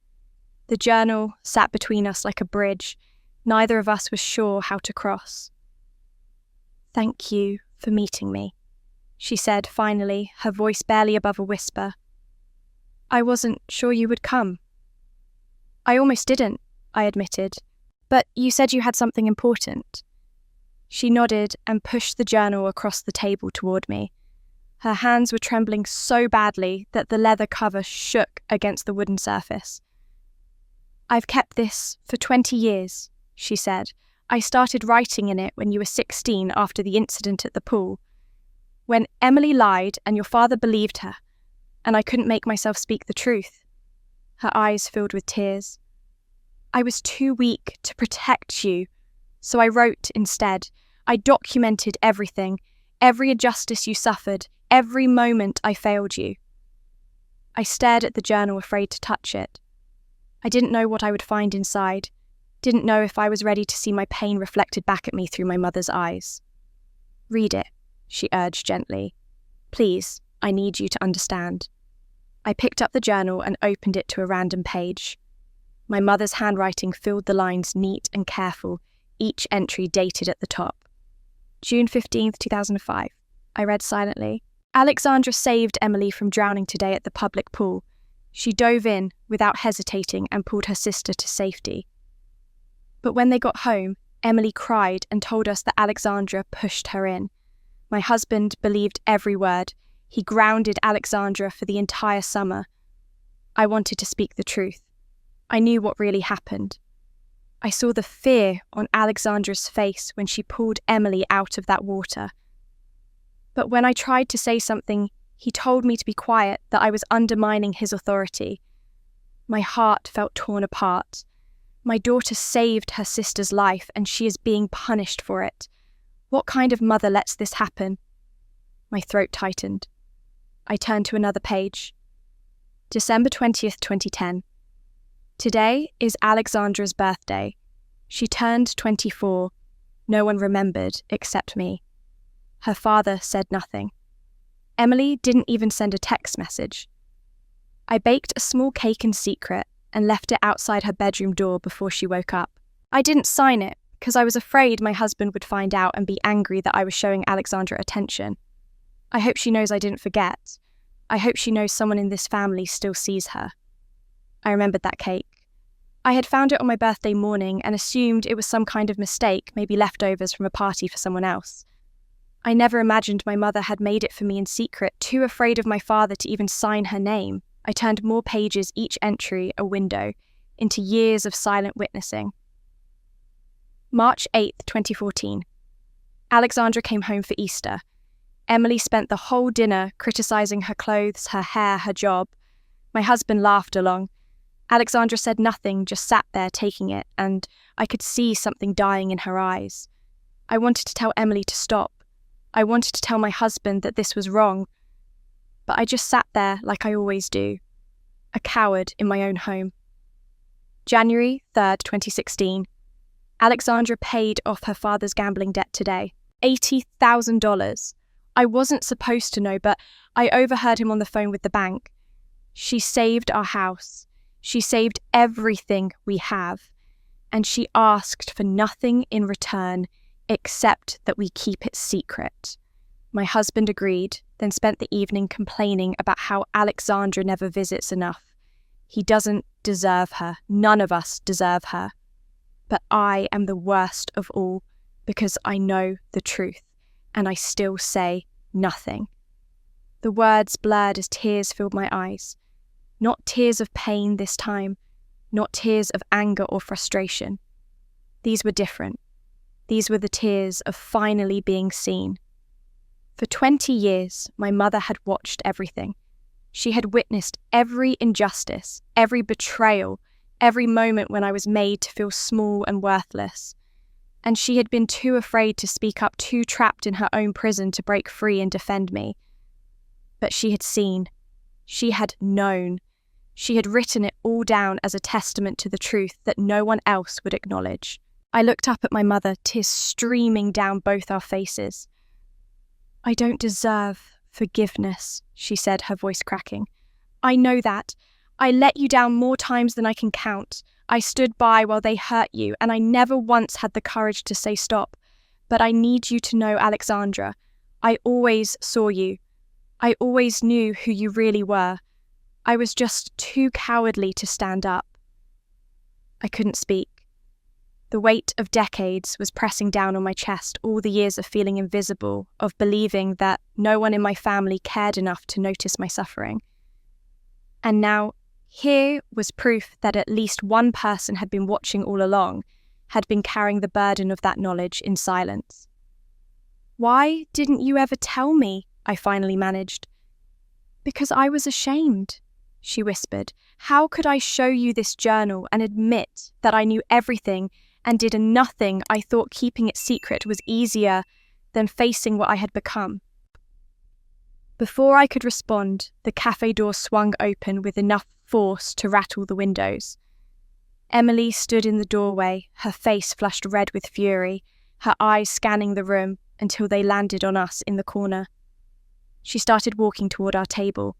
The journal sat between us like a bridge. Neither of us was sure how to cross. "Thank you for meeting me," she said finally, her voice barely above a whisper. "I wasn't sure you would come." "I almost didn't," I admitted. "But you said you had something important." She nodded and pushed the journal across the table toward me. Her hands were trembling so badly that the leather cover shook against the wooden surface. "I've kept this for 20 years, she said. "I started writing in it when you were 16 after the incident at the pool. When Emily lied and your father believed her, and I couldn't make myself speak the truth." Her eyes filled with tears. "I was too weak to protect you, so I wrote instead. I documented everything, every injustice you suffered, every moment I failed you. I stared at the journal, afraid to touch it. I didn't know what I would find inside, didn't know if I was ready to see my pain reflected back at me through my mother's eyes. "Read it," she urged gently. "Please, I need you to understand." I picked up the journal and opened it to a random page. My mother's handwriting filled the lines neat and careful, each entry dated at the top. June 15th, 2005. I read silently. Alexandra saved Emily from drowning today at the public pool. She dove in without hesitating and pulled her sister to safety. But when they got home, Emily cried and told us that Alexandra pushed her in. My husband believed every word. He grounded Alexandra for the entire summer. I wanted to speak the truth. I knew what really happened. I saw the fear on Alexandra's face when she pulled Emily out of that water. But when I tried to say something, he told me to be quiet, that I was undermining his authority. My heart felt torn apart. My daughter saved her sister's life, and she is being punished for it. What kind of mother lets this happen? My throat tightened. I turned to another page. December 20th, 2010. Today is Alexandra's birthday. She turned 24. No one remembered except me. Her father said nothing. Emily didn't even send a text message. I baked a small cake in secret and left it outside her bedroom door before she woke up. I didn't sign it because I was afraid my husband would find out and be angry that I was showing Alexandra attention. I hope she knows I didn't forget. I hope she knows someone in this family still sees her. I remembered that cake. I had found it on my birthday morning and assumed it was some kind of mistake, maybe leftovers from a party for someone else. I never imagined my mother had made it for me in secret, too afraid of my father to even sign her name. I turned more pages, each entry a window, into years of silent witnessing. March 8th, 2014. Alexandra came home for Easter. Emily spent the whole dinner criticising her clothes, her hair, her job. My husband laughed along. Alexandra said nothing, just sat there taking it, and I could see something dying in her eyes. I wanted to tell Emily to stop. I wanted to tell my husband that this was wrong. But I just sat there like I always do, a coward in my own home. January 3rd, 2016. Alexandra paid off her father's gambling debt today. $80,000. I wasn't supposed to know, but I overheard him on the phone with the bank. She saved our house. She saved everything we have. And she asked for nothing in return except that we keep it secret. My husband agreed, then spent the evening complaining about how Alexandra never visits enough. He doesn't deserve her. None of us deserve her. But I am the worst of all because I know the truth, and I still say nothing. The words blurred as tears filled my eyes. Not tears of pain this time, not tears of anger or frustration. These were different. These were the tears of finally being seen. For 20 years, my mother had watched everything. She had witnessed every injustice, every betrayal, every moment when I was made to feel small and worthless. And she had been too afraid to speak up, too trapped in her own prison to break free and defend me. But she had seen. She had known. She had written it all down as a testament to the truth that no one else would acknowledge. I looked up at my mother, tears streaming down both our faces. "I don't deserve forgiveness," she said, her voice cracking. "I know that. I let you down more times than I can count. I stood by while they hurt you, and I never once had the courage to say stop. But I need you to know, Alexandra, I always saw you. I always knew who you really were. I was just too cowardly to stand up." I couldn't speak. The weight of decades was pressing down on my chest, all the years of feeling invisible, of believing that no one in my family cared enough to notice my suffering. And now, here was proof that at least one person had been watching all along, had been carrying the burden of that knowledge in silence. "Why didn't you ever tell me?" I finally managed. "Because I was ashamed," she whispered. "How could I show you this journal and admit that I knew everything and did nothing. I thought keeping it secret was easier than facing what I had become. Before I could respond, the cafe door swung open with enough force to rattle the windows. Emily stood in the doorway, her face flushed red with fury, her eyes scanning the room until they landed on us in the corner. She started walking toward our table.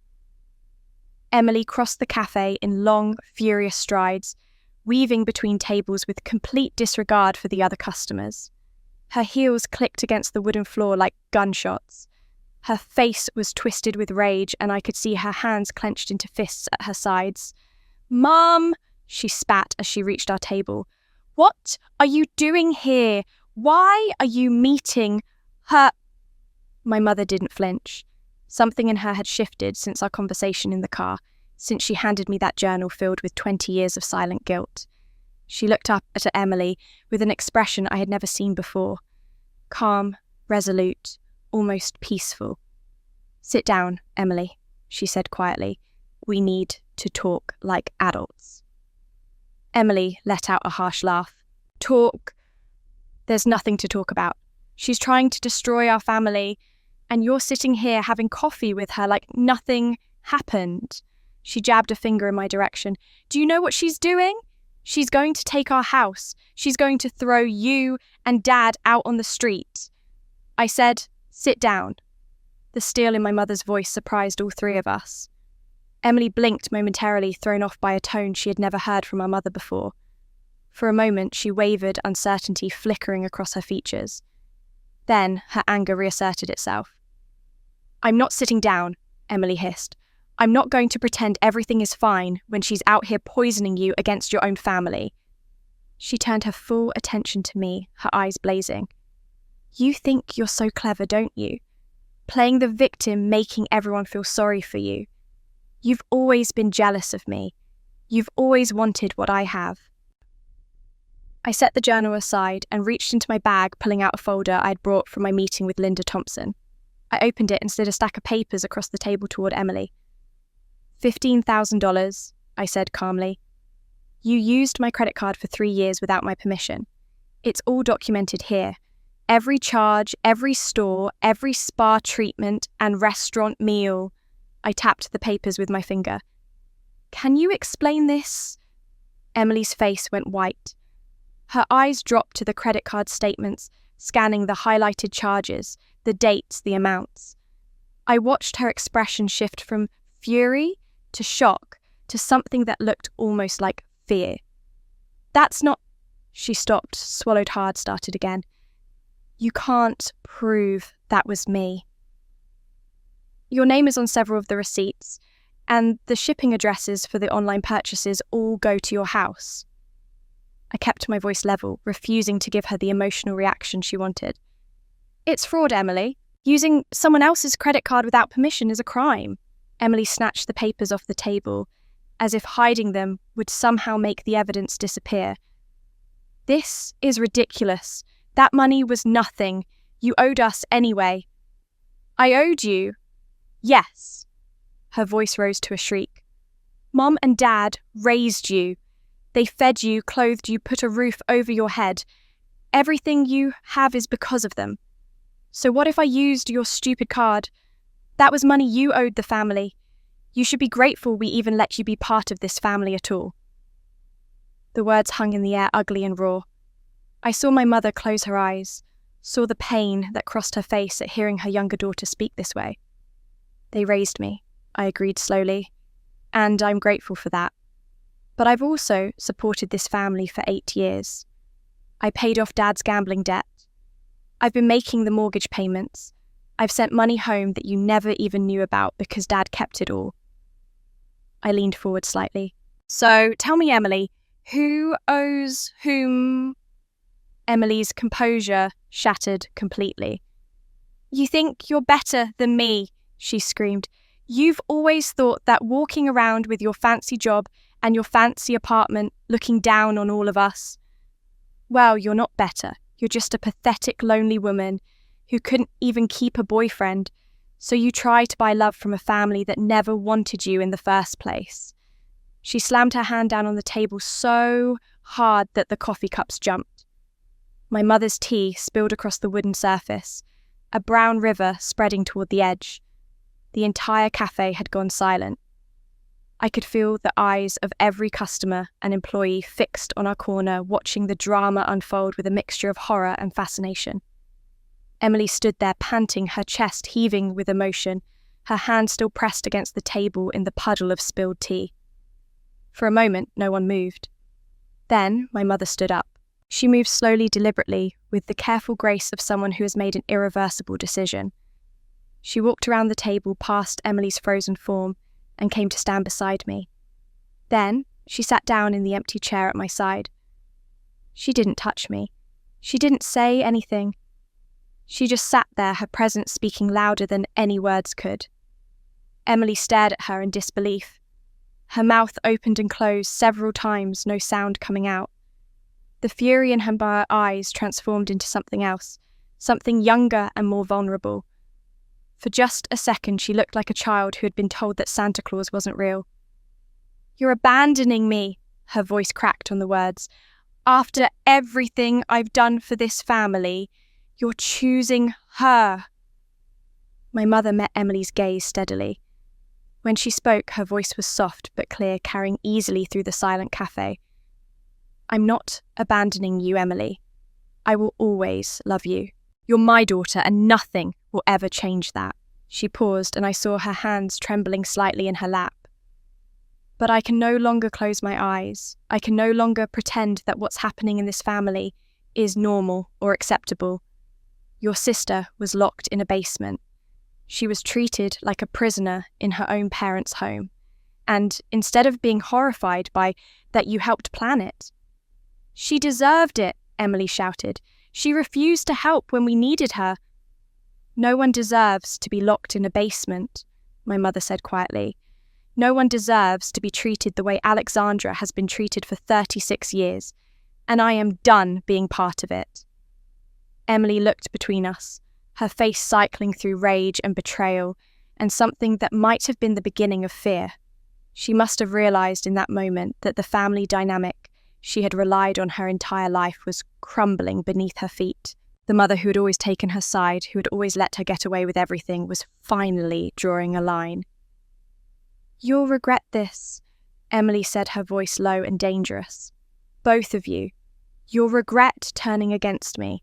Emily crossed the cafe in long, furious strides, weaving between tables with complete disregard for the other customers. Her heels clicked against the wooden floor like gunshots. Her face was twisted with rage, and I could see her hands clenched into fists at her sides. "Mum!" she spat as she reached our table. "What are you doing here? Why are you meeting her?" My mother didn't flinch. Something in her had shifted since our conversation in the car, since she handed me that journal filled with 20 years of silent guilt. She looked up at Emily with an expression I had never seen before. Calm, resolute, almost peaceful. "Sit down, Emily," she said quietly. "We need to talk like adults." Emily let out a harsh laugh. "Talk? There's nothing to talk about. She's trying to destroy our family, and you're sitting here having coffee with her like nothing happened." She jabbed a finger in my direction. "Do you know what she's doing? She's going to take our house. She's going to throw you and Dad out on the street." I said, "Sit down." The steel in my mother's voice surprised all three of us. Emily blinked momentarily, thrown off by a tone she had never heard from our mother before. For a moment, she wavered, uncertainty flickering across her features. Then her anger reasserted itself. "I'm not sitting down," Emily hissed. "I'm not going to pretend everything is fine when she's out here poisoning you against your own family." She turned her full attention to me, her eyes blazing. "You think you're so clever, don't you? Playing the victim, making everyone feel sorry for you. You've always been jealous of me. You've always wanted what I have." I set the journal aside and reached into my bag, pulling out a folder I'd brought from my meeting with Linda Thompson. I opened it and slid a stack of papers across the table toward Emily. $15,000, I said calmly. "You used my credit card for 3 years without my permission. It's all documented here. Every charge, every store, every spa treatment and restaurant meal." I tapped the papers with my finger. "Can you explain this?" Emily's face went white. Her eyes dropped to the credit card statements, scanning the highlighted charges, the dates, the amounts. I watched her expression shift from fury to shock to something that looked almost like fear. "That's not..." She stopped, swallowed hard, started again. "You can't prove that was me. Your name is on several of the receipts, and the shipping addresses for the online purchases all go to your house." I kept my voice level, refusing to give her the emotional reaction she wanted. "It's fraud, Emily. Using someone else's credit card without permission is a crime." Emily snatched the papers off the table, as if hiding them would somehow make the evidence disappear. "This is ridiculous. That money was nothing. You owed us anyway." "I owed you?" "Yes." Her voice rose to a shriek. "Mom and Dad raised you. They fed you, clothed you, put a roof over your head. Everything you have is because of them. So what if I used your stupid card? That was money you owed the family. You should be grateful we even let you be part of this family at all." The words hung in the air, ugly and raw. I saw my mother close her eyes, saw the pain that crossed her face at hearing her younger daughter speak this way. "They raised me," I agreed slowly, "and I'm grateful for that. But I've also supported this family for 8 years. I paid off Dad's gambling debt. I've been making the mortgage payments. I've sent money home that you never even knew about because Dad kept it all." I leaned forward slightly. "So tell me, Emily, who owes whom?" Emily's composure shattered completely. "You think you're better than me," she screamed. "You've always thought that walking around with your fancy job and your fancy apartment looking down on all of us. Well, you're not better. You're just a pathetic, lonely woman who couldn't even keep a boyfriend, so you try to buy love from a family that never wanted you in the first place." She slammed her hand down on the table so hard that the coffee cups jumped. My mother's tea spilled across the wooden surface, a brown river spreading toward the edge. The entire cafe had gone silent. I could feel the eyes of every customer and employee fixed on our corner, watching the drama unfold with a mixture of horror and fascination. Emily stood there panting, her chest heaving with emotion, her hand still pressed against the table in the puddle of spilled tea. For a moment, no one moved. Then my mother stood up. She moved slowly, deliberately, with the careful grace of someone who has made an irreversible decision. She walked around the table past Emily's frozen form and came to stand beside me. Then she sat down in the empty chair at my side. She didn't touch me. She didn't say anything. She just sat there, her presence speaking louder than any words could. Emily stared at her in disbelief. Her mouth opened and closed several times, no sound coming out. The fury in her eyes transformed into something else, something younger and more vulnerable. For just a second, she looked like a child who had been told that Santa Claus wasn't real. "You're abandoning me," her voice cracked on the words. "After everything I've done for this family, you're choosing her." My mother met Emily's gaze steadily. When she spoke, her voice was soft but clear, carrying easily through the silent cafe. "I'm not abandoning you, Emily. I will always love you. You're my daughter, and nothing will ever change that." She paused, and I saw her hands trembling slightly in her lap. "But I can no longer close my eyes. I can no longer pretend that what's happening in this family is normal or acceptable. Your sister was locked in a basement. She was treated like a prisoner in her own parents' home. And instead of being horrified by that you helped plan it, she deserved it," Emily shouted. "She refused to help when we needed her." "No one deserves to be locked in a basement," my mother said quietly. "No one deserves to be treated the way Alexandra has been treated for 36 years, and I am done being part of it." Emily looked between us, her face cycling through rage and betrayal, and something that might have been the beginning of fear. She must have realized in that moment that the family dynamic she had relied on her entire life was crumbling beneath her feet. The mother who had always taken her side, who had always let her get away with everything, was finally drawing a line. "You'll regret this," Emily said, her voice low and dangerous. "Both of you. You'll regret turning against me."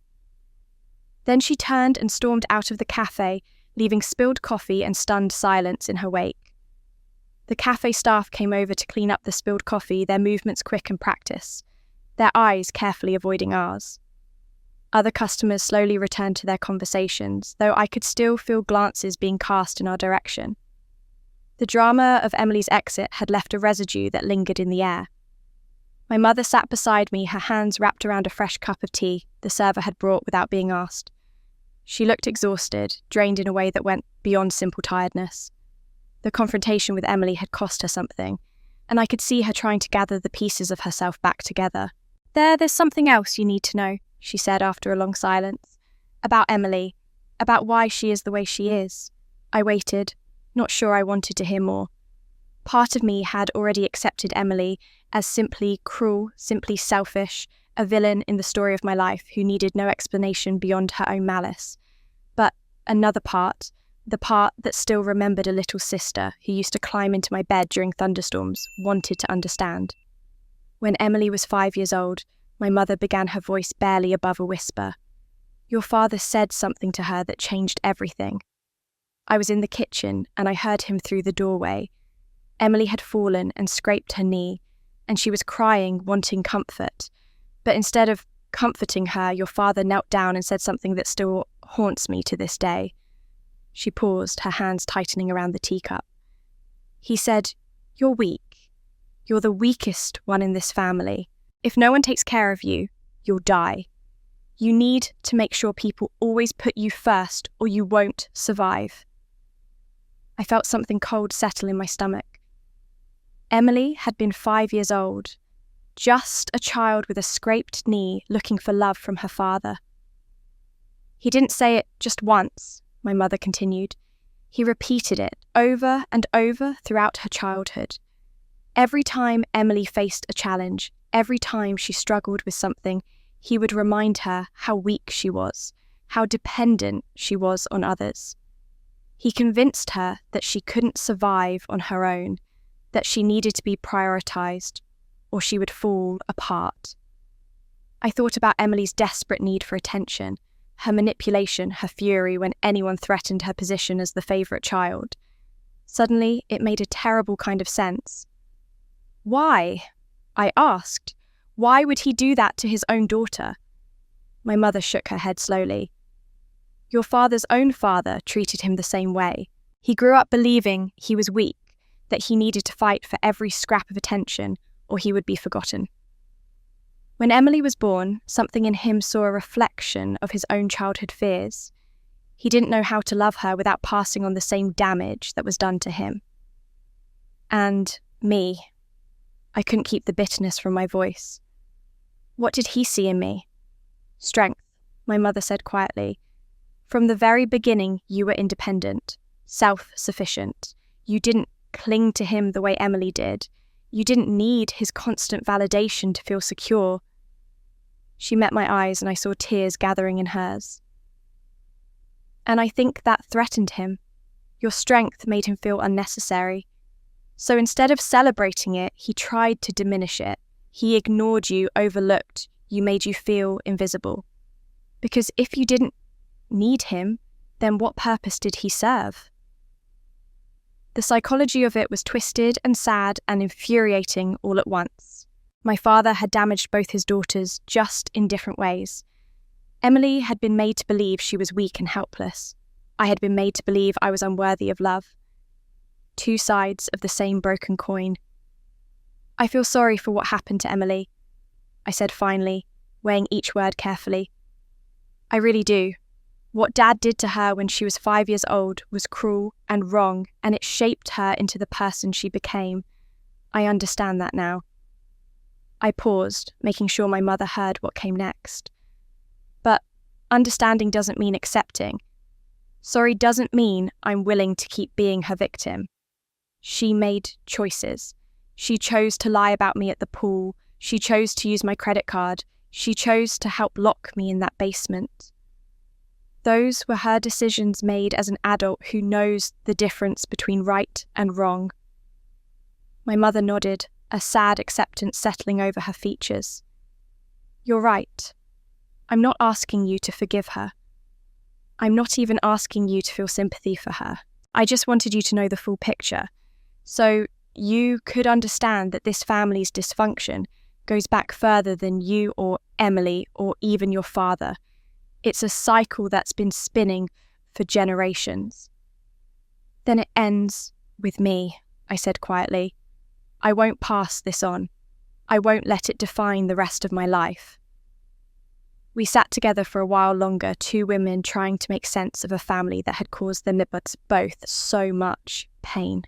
Then she turned and stormed out of the cafe, leaving spilled coffee and stunned silence in her wake. The cafe staff came over to clean up the spilled coffee, their movements quick and practiced, their eyes carefully avoiding ours. Other customers slowly returned to their conversations, though I could still feel glances being cast in our direction. The drama of Emily's exit had left a residue that lingered in the air. My mother sat beside me, her hands wrapped around a fresh cup of tea the server had brought without being asked. She looked exhausted, drained in a way that went beyond simple tiredness. The confrontation with Emily had cost her something, and I could see her trying to gather the pieces of herself back together. There's something else you need to know," she said after a long silence. "About Emily, about why she is the way she is." I waited, not sure I wanted to hear more. Part of me had already accepted Emily as simply cruel, simply selfish, a villain in the story of my life who needed no explanation beyond her own malice. But another part, the part that still remembered a little sister who used to climb into my bed during thunderstorms, wanted to understand. When Emily was 5 years old, my mother began, her voice barely above a whisper. "Your father said something to her that changed everything." I was in the kitchen and I heard him through the doorway. Emily had fallen and scraped her knee, and she was crying, wanting comfort. But instead of comforting her, your father knelt down and said something that still haunts me to this day. She paused, her hands tightening around the teacup. He said, "You're weak. You're the weakest one in this family. If no one takes care of you, you'll die. You need to make sure people always put you first or you won't survive." I felt something cold settle in my stomach. Emily had been 5 years old, just a child with a scraped knee looking for love from her father. "He didn't say it just once," my mother continued. "He repeated it over and over throughout her childhood. Every time Emily faced a challenge, Every time she struggled with something, he would remind her how weak she was, how dependent she was on others. He convinced her that she couldn't survive on her own, that she needed to be prioritized, or she would fall apart. I thought about Emily's desperate need for attention, her manipulation, her fury when anyone threatened her position as the favourite child. Suddenly, it made a terrible kind of sense. Why? I asked. Why would he do that to his own daughter? My mother shook her head slowly. Your father's own father treated him the same way. He grew up believing he was weak, that he needed to fight for every scrap of attention, or he would be forgotten. When Emily was born, something in him saw a reflection of his own childhood fears. He didn't know how to love her without passing on the same damage that was done to him. And me. I couldn't keep the bitterness from my voice. What did he see in me? Strength, my mother said quietly. From the very beginning, you were independent, self-sufficient. You didn't cling to him the way Emily did. You didn't need his constant validation to feel secure. She met my eyes and I saw tears gathering in hers. And I think that threatened him. Your strength made him feel unnecessary. So instead of celebrating it, he tried to diminish it. He ignored you, overlooked you, made you feel invisible. Because if you didn't need him, then what purpose did he serve? The psychology of it was twisted and sad and infuriating all at once. My father had damaged both his daughters, just in different ways. Emily had been made to believe she was weak and helpless. I had been made to believe I was unworthy of love. Two sides of the same broken coin. I feel sorry for what happened to Emily, I said finally, weighing each word carefully. I really do. What Dad did to her when she was 5 years old was cruel and wrong, and it shaped her into the person she became. I understand that now. I paused, making sure my mother heard what came next. But understanding doesn't mean accepting. Sorry doesn't mean I'm willing to keep being her victim. She made choices. She chose to lie about me at the pool. She chose to use my credit card. She chose to help lock me in that basement. Those were her decisions made as an adult who knows the difference between right and wrong. My mother nodded, a sad acceptance settling over her features. You're right. I'm not asking you to forgive her. I'm not even asking you to feel sympathy for her. I just wanted you to know the full picture, so you could understand that this family's dysfunction goes back further than you or Emily or even your father. It's a cycle that's been spinning for generations. Then it ends with me, I said quietly. I won't pass this on. I won't let it define the rest of my life. We sat together for a while longer, two women trying to make sense of a family that had caused them both so much pain.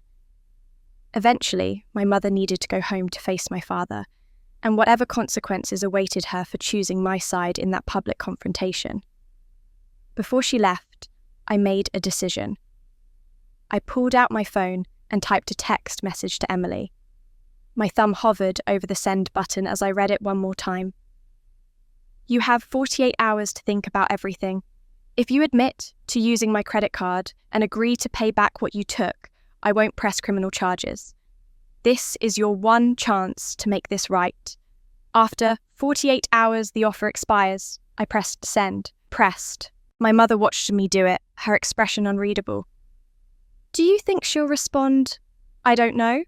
Eventually, my mother needed to go home to face my father, and whatever consequences awaited her for choosing my side in that public confrontation. Before she left, I made a decision. I pulled out my phone and typed a text message to Emily. My thumb hovered over the send button as I read it one more time. You have 48 hours to think about everything. If you admit to using my credit card and agree to pay back what you took, I won't press criminal charges. This is your one chance to make this right. After 48 hours, the offer expires. I pressed send. Pressed. My mother watched me do it, her expression unreadable. Do you think she'll respond, I don't know?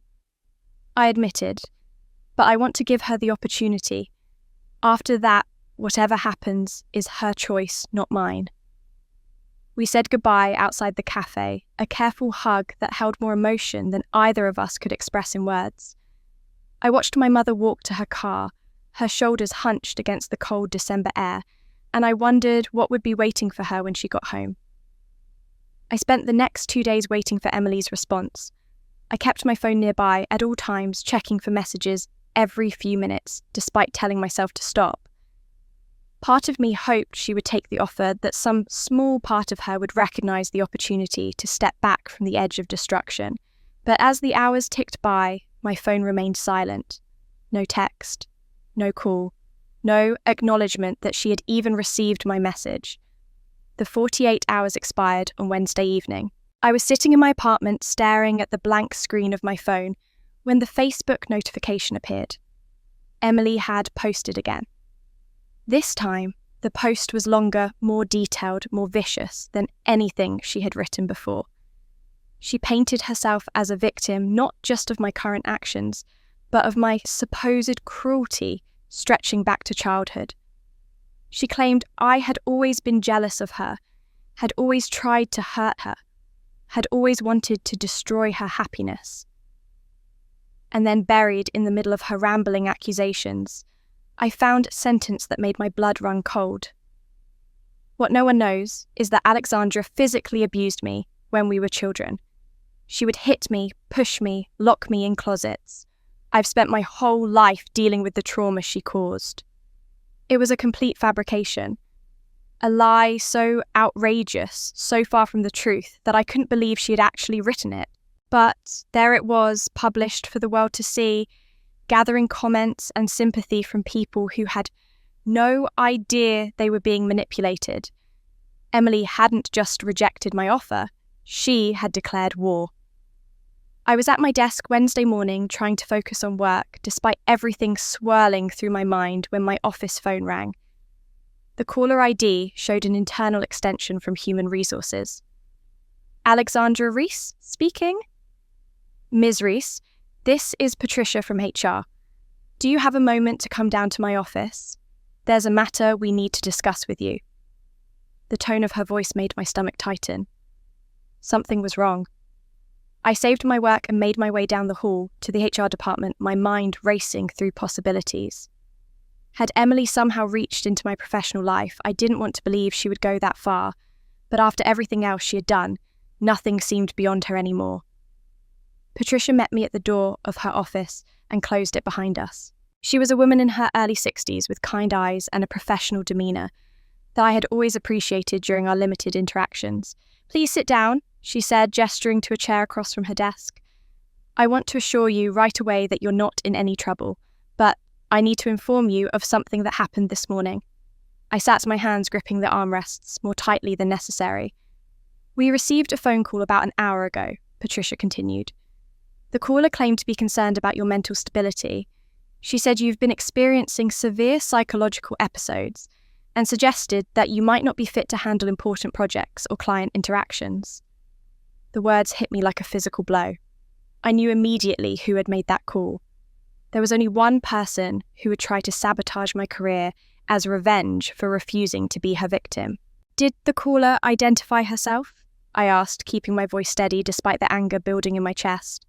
I admitted, but I want to give her the opportunity. After that, whatever happens is her choice, not mine. We said goodbye outside the cafe, a careful hug that held more emotion than either of us could express in words. I watched my mother walk to her car, her shoulders hunched against the cold December air, and I wondered what would be waiting for her when she got home. I spent the next 2 days waiting for Emily's response. I kept my phone nearby at all times, checking for messages every few minutes, despite telling myself to stop. Part of me hoped she would take the offer, that some small part of her would recognise the opportunity to step back from the edge of destruction. But as the hours ticked by, my phone remained silent. No text, no call, no acknowledgement that she had even received my message. The 48 hours expired on Wednesday evening. I was sitting in my apartment staring at the blank screen of my phone when the Facebook notification appeared. Emily had posted again. This time, the post was longer, more detailed, more vicious than anything she had written before. She painted herself as a victim not just of my current actions, but of my supposed cruelty stretching back to childhood. She claimed I had always been jealous of her, had always tried to hurt her, had always wanted to destroy her happiness. And then buried in the middle of her rambling accusations, I found a sentence that made my blood run cold. What no one knows is that Alexandra physically abused me when we were children. She would hit me, push me, lock me in closets. I've spent my whole life dealing with the trauma she caused. It was a complete fabrication. A lie so outrageous, so far from the truth, that I couldn't believe she had actually written it. But there it was, published for the world to see, gathering comments and sympathy from people who had no idea they were being manipulated. Emily hadn't just rejected my offer, she had declared war. I was at my desk Wednesday morning trying to focus on work, despite everything swirling through my mind when my office phone rang. The caller ID showed an internal extension from Human Resources. Alexandra Reese speaking? Ms. Reese, this is Patricia from HR. Do you have a moment to come down to my office? There's a matter we need to discuss with you. The tone of her voice made my stomach tighten. Something was wrong. I saved my work and made my way down the hall to the HR department, my mind racing through possibilities. Had Emily somehow reached into my professional life, I didn't want to believe she would go that far, but after everything else she had done, nothing seemed beyond her anymore. Patricia met me at the door of her office and closed it behind us. She was a woman in her early 60s with kind eyes and a professional demeanour that I had always appreciated during our limited interactions. Please sit down, she said, gesturing to a chair across from her desk. I want to assure you right away that you're not in any trouble, but I need to inform you of something that happened this morning. I sat my hands gripping the armrests more tightly than necessary. We received a phone call about an hour ago, Patricia continued. The caller claimed to be concerned about your mental stability. She said you've been experiencing severe psychological episodes and suggested that you might not be fit to handle important projects or client interactions. The words hit me like a physical blow. I knew immediately who had made that call. There was only one person who would try to sabotage my career as revenge for refusing to be her victim. Did the caller identify herself? I asked, keeping my voice steady despite the anger building in my chest.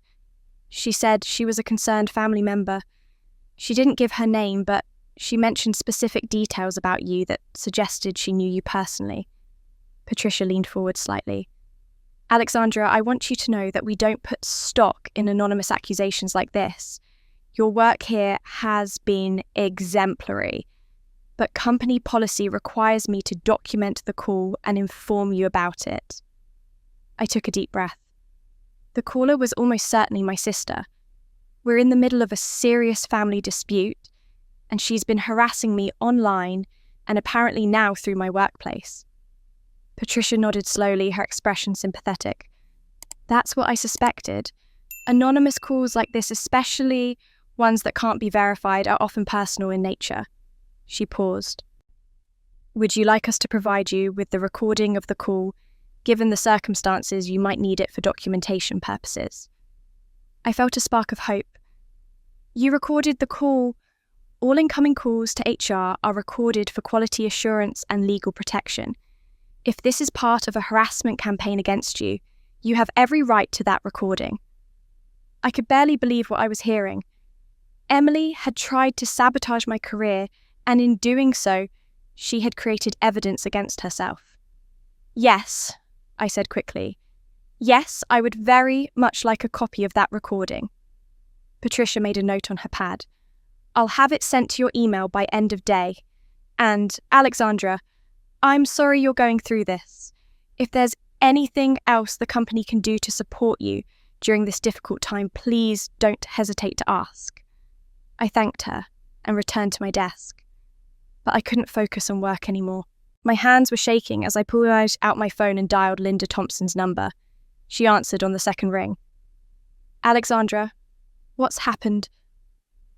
She said she was a concerned family member. She didn't give her name, but she mentioned specific details about you that suggested she knew you personally. Patricia leaned forward slightly. Alexandra, I want you to know that we don't put stock in anonymous accusations like this. Your work here has been exemplary, but company policy requires me to document the call and inform you about it. I took a deep breath. The caller was almost certainly my sister. We're in the middle of a serious family dispute, and she's been harassing me online and apparently now through my workplace. Patricia nodded slowly, her expression sympathetic. That's what I suspected. Anonymous calls like this, especially ones that can't be verified, are often personal in nature. She paused. Would you like us to provide you with the recording of the call? Given the circumstances, you might need it for documentation purposes. I felt a spark of hope. You recorded the call. All incoming calls to HR are recorded for quality assurance and legal protection. If this is part of a harassment campaign against you, you have every right to that recording. I could barely believe what I was hearing. Emily had tried to sabotage my career, and in doing so, she had created evidence against herself. Yes, I said quickly. Yes, I would very much like a copy of that recording. Patricia made a note on her pad. I'll have it sent to your email by end of day. And, Alexandra, I'm sorry you're going through this. If there's anything else the company can do to support you during this difficult time, please don't hesitate to ask. I thanked her and returned to my desk. But I couldn't focus on work anymore. My hands were shaking as I pulled out my phone and dialed Linda Thompson's number. She answered on the second ring. "Alexandra, what's happened?"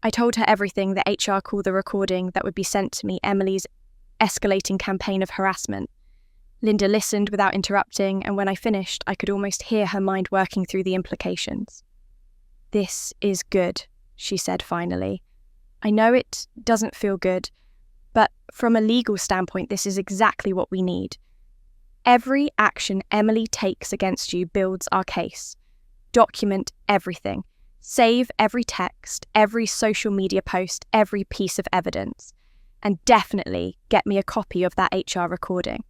I told her everything, the HR call, the recording that would be sent to me, Emily's escalating campaign of harassment. Linda listened without interrupting, and when I finished, I could almost hear her mind working through the implications. "This is good," she said finally. "I know it doesn't feel good, but from a legal standpoint, this is exactly what we need. Every action Emily takes against you builds our case. Document everything. Save every text, every social media post, every piece of evidence. And definitely get me a copy of that HR recording."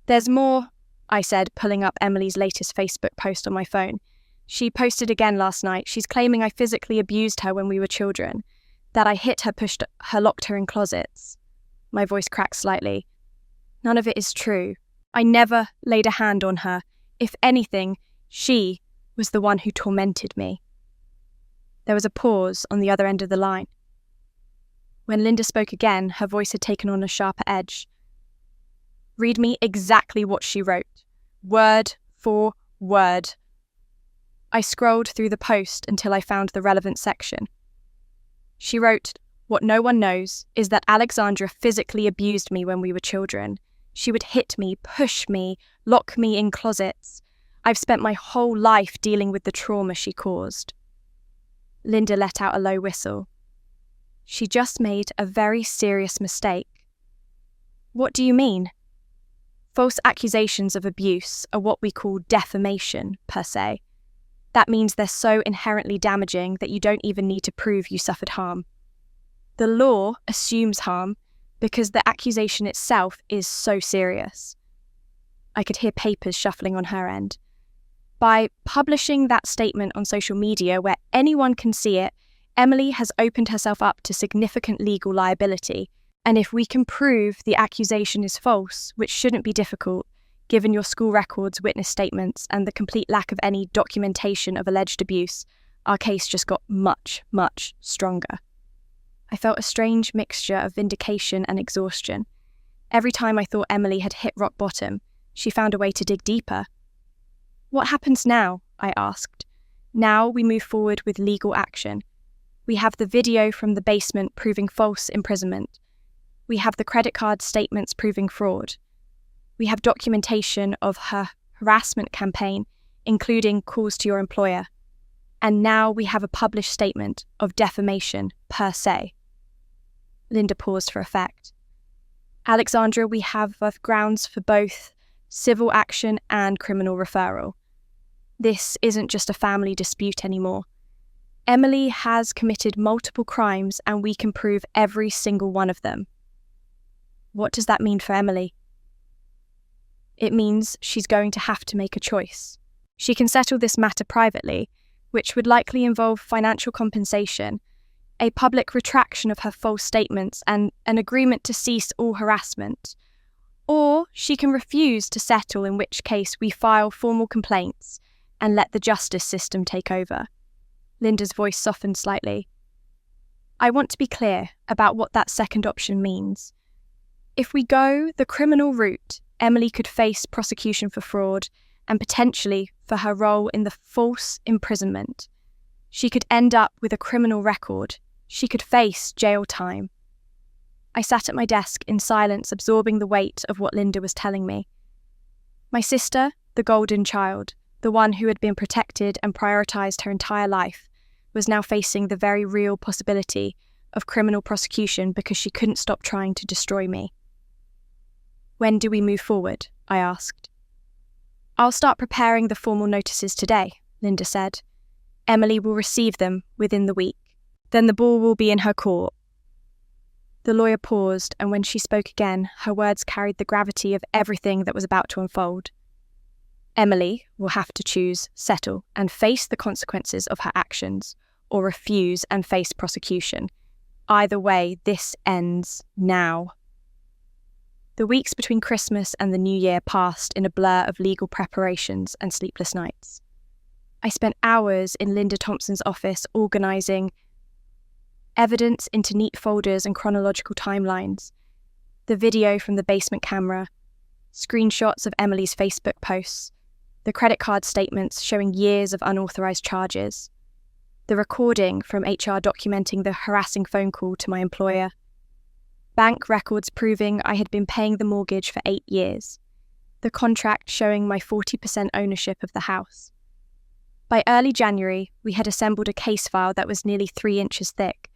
"There's more," I said, pulling up Emily's latest Facebook post on my phone. "She posted again last night. She's claiming I physically abused her when we were children, that I hit her, pushed her, locked her in closets." My voice cracked slightly. "None of it is true. I never laid a hand on her. If anything, she was the one who tormented me." There was a pause on the other end of the line. When Linda spoke again, her voice had taken on a sharper edge. "Read me exactly what she wrote, word for word." I scrolled through the post until I found the relevant section. She wrote, "What no one knows is that Alexandra physically abused me when we were children. She would hit me, push me, lock me in closets. I've spent my whole life dealing with the trauma she caused." Linda let out a low whistle. She just made a very serious mistake. "What do you mean?" "False accusations of abuse are what we call defamation, per se. That means they're so inherently damaging that you don't even need to prove you suffered harm. The law assumes harm because the accusation itself is so serious." I could hear papers shuffling on her end. "By publishing that statement on social media where anyone can see it, Emily has opened herself up to significant legal liability, and if we can prove the accusation is false, which shouldn't be difficult, given your school records, witness statements, and the complete lack of any documentation of alleged abuse, our case just got much, much stronger." I felt a strange mixture of vindication and exhaustion. Every time I thought Emily had hit rock bottom, she found a way to dig deeper. "What happens now?" I asked. "Now we move forward with legal action. We have the video from the basement proving false imprisonment. We have the credit card statements proving fraud. We have documentation of her harassment campaign, including calls to your employer. And now we have a published statement of defamation per se." Linda paused for effect. "Alexandra, we have grounds for both civil action and criminal referral. This isn't just a family dispute anymore. Emily has committed multiple crimes and we can prove every single one of them." "What does that mean for Emily?" "It means she's going to have to make a choice. She can settle this matter privately, which would likely involve financial compensation, a public retraction of her false statements, and an agreement to cease all harassment. Or she can refuse to settle, in which case we file formal complaints and let the justice system take over." Linda's voice softened slightly. "I want to be clear about what that second option means. If we go the criminal route, Emily could face prosecution for fraud and potentially for her role in the false imprisonment. She could end up with a criminal record. She could face jail time." I sat at my desk in silence, absorbing the weight of what Linda was telling me. My sister, the golden child, the one who had been protected and prioritised her entire life, was now facing the very real possibility of criminal prosecution because she couldn't stop trying to destroy me. "When do we move forward?" I asked. "I'll start preparing the formal notices today," Linda said. "Emily will receive them within the week. Then the ball will be in her court." The lawyer paused, and when she spoke again, her words carried the gravity of everything that was about to unfold. "Emily will have to choose settle and face the consequences of her actions, or refuse and face prosecution. Either way, this ends now." The weeks between Christmas and the New Year passed in a blur of legal preparations and sleepless nights. I spent hours in Linda Thompson's office organising evidence into neat folders and chronological timelines, the video from the basement camera, screenshots of Emily's Facebook posts, the credit card statements showing years of unauthorized charges, the recording from HR documenting the harassing phone call to my employer, bank records proving I had been paying the mortgage for 8 years, the contract showing my 40% ownership of the house. By early January, we had assembled a case file that was nearly 3 inches thick.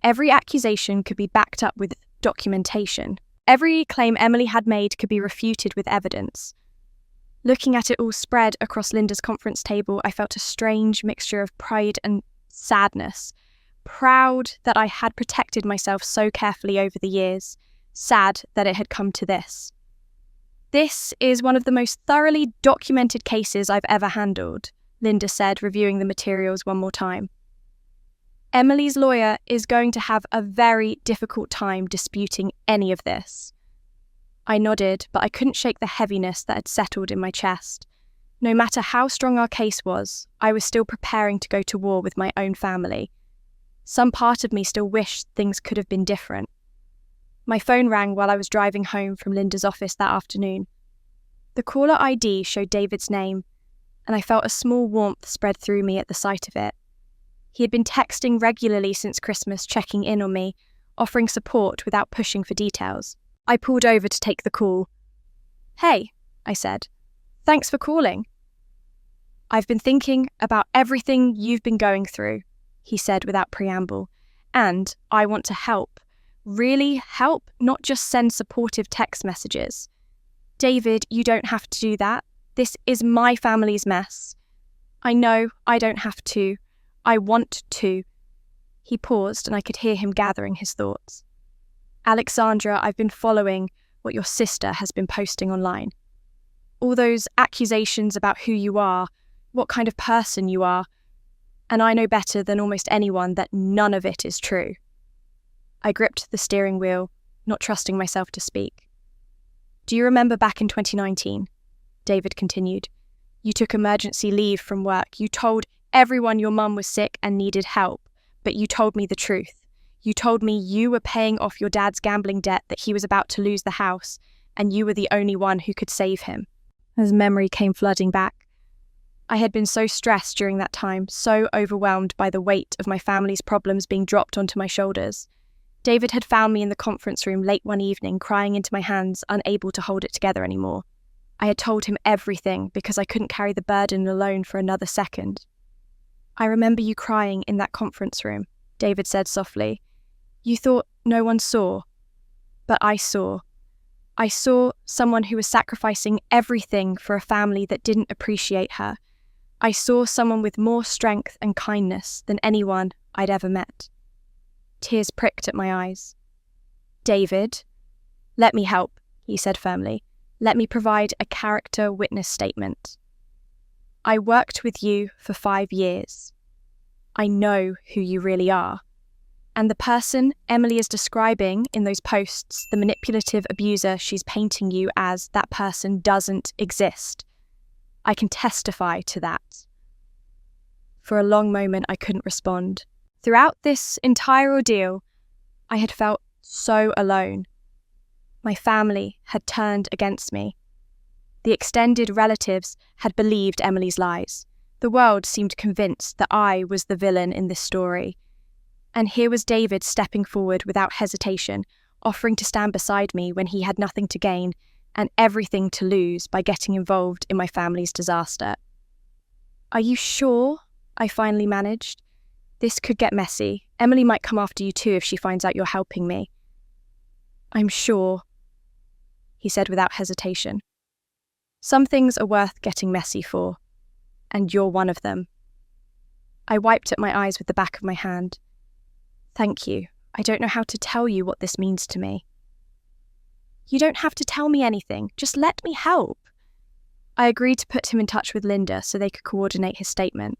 Every accusation could be backed up with documentation. Every claim Emily had made could be refuted with evidence. Looking at it all spread across Linda's conference table, I felt a strange mixture of pride and sadness. Proud that I had protected myself so carefully over the years. Sad that it had come to this. "This is one of the most thoroughly documented cases I've ever handled," Linda said, reviewing the materials one more time. "Emily's lawyer is going to have a very difficult time disputing any of this." I nodded, but I couldn't shake the heaviness that had settled in my chest. No matter how strong our case was, I was still preparing to go to war with my own family. Some part of me still wished things could have been different. My phone rang while I was driving home from Linda's office that afternoon. The caller ID showed David's name, and I felt a small warmth spread through me at the sight of it. He had been texting regularly since Christmas, checking in on me, offering support without pushing for details. I pulled over to take the call. "Hey," I said. "Thanks for calling." "I've been thinking about everything you've been going through," he said without preamble, "and I want to help. Really help, not just send supportive text messages." "David, you don't have to do that. This is my family's mess." "I know I don't have to. I want to." He paused and I could hear him gathering his thoughts. "Alexandra, I've been following what your sister has been posting online. All those accusations about who you are, what kind of person you are, and I know better than almost anyone that none of it is true." I gripped the steering wheel, not trusting myself to speak. "Do you remember back in 2019? David continued. "You took emergency leave from work. You told everyone your mum was sick and needed help, but you told me the truth. You told me you were paying off your dad's gambling debt, that he was about to lose the house, and you were the only one who could save him." As memory came flooding back, I had been so stressed during that time, so overwhelmed by the weight of my family's problems being dropped onto my shoulders. David had found me in the conference room late one evening, crying into my hands, unable to hold it together anymore. I had told him everything because I couldn't carry the burden alone for another second. "I remember you crying in that conference room," David said softly. "You thought no one saw, but I saw. I saw someone who was sacrificing everything for a family that didn't appreciate her. I saw someone with more strength and kindness than anyone I'd ever met." Tears pricked at my eyes. "David, let me help," he said firmly. "Let me provide a character witness statement. I worked with you for 5 years. I know who you really are. And the person Emily is describing in those posts, the manipulative abuser she's painting you as, that person doesn't exist. I can testify to that." For a long moment, I couldn't respond. Throughout this entire ordeal, I had felt so alone. My family had turned against me. The extended relatives had believed Emily's lies. The world seemed convinced that I was the villain in this story. And here was David stepping forward without hesitation, offering to stand beside me when he had nothing to gain and everything to lose by getting involved in my family's disaster. "Are you sure?" I finally managed. "This could get messy. Emily might come after you too if she finds out you're helping me." "I'm sure," he said without hesitation. "Some things are worth getting messy for, and you're one of them." I wiped at my eyes with the back of my hand. "Thank you. I don't know how to tell you what this means to me." "You don't have to tell me anything. Just let me help." I agreed to put him in touch with Linda so they could coordinate his statement.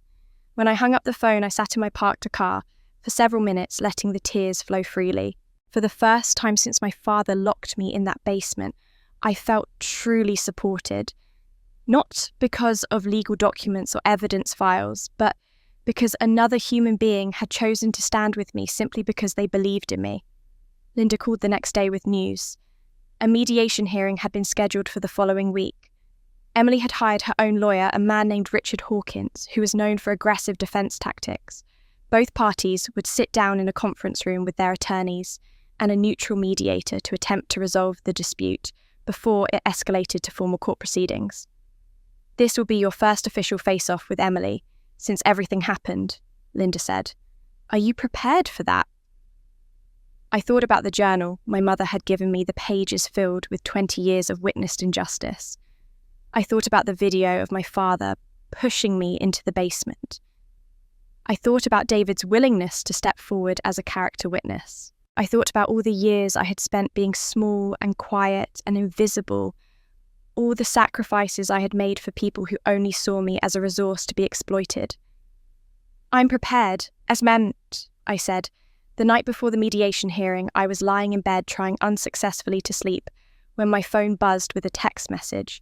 When I hung up the phone, I sat in my parked car for several minutes, letting the tears flow freely. For the first time since my father locked me in that basement, I felt truly supported. Not because of legal documents or evidence files, but because another human being had chosen to stand with me simply because they believed in me. Linda called the next day with news. A mediation hearing had been scheduled for the following week. Emily had hired her own lawyer, a man named Richard Hawkins, who was known for aggressive defense tactics. Both parties would sit down in a conference room with their attorneys and a neutral mediator to attempt to resolve the dispute before it escalated to formal court proceedings. "This will be your first official face-off with Emily since everything happened," Linda said. "Are you prepared for that?" I thought about the journal my mother had given me, the pages filled with 20 years of witnessed injustice. I thought about the video of my father pushing me into the basement. I thought about David's willingness to step forward as a character witness. I thought about all the years I had spent being small and quiet and invisible, all the sacrifices I had made for people who only saw me as a resource to be exploited. "I'm prepared, as meant," I said. The night before the mediation hearing, I was lying in bed trying unsuccessfully to sleep when my phone buzzed with a text message.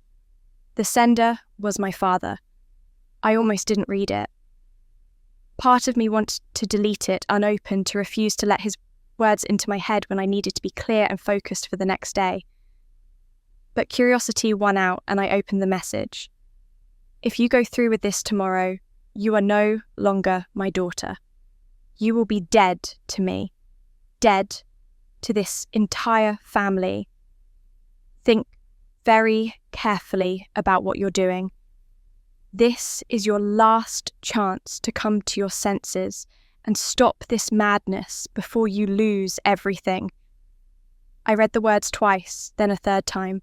The sender was my father. I almost didn't read it. Part of me wanted to delete it unopened, to refuse to let his words into my head when I needed to be clear and focused for the next day. But curiosity won out and I opened the message. "If you go through with this tomorrow, you are no longer my daughter. You will be dead to me, dead to this entire family. Think very carefully about what you're doing. This is your last chance to come to your senses and stop this madness before you lose everything." I read the words twice, then a third time.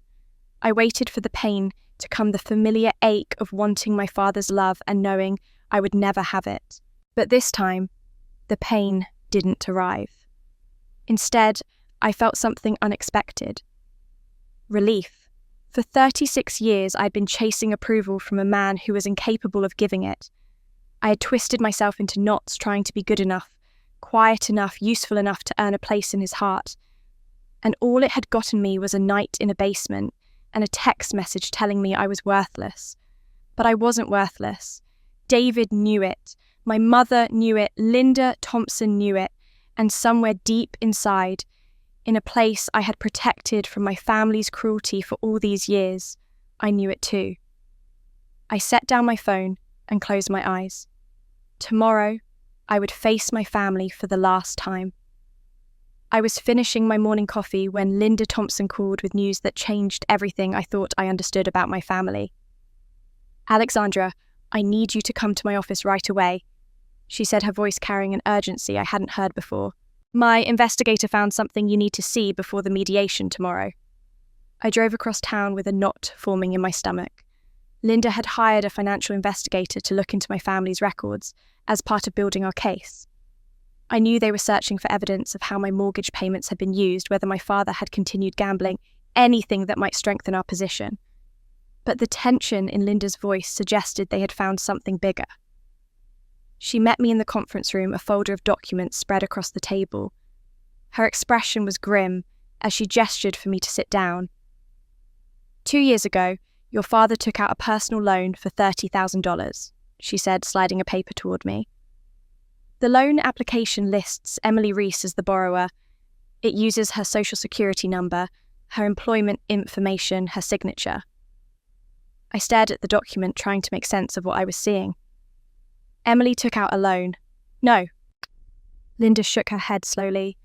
I waited for the pain to come, the familiar ache of wanting my father's love and knowing I would never have it. But this time, the pain didn't arrive. Instead, I felt something unexpected. Relief. For 36 years, I'd been chasing approval from a man who was incapable of giving it. I had twisted myself into knots trying to be good enough, quiet enough, useful enough to earn a place in his heart. And all it had gotten me was a night in a basement and a text message telling me I was worthless. But I wasn't worthless. David knew it. My mother knew it. Linda Thompson knew it. And somewhere deep inside, in a place I had protected from my family's cruelty for all these years, I knew it too. I set down my phone and closed my eyes. Tomorrow, I would face my family for the last time. I was finishing my morning coffee when Linda Thompson called with news that changed everything I thought I understood about my family. "Alexandra, I need you to come to my office right away," she said, her voice carrying an urgency I hadn't heard before. "My investigator found something you need to see before the mediation tomorrow." I drove across town with a knot forming in my stomach. Linda had hired a financial investigator to look into my family's records as part of building our case. I knew they were searching for evidence of how my mortgage payments had been used, whether my father had continued gambling, anything that might strengthen our position. But the tension in Linda's voice suggested they had found something bigger. She met me in the conference room, a folder of documents spread across the table. Her expression was grim as she gestured for me to sit down. "2 years ago, your father took out a personal loan for $30,000, she said, sliding a paper toward me. The loan application lists Emily Reese as the borrower. It uses her social security number, her employment information, her signature. I stared at the document, trying to make sense of what I was seeing. Emily took out a loan. No. Linda shook her head slowly.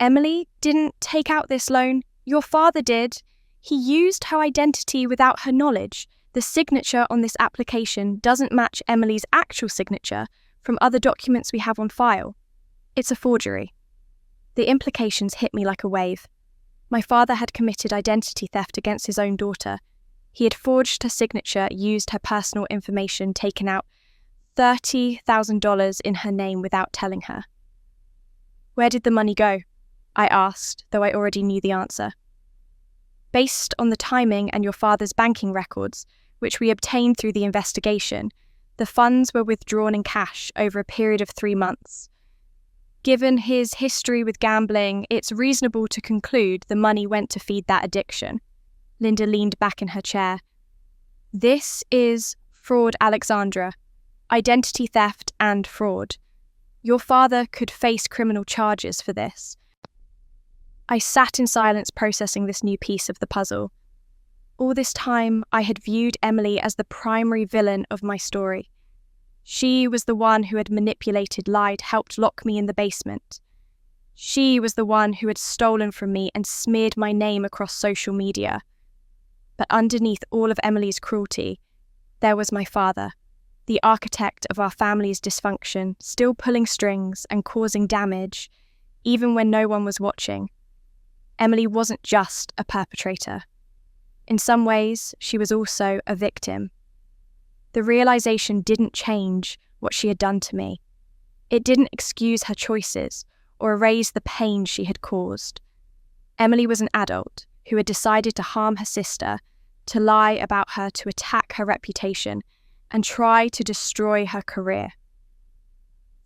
Emily didn't take out this loan. Your father did. He used her identity without her knowledge. The signature on this application doesn't match Emily's actual signature from other documents we have on file. It's a forgery. The implications hit me like a wave. My father had committed identity theft against his own daughter. He had forged her signature, used her personal information, taken out $30,000 in her name without telling her. Where did the money go? I asked, though I already knew the answer. Based on the timing and your father's banking records, which we obtained through the investigation, the funds were withdrawn in cash over a period of 3 months. Given his history with gambling, it's reasonable to conclude the money went to feed that addiction. Linda leaned back in her chair. This is fraud, Alexandra. identity theft and fraud. Your father could face criminal charges for this. I sat in silence processing this new piece of the puzzle. All this time, I had viewed Emily as the primary villain of my story. She was the one who had manipulated, lied, helped lock me in the basement. She was the one who had stolen from me and smeared my name across social media. But underneath all of Emily's cruelty, there was my father, the architect of our family's dysfunction, still pulling strings and causing damage, even when no one was watching. Emily wasn't just a perpetrator. In some ways, she was also a victim. The realization didn't change what she had done to me. It didn't excuse her choices or erase the pain she had caused. Emily was an adult who had decided to harm her sister, to lie about her, to attack her reputation, and try to destroy her career.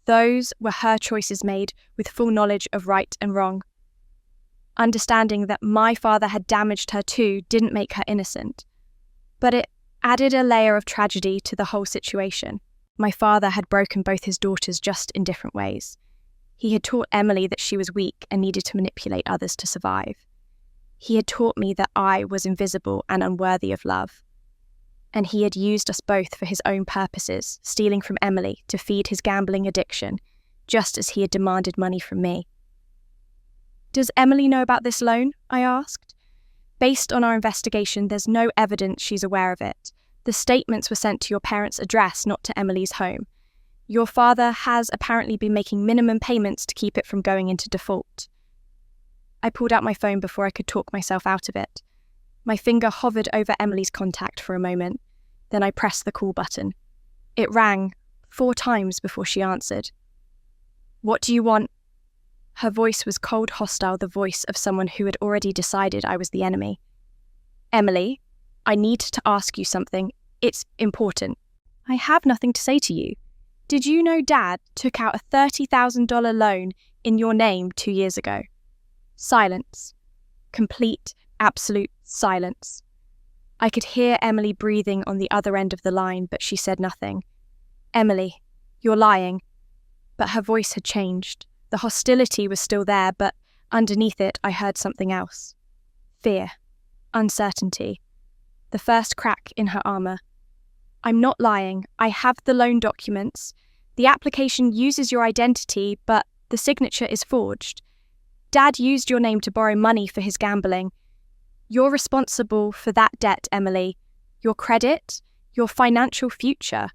Those were her choices made with full knowledge of right and wrong. Understanding that my father had damaged her too didn't make her innocent, but it added a layer of tragedy to the whole situation. My father had broken both his daughters, just in different ways. He had taught Emily that she was weak and needed to manipulate others to survive. He had taught me that I was invisible and unworthy of love. And he had used us both for his own purposes, stealing from Emily to feed his gambling addiction, just as he had demanded money from me. "Does Emily know about this loan?" I asked. "Based on our investigation, there's no evidence she's aware of it. The statements were sent to your parents' address, not to Emily's home. Your father has apparently been making minimum payments to keep it from going into default." I pulled out my phone before I could talk myself out of it. My finger hovered over Emily's contact for a moment, then I pressed the call button. It rang 4 times before she answered. "What do you want?" Her voice was cold, hostile, the voice of someone who had already decided I was the enemy. "Emily, I need to ask you something. It's important." "I have nothing to say to you. Did you know Dad took out a $30,000 loan in your name 2 years ago?" Silence. Complete, absolute silence. I could hear Emily breathing on the other end of the line, but she said nothing. "Emily, you're lying." But her voice had changed. The hostility was still there, but underneath it I heard something else. Fear. Uncertainty. The first crack in her armor. "I'm not lying. I have the loan documents. The application uses your identity, but the signature is forged. Dad used your name to borrow money for his gambling. You're responsible for that debt, Emily. Your credit, your financial future."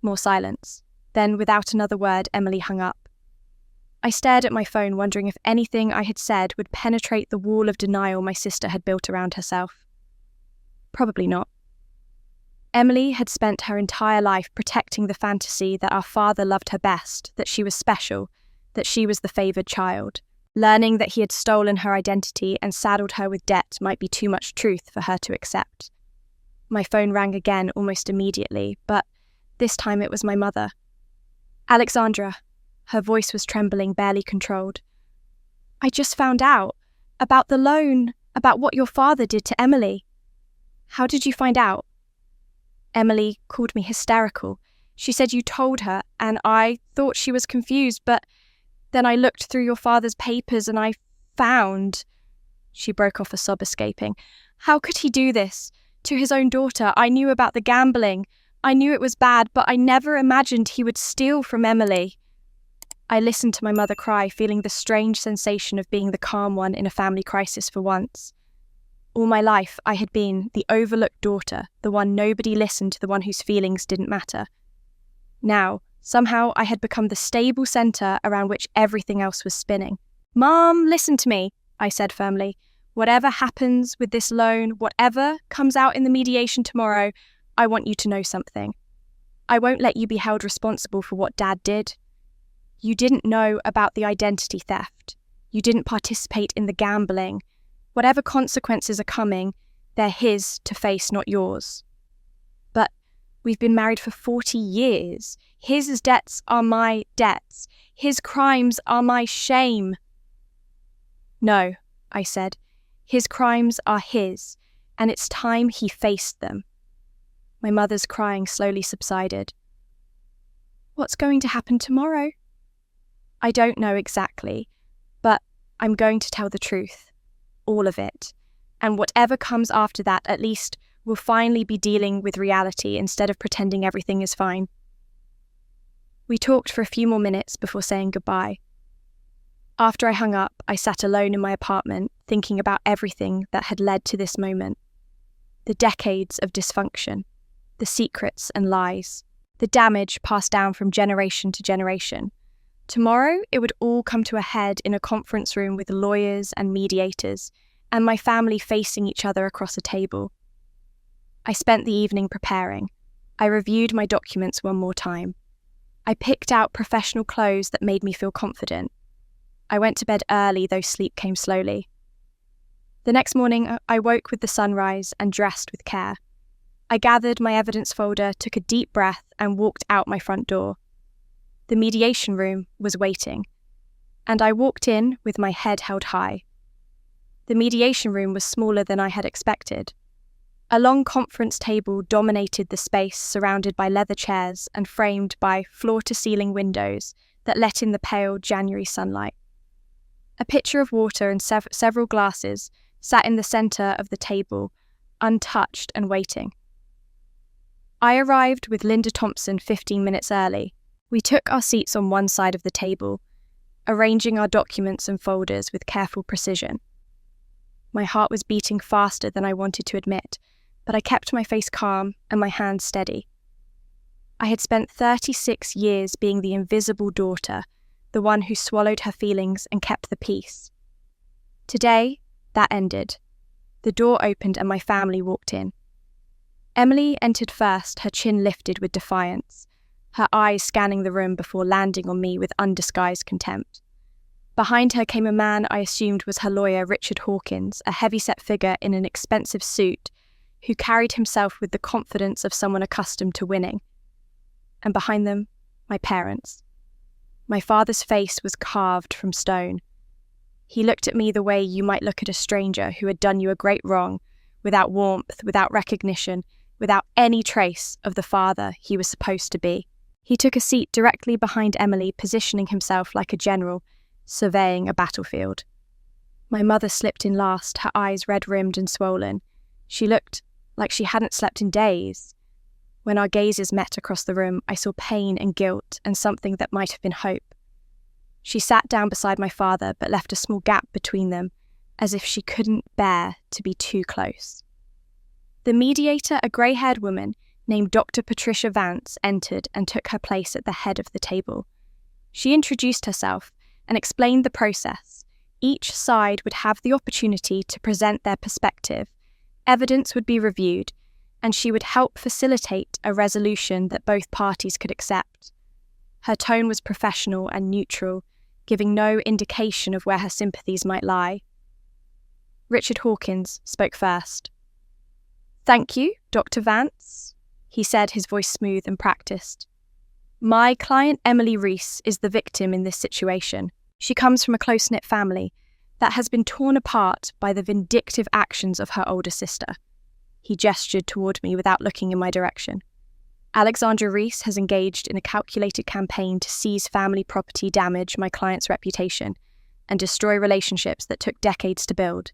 More silence. Then, without another word, Emily hung up. I stared at my phone, wondering if anything I had said would penetrate the wall of denial my sister had built around herself. Probably not. Emily had spent her entire life protecting the fantasy that our father loved her best, that she was special, that she was the favoured child. Learning that he had stolen her identity and saddled her with debt might be too much truth for her to accept. My phone rang again almost immediately, but this time it was my mother. "Alexandra." Her voice was trembling, barely controlled. "I just found out about the loan, about what your father did to Emily." "How did you find out?" Emily called me hysterical. She said you told her, and I thought she was confused, but then I looked through your father's papers and I found... She broke off, a sob escaping. "How could he do this? To his own daughter. I knew about the gambling. I knew it was bad, but I never imagined he would steal from Emily." I listened to my mother cry, feeling the strange sensation of being the calm one in a family crisis for once. All my life, I had been the overlooked daughter, the one nobody listened to, the one whose feelings didn't matter. Now, somehow, I had become the stable centre around which everything else was spinning. "Mom, listen to me," I said firmly. "Whatever happens with this loan, whatever comes out in the mediation tomorrow, I want you to know something. I won't let you be held responsible for what Dad did. You didn't know about the identity theft. You didn't participate in the gambling. Whatever consequences are coming, they're his to face, not yours. But we've been married for 40 years. His debts are my debts. His crimes are my shame." "No," I said. "His crimes are his, and it's time he faced them." My mother's crying slowly subsided. What's going to happen tomorrow? I don't know exactly, but I'm going to tell the truth. All of it. And whatever comes after that, at least we'll finally be dealing with reality instead of pretending everything is fine. We talked for a few more minutes before saying goodbye. After I hung up, I sat alone in my apartment, thinking about everything that had led to this moment. The decades of dysfunction, the secrets and lies, the damage passed down from generation to generation. Tomorrow, it would all come to a head in a conference room with lawyers and mediators, and my family facing each other across a table. I spent the evening preparing. I reviewed my documents one more time. I picked out professional clothes that made me feel confident. I went to bed early, though sleep came slowly. The next morning, I woke with the sunrise and dressed with care. I gathered my evidence folder, took a deep breath, and walked out my front door. The mediation room was waiting, and I walked in with my head held high. The mediation room was smaller than I had expected. A long conference table dominated the space, surrounded by leather chairs and framed by floor-to-ceiling windows that let in the pale January sunlight. A pitcher of water and several glasses sat in the centre of the table, untouched and waiting. I arrived with Linda Thompson 15 minutes early. We took our seats on one side of the table, arranging our documents and folders with careful precision. My heart was beating faster than I wanted to admit, but I kept my face calm and my hands steady. I had spent 36 years being the invisible daughter, the one who swallowed her feelings and kept the peace. Today, that ended. The door opened and my family walked in. Emily entered first, her chin lifted with defiance, her eyes scanning the room before landing on me with undisguised contempt. Behind her came a man I assumed was her lawyer, Richard Hawkins, a heavy-set figure in an expensive suit, who carried himself with the confidence of someone accustomed to winning. And behind them, my parents. My father's face was carved from stone. He looked at me the way you might look at a stranger who had done you a great wrong, without warmth, without recognition, without any trace of the father he was supposed to be. He took a seat directly behind Emily, positioning himself like a general, surveying a battlefield. My mother slipped in last, her eyes red-rimmed and swollen. She looked like she hadn't slept in days. When our gazes met across the room, I saw pain and guilt and something that might have been hope. She sat down beside my father, but left a small gap between them, as if she couldn't bear to be too close. The mediator, a grey-haired woman named Dr. Patricia Vance, entered and took her place at the head of the table. She introduced herself and explained the process. Each side would have the opportunity to present their perspective. Evidence would be reviewed, and she would help facilitate a resolution that both parties could accept. Her tone was professional and neutral, giving no indication of where her sympathies might lie. Richard Hawkins spoke first. "Thank you, Dr. Vance," he said, his voice smooth and practiced. "My client Emily Reese is the victim in this situation. She comes from a close-knit family that has been torn apart by the vindictive actions of her older sister." He gestured toward me without looking in my direction. "Alexandra Reese has engaged in a calculated campaign to seize family property, damage my client's reputation, and destroy relationships that took decades to build.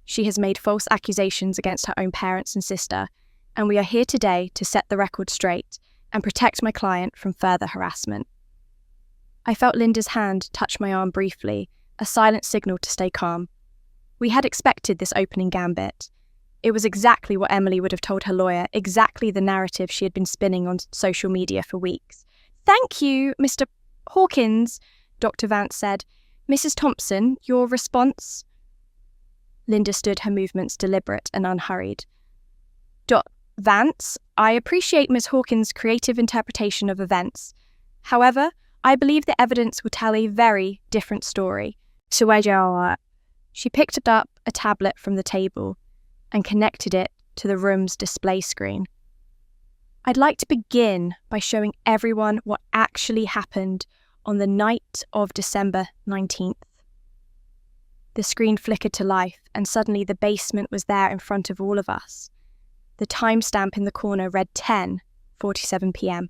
She has made false accusations against her own parents and sister, and we are here today to set the record straight and protect my client from further harassment." I felt Linda's hand touch my arm briefly, a silent signal to stay calm. We had expected this opening gambit. It was exactly what Emily would have told her lawyer, exactly the narrative she had been spinning on social media for weeks. "Thank you, Mr. Hawkins," Dr. Vance said. "Mrs. Thompson, your response?" Linda stood, her movements deliberate and unhurried. "Vance, I appreciate Ms. Hawkins' creative interpretation of events. However, I believe the evidence will tell a very different story." She picked up a tablet from the table and connected it to the room's display screen. "I'd like to begin by showing everyone what actually happened on the night of December 19th. The screen flickered to life, and suddenly the basement was there in front of all of us. The timestamp in the corner read 10:47 p.m.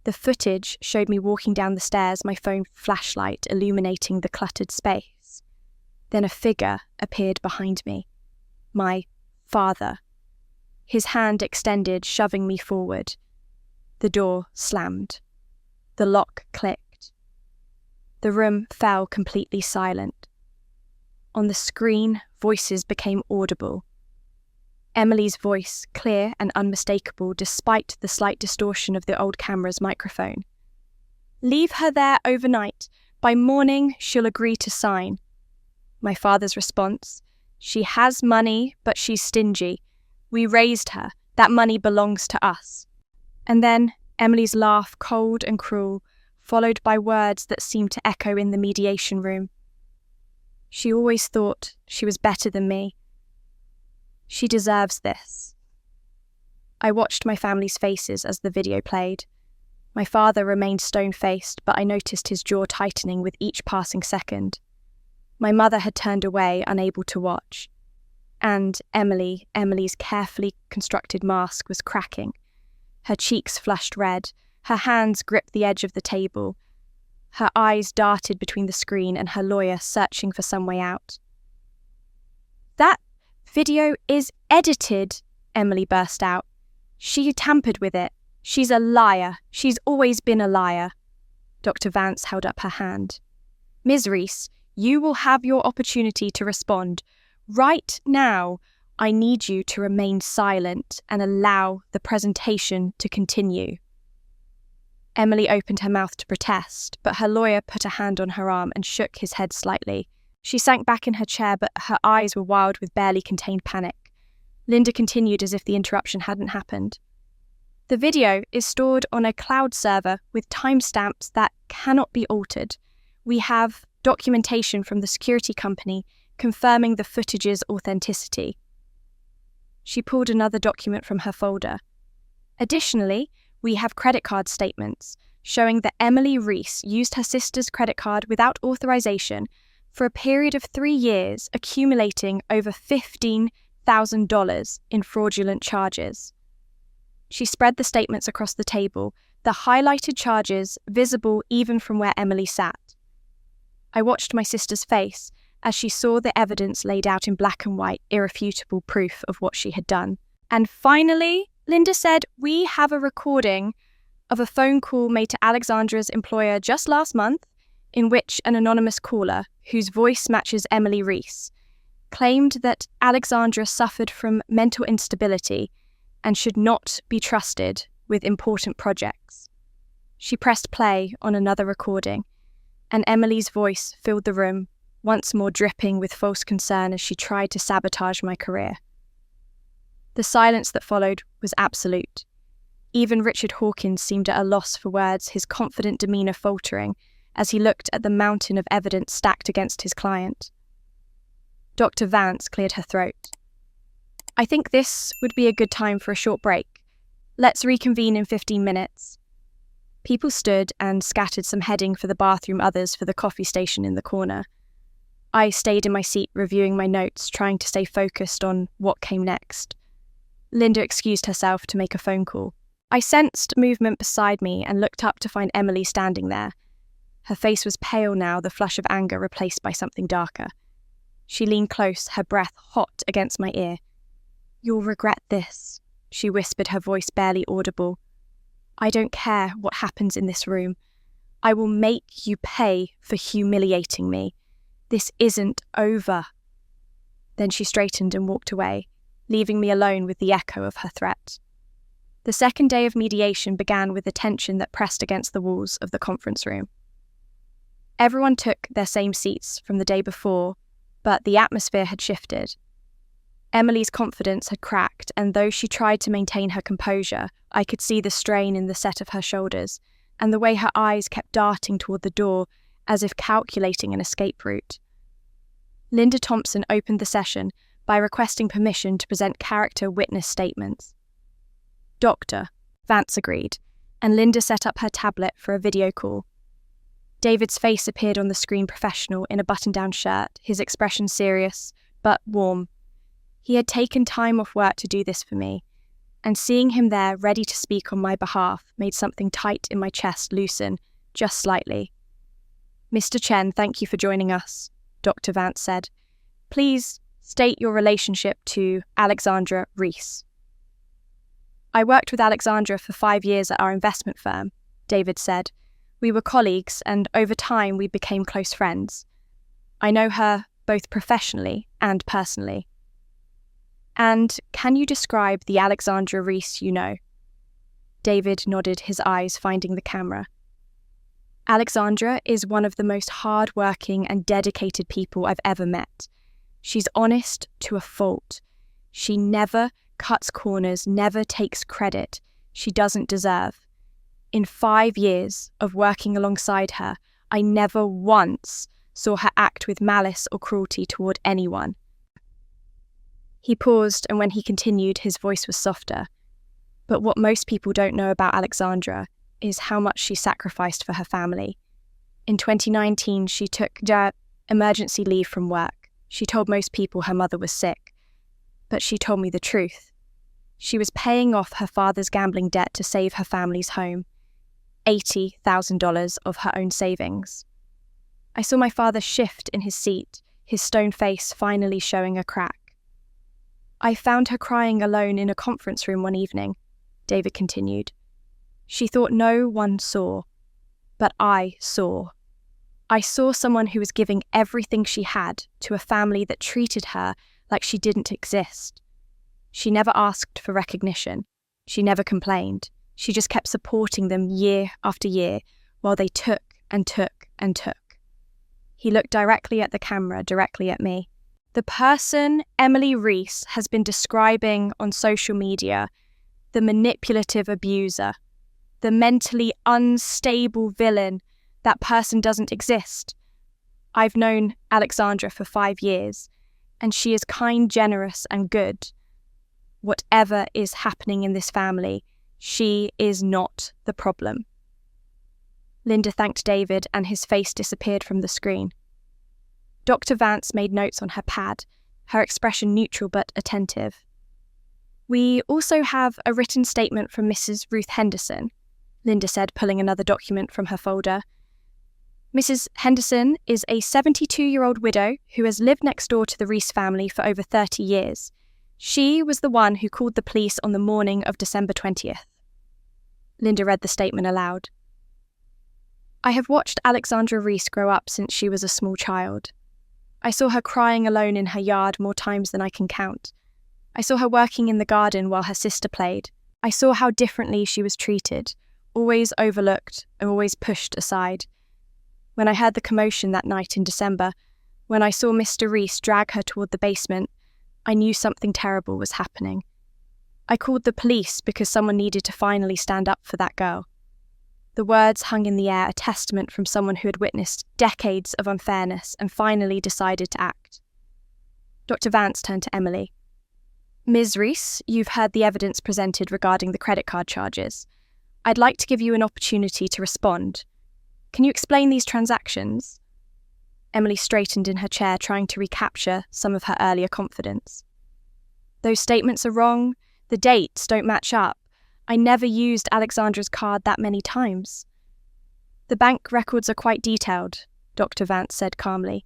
The footage showed me walking down the stairs, my phone flashlight illuminating the cluttered space. Then a figure appeared behind me. My father. His hand extended, shoving me forward. The door slammed. The lock clicked. The room fell completely silent. On the screen, voices became audible. Emily's voice, clear and unmistakable despite the slight distortion of the old camera's microphone. "Leave her there overnight. By morning, she'll agree to sign." My father's response: "She has money, but she's stingy. We raised her. That money belongs to us." And then Emily's laugh, cold and cruel, followed by words that seemed to echo in the mediation room. "She always thought she was better than me. She deserves this." I watched my family's faces as the video played. My father remained stone-faced, but I noticed his jaw tightening with each passing second. My mother had turned away, unable to watch. And Emily's carefully constructed mask was cracking. Her cheeks flushed red, her hands gripped the edge of the table. Her eyes darted between the screen and her lawyer searching for some way out. "That video is edited," Emily burst out. "She tampered with it. She's a liar. She's always been a liar." Dr. Vance held up her hand. "Ms. Reese, you will have your opportunity to respond. Right now, I need you to remain silent and allow the presentation to continue." Emily opened her mouth to protest, but her lawyer put a hand on her arm and shook his head slightly. She sank back in her chair, but her eyes were wild with barely contained panic. Linda continued as if the interruption hadn't happened. "The video is stored on a cloud server with timestamps that cannot be altered. We have documentation from the security company confirming the footage's authenticity." She pulled another document from her folder. "Additionally, we have credit card statements showing that Emily Reese used her sister's credit card without authorization for a period of 3 years, accumulating over $15,000 in fraudulent charges." She spread the statements across the table, the highlighted charges visible even from where Emily sat. I watched my sister's face as she saw the evidence laid out in black and white, irrefutable proof of what she had done. "And finally," Linda said, "we have a recording of a phone call made to Alexandra's employer just last month, in which an anonymous caller, whose voice matches Emily Reese, claimed that Alexandra suffered from mental instability and should not be trusted with important projects." She pressed play on another recording, and Emily's voice filled the room, once more dripping with false concern as she tried to sabotage my career. The silence that followed was absolute. Even Richard Hawkins seemed at a loss for words, his confident demeanour faltering as he looked at the mountain of evidence stacked against his client. Dr. Vance cleared her throat. "I think this would be a good time for a short break. Let's reconvene in 15 minutes. People stood and scattered, some heading for the bathroom, others for the coffee station in the corner. I stayed in my seat, reviewing my notes, trying to stay focused on what came next. Linda excused herself to make a phone call. I sensed movement beside me and looked up to find Emily standing there. Her face was pale now, the flush of anger replaced by something darker. She leaned close, her breath hot against my ear. "You'll regret this," she whispered, her voice barely audible. "I don't care what happens in this room. I will make you pay for humiliating me. This isn't over." Then she straightened and walked away, leaving me alone with the echo of her threat. The second day of mediation began with the tension that pressed against the walls of the conference room. Everyone took their same seats from the day before, but the atmosphere had shifted. Emily's confidence had cracked, and though she tried to maintain her composure, I could see the strain in the set of her shoulders, and the way her eyes kept darting toward the door, as if calculating an escape route. Linda Thompson opened the session by requesting permission to present character witness statements. "Doctor," Vance agreed, and Linda set up her tablet for a video call. David's face appeared on the screen, professional, in a button-down shirt, his expression serious, but warm. He had taken time off work to do this for me, and seeing him there ready to speak on my behalf made something tight in my chest loosen, just slightly. "Mr. Chen, thank you for joining us," Dr. Vance said. "Please state your relationship to Alexandra Reese." "I worked with Alexandra for 5 years at our investment firm," David said. "We were colleagues, and over time we became close friends. I know her both professionally and personally." "And can you describe the Alexandra Reese you know?" David nodded, his eyes finding the camera. "Alexandra is one of the most hard-working and dedicated people I've ever met. She's honest to a fault. She never cuts corners, never takes credit she doesn't deserve. In 5 years of working alongside her, I never once saw her act with malice or cruelty toward anyone." He paused, and when he continued, his voice was softer. "But what most people don't know about Alexandra is how much she sacrificed for her family. In 2019, she took emergency leave from work. She told most people her mother was sick. But she told me the truth. She was paying off her father's gambling debt to save her family's home, $80,000 of her own savings. I saw my father shift in his seat, his stone face finally showing a crack. I found her crying alone in a conference room one evening," David continued. "She thought no one saw, but I saw. I saw someone who was giving everything she had to a family that treated her like she didn't exist. She never asked for recognition. She never complained. She just kept supporting them year after year while they took and took and took." He looked directly at the camera, directly at me. "The person Emily Reese has been describing on social media, the manipulative abuser, the mentally unstable villain, that person doesn't exist. I've known Alexandra for 5 years, and she is kind, generous, and good. Whatever is happening in this family, she is not the problem." Linda thanked David, and his face disappeared from the screen. Dr. Vance made notes on her pad, her expression neutral but attentive. "We also have a written statement from Mrs. Ruth Henderson," Linda said, pulling another document from her folder. "Mrs. Henderson is a 72-year-old widow who has lived next door to the Reese family for over 30 years. She was the one who called the police on the morning of December 20th. Linda read the statement aloud. "I have watched Alexandra Reese grow up since she was a small child. I saw her crying alone in her yard more times than I can count. I saw her working in the garden while her sister played. I saw how differently she was treated, always overlooked and always pushed aside. When I heard the commotion that night in December, when I saw Mr. Reese drag her toward the basement, I knew something terrible was happening. I called the police because someone needed to finally stand up for that girl." The words hung in the air, a testament from someone who had witnessed decades of unfairness and finally decided to act. Dr. Vance turned to Emily. "Ms. Reese, you've heard the evidence presented regarding the credit card charges. I'd like to give you an opportunity to respond. Can you explain these transactions?" Emily straightened in her chair, trying to recapture some of her earlier confidence. "Those statements are wrong. The dates don't match up. I never used Alexandra's card that many times." "The bank records are quite detailed," Dr. Vance said calmly.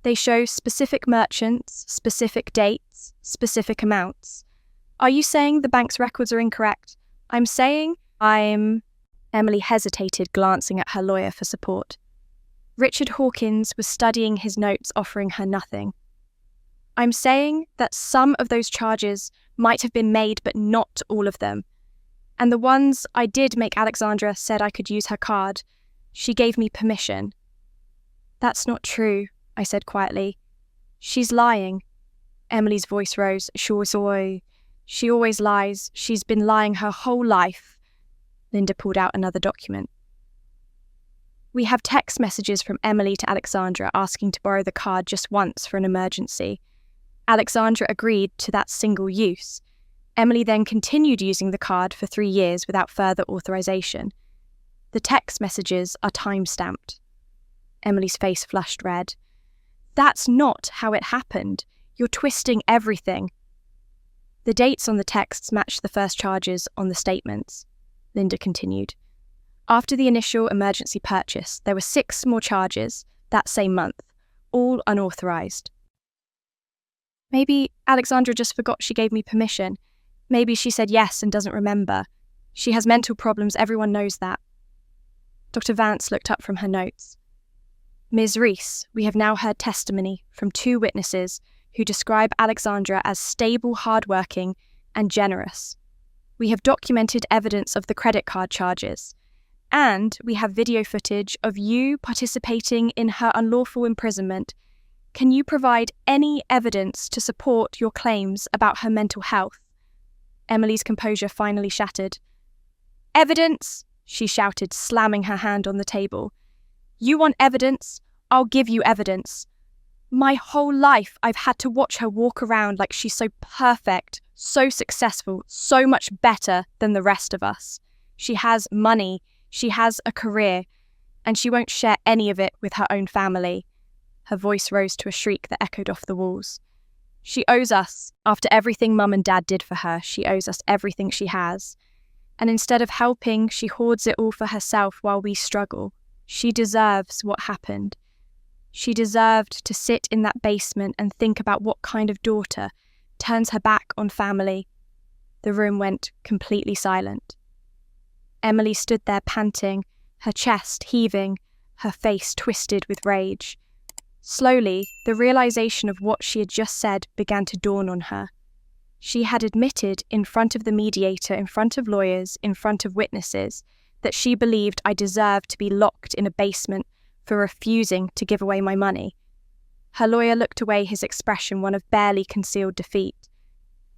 "They show specific merchants, specific dates, specific amounts. Are you saying the bank's records are incorrect?" Emily hesitated, glancing at her lawyer for support. Richard Hawkins was studying his notes, offering her nothing. "I'm saying that some of those charges might have been made, but not all of them. And the ones I did make, Alexandra said I could use her card. She gave me permission." "That's not true," I said quietly. "She's lying." Emily's voice rose. She always lies. She's been lying her whole life." Linda pulled out another document. "We have text messages from Emily to Alexandra asking to borrow the card just once for an emergency. Alexandra agreed to that single use. Emily then continued using the card for 3 years without further authorization. The text messages are time-stamped." Emily's face flushed red. "That's not how it happened. You're twisting everything." The dates on the texts matched the first charges on the statements, Linda continued. After the initial emergency purchase, there were 6 more charges that same month, all unauthorized. Maybe Alexandra just forgot she gave me permission. Maybe she said yes and doesn't remember. She has mental problems, everyone knows that. Dr. Vance looked up from her notes. Ms. Reese, we have now heard testimony from 2 witnesses who describe Alexandra as stable, hardworking, and generous. We have documented evidence of the credit card charges, and we have video footage of you participating in her unlawful imprisonment. Can you provide any evidence to support your claims about her mental health? Emily's composure finally shattered. Evidence, she shouted, slamming her hand on the table. You want evidence? I'll give you evidence. My whole life I've had to watch her walk around like she's so perfect, so successful, so much better than the rest of us. She has money, she has a career, and she won't share any of it with her own family. Her voice rose to a shriek that echoed off the walls. She owes us. After everything Mum and Dad did for her, she owes us everything she has. And instead of helping, she hoards it all for herself while we struggle. She deserves what happened. She deserved to sit in that basement and think about what kind of daughter turns her back on family. The room went completely silent. Emily stood there panting, her chest heaving, her face twisted with rage. Slowly, the realization of what she had just said began to dawn on her. She had admitted in front of the mediator, in front of lawyers, in front of witnesses, that she believed I deserved to be locked in a basement for refusing to give away my money. Her lawyer looked away, his expression one of barely concealed defeat.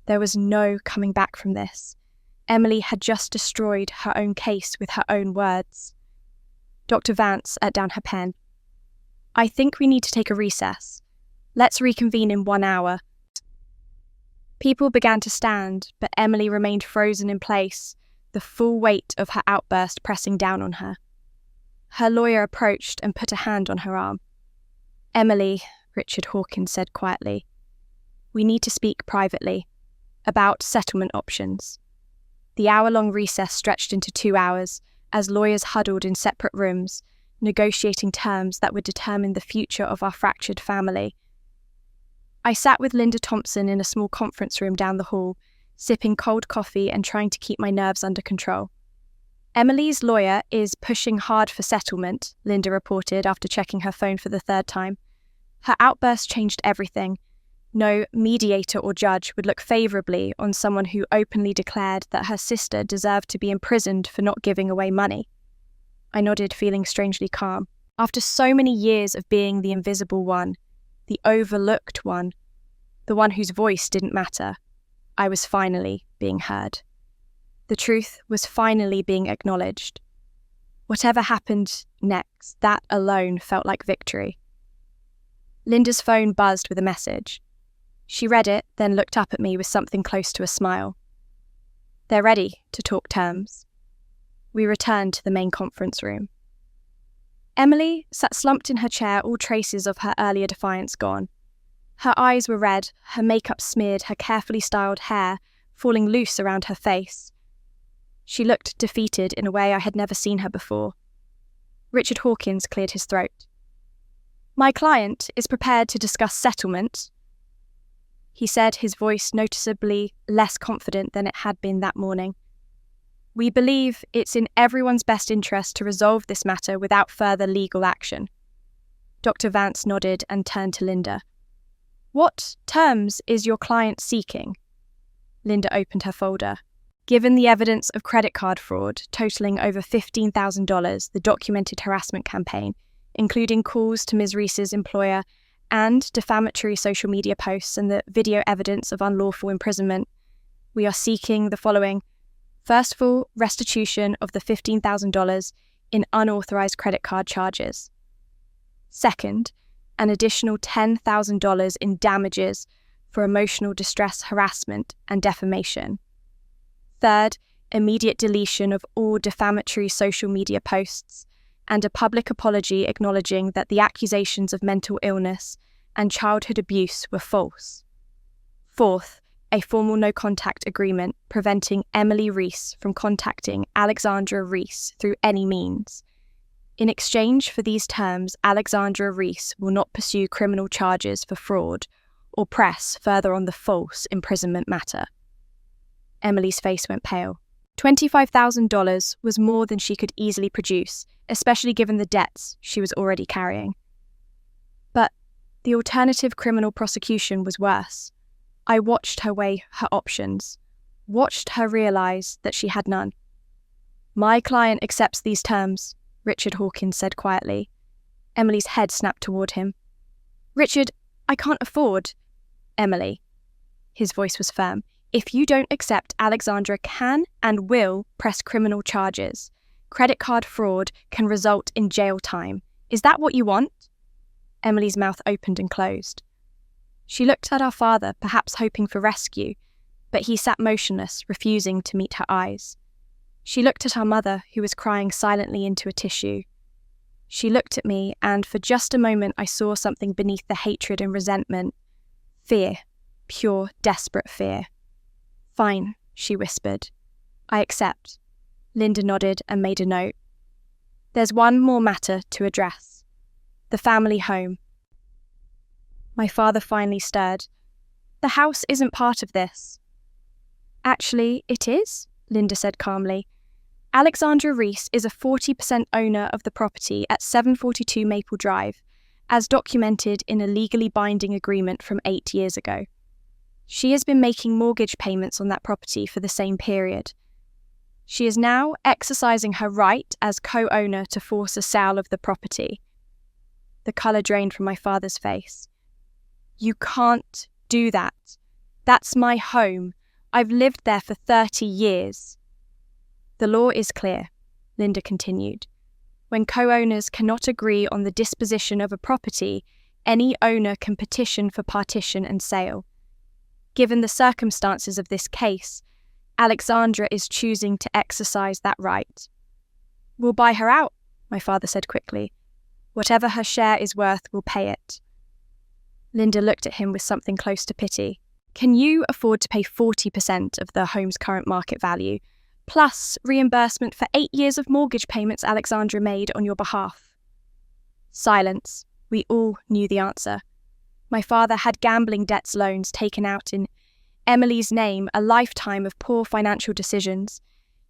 There was no coming back from this. Emily had just destroyed her own case with her own words. Dr. Vance let down her pen. I think we need to take a recess. Let's reconvene in 1 hour. People began to stand, but Emily remained frozen in place, the full weight of her outburst pressing down on her. Her lawyer approached and put a hand on her arm. Emily, Richard Hawkins said quietly, we need to speak privately about settlement options. The hour-long recess stretched into 2 hours as lawyers huddled in separate rooms, negotiating terms that would determine the future of our fractured family. I sat with Linda Thompson in a small conference room down the hall, sipping cold coffee and trying to keep my nerves under control. Emily's lawyer is pushing hard for settlement, Linda reported after checking her phone for the 3rd time. Her outburst changed everything. No mediator or judge would look favourably on someone who openly declared that her sister deserved to be imprisoned for not giving away money. I nodded, feeling strangely calm. After so many years of being the invisible one, the overlooked one, the one whose voice didn't matter, I was finally being heard. The truth was finally being acknowledged. Whatever happened next, that alone felt like victory. Linda's phone buzzed with a message. She read it, then looked up at me with something close to a smile. They're ready to talk terms. We returned to the main conference room. Emily sat slumped in her chair, all traces of her earlier defiance gone. Her eyes were red, her makeup smeared, her carefully styled hair falling loose around her face. She looked defeated in a way I had never seen her before. Richard Hawkins cleared his throat. My client is prepared to discuss settlement, he said, his voice noticeably less confident than it had been that morning. We believe it's in everyone's best interest to resolve this matter without further legal action. Dr. Vance nodded and turned to Linda. What terms is your client seeking? Linda opened her folder. Given the evidence of credit card fraud totaling over $15,000, the documented harassment campaign, including calls to Ms. Reese's employer and defamatory social media posts and the video evidence of unlawful imprisonment, we are seeking the following. First of all, restitution of the $15,000 in unauthorized credit card charges. Second, an additional $10,000 in damages for emotional distress, harassment, and defamation. Third, immediate deletion of all defamatory social media posts and a public apology acknowledging that the accusations of mental illness and childhood abuse were false. Fourth, a formal no-contact agreement preventing Emily Reese from contacting Alexandra Reese through any means. In exchange for these terms, Alexandra Reese will not pursue criminal charges for fraud or press further on the false imprisonment matter. Emily's face went pale. $25,000 was more than she could easily produce, especially given the debts she was already carrying. But the alternative criminal prosecution was worse. I watched her weigh her options, watched her realise that she had none. "My client accepts these terms," Richard Hawkins said quietly. Emily's head snapped toward him. "Richard, I can't afford—" "Emily," his voice was firm, "if you don't accept, Alexandra can and will press criminal charges. Credit card fraud can result in jail time. Is that what you want?" Emily's mouth opened and closed. She looked at our father, perhaps hoping for rescue, but he sat motionless, refusing to meet her eyes. She looked at our mother, who was crying silently into a tissue. She looked at me, and for just a moment I saw something beneath the hatred and resentment. Fear. Pure, desperate fear. "Fine," she whispered. "I accept." Linda nodded and made a note. "There's one more matter to address. The family home." My father finally stirred. "The house isn't part of this." "Actually, it is," Linda said calmly. "Alexandra Reese is a 40% owner of the property at 742 Maple Drive, as documented in a legally binding agreement from 8 years ago. She has been making mortgage payments on that property for the same period. She is now exercising her right as co-owner to force a sale of the property." The colour drained from my father's face. "You can't do that. That's my home. I've lived there for 30 years. "The law is clear," Linda continued. "When co-owners cannot agree on the disposition of a property, any owner can petition for partition and sale. Given the circumstances of this case, Alexandra is choosing to exercise that right." "We'll buy her out," my father said quickly. "Whatever her share is worth, we'll pay it." Linda looked at him with something close to pity. "Can you afford to pay 40% of the home's current market value, plus reimbursement for 8 years of mortgage payments Alexandra made on your behalf?" Silence. We all knew the answer. My father had gambling debts loans taken out in Emily's name, a lifetime of poor financial decisions.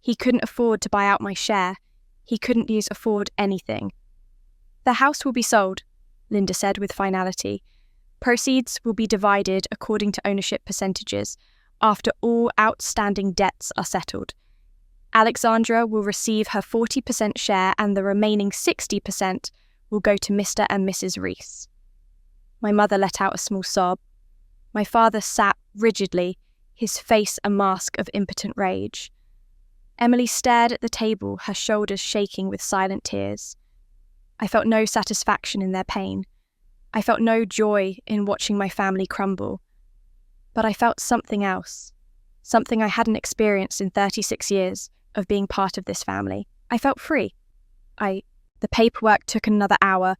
He couldn't afford to buy out my share. He couldn't afford anything. "The house will be sold," Linda said with finality. "Proceeds will be divided according to ownership percentages after all outstanding debts are settled. Alexandra will receive her 40% share and the remaining 60% will go to Mr. and Mrs. Reese." My mother let out a small sob. My father sat rigidly, his face a mask of impotent rage. Emily stared at the table, her shoulders shaking with silent tears. I felt no satisfaction in their pain. I felt no joy in watching my family crumble. But I felt something else, something I hadn't experienced in 36 years of being part of this family. I felt free. The paperwork took another hour.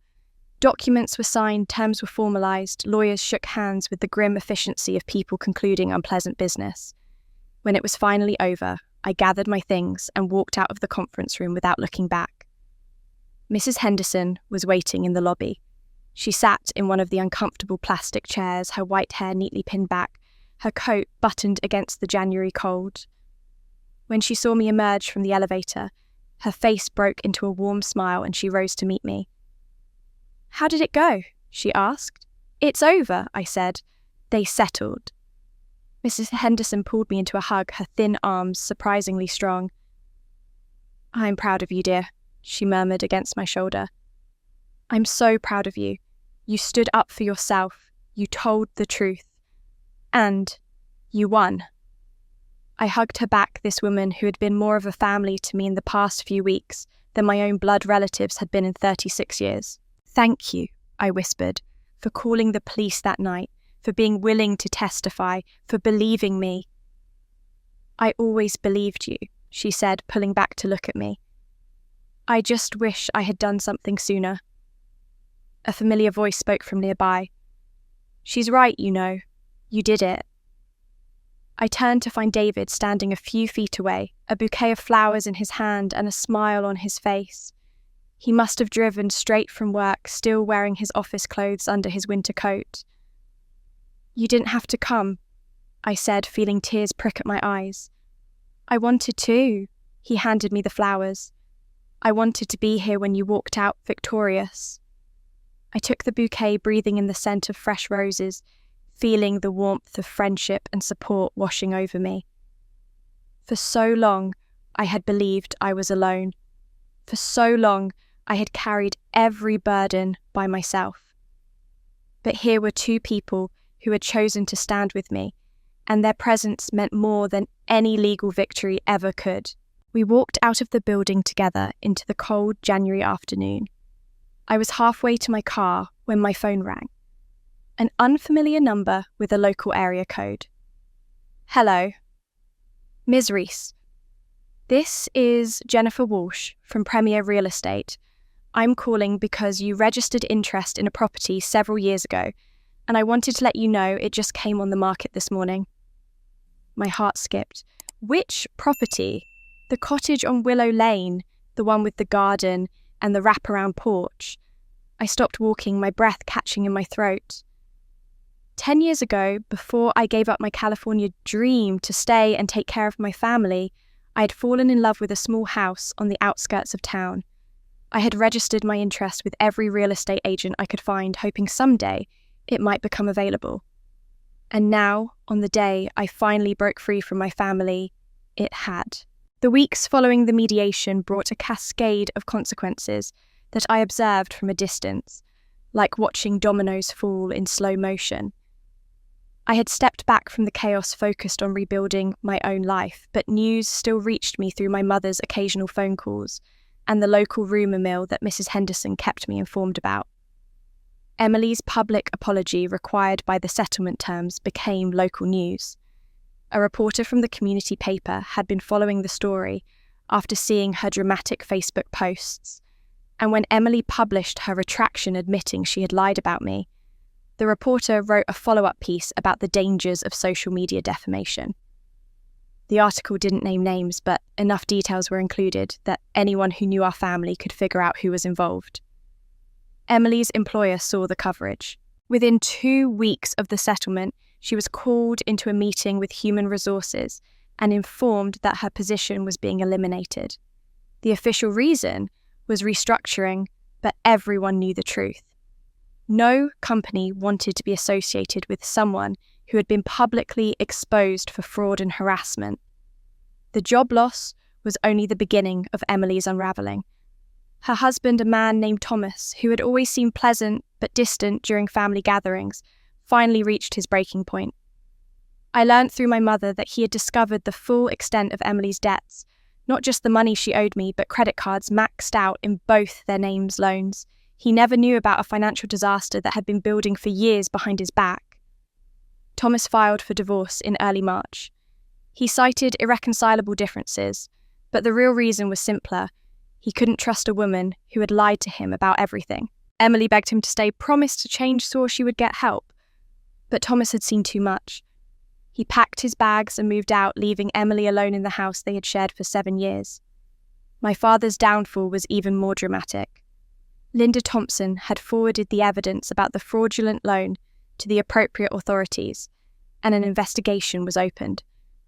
Documents were signed, terms were formalised, lawyers shook hands with the grim efficiency of people concluding unpleasant business. When it was finally over, I gathered my things and walked out of the conference room without looking back. Mrs. Henderson was waiting in the lobby. She sat in one of the uncomfortable plastic chairs, her white hair neatly pinned back, her coat buttoned against the January cold. When she saw me emerge from the elevator, her face broke into a warm smile and she rose to meet me. "How did it go?" she asked. "It's over," I said. "They settled." Mrs. Henderson pulled me into a hug, her thin arms surprisingly strong. "I'm proud of you, dear," she murmured against my shoulder. "I'm so proud of you. You stood up for yourself. You told the truth. And you won." I hugged her back, this woman who had been more of a family to me in the past few weeks than my own blood relatives had been in 36 years. "Thank you," I whispered, "for calling the police that night, for being willing to testify, for believing me." "I always believed you," she said, pulling back to look at me. "I just wish I had done something sooner." A familiar voice spoke from nearby. "She's right, you know. You did it." I turned to find David standing a few feet away, a bouquet of flowers in his hand and a smile on his face. He must have driven straight from work, still wearing his office clothes under his winter coat. "You didn't have to come," I said, feeling tears prick at my eyes. "I wanted to." He handed me the flowers. "I wanted to be here when you walked out victorious." I took the bouquet, breathing in the scent of fresh roses, feeling the warmth of friendship and support washing over me. For so long, I had believed I was alone. For so long, I had carried every burden by myself. But here were two people who had chosen to stand with me, and their presence meant more than any legal victory ever could. We walked out of the building together into the cold January afternoon. I was halfway to my car when my phone rang. An unfamiliar number with a local area code. "Hello. Ms. Reese. This is Jennifer Walsh from Premier Real Estate. I'm calling because you registered interest in a property several years ago, and I wanted to let you know it just came on the market this morning." My heart skipped. Which property? The cottage on Willow Lane, the one with the garden and the wraparound porch. I stopped walking, my breath catching in my throat. 10 years ago, before I gave up my California dream to stay and take care of my family, I had fallen in love with a small house on the outskirts of town. I had registered my interest with every real estate agent I could find, hoping someday it might become available. And now, on the day I finally broke free from my family, it had. The weeks following the mediation brought a cascade of consequences that I observed from a distance, like watching dominoes fall in slow motion. I had stepped back from the chaos focused on rebuilding my own life, but news still reached me through my mother's occasional phone calls and the local rumour mill that Mrs. Henderson kept me informed about. Emily's public apology required by the settlement terms became local news. A reporter from the community paper had been following the story after seeing her dramatic Facebook posts, and when Emily published her retraction admitting she had lied about me, the reporter wrote a follow-up piece about the dangers of social media defamation. The article didn't name names, but enough details were included that anyone who knew our family could figure out who was involved. Emily's employer saw the coverage. Within 2 weeks of the settlement, she was called into a meeting with Human Resources and informed that her position was being eliminated. The official reason was restructuring, but everyone knew the truth. No company wanted to be associated with someone who had been publicly exposed for fraud and harassment. The job loss was only the beginning of Emily's unravelling. Her husband, a man named Thomas, who had always seemed pleasant but distant during family gatherings, finally reached his breaking point. I learnt through my mother that he had discovered the full extent of Emily's debts, not just the money she owed me, but credit cards maxed out in both their names' loans. He never knew about a financial disaster that had been building for years behind his back. Thomas filed for divorce in early March. He cited irreconcilable differences, but the real reason was simpler. He couldn't trust a woman who had lied to him about everything. Emily begged him to stay, promised to change, swore she would get help. But Thomas had seen too much. He packed his bags and moved out, leaving Emily alone in the house they had shared for 7 years. My father's downfall was even more dramatic. Linda Thompson had forwarded the evidence about the fraudulent loan to the appropriate authorities, and an investigation was opened.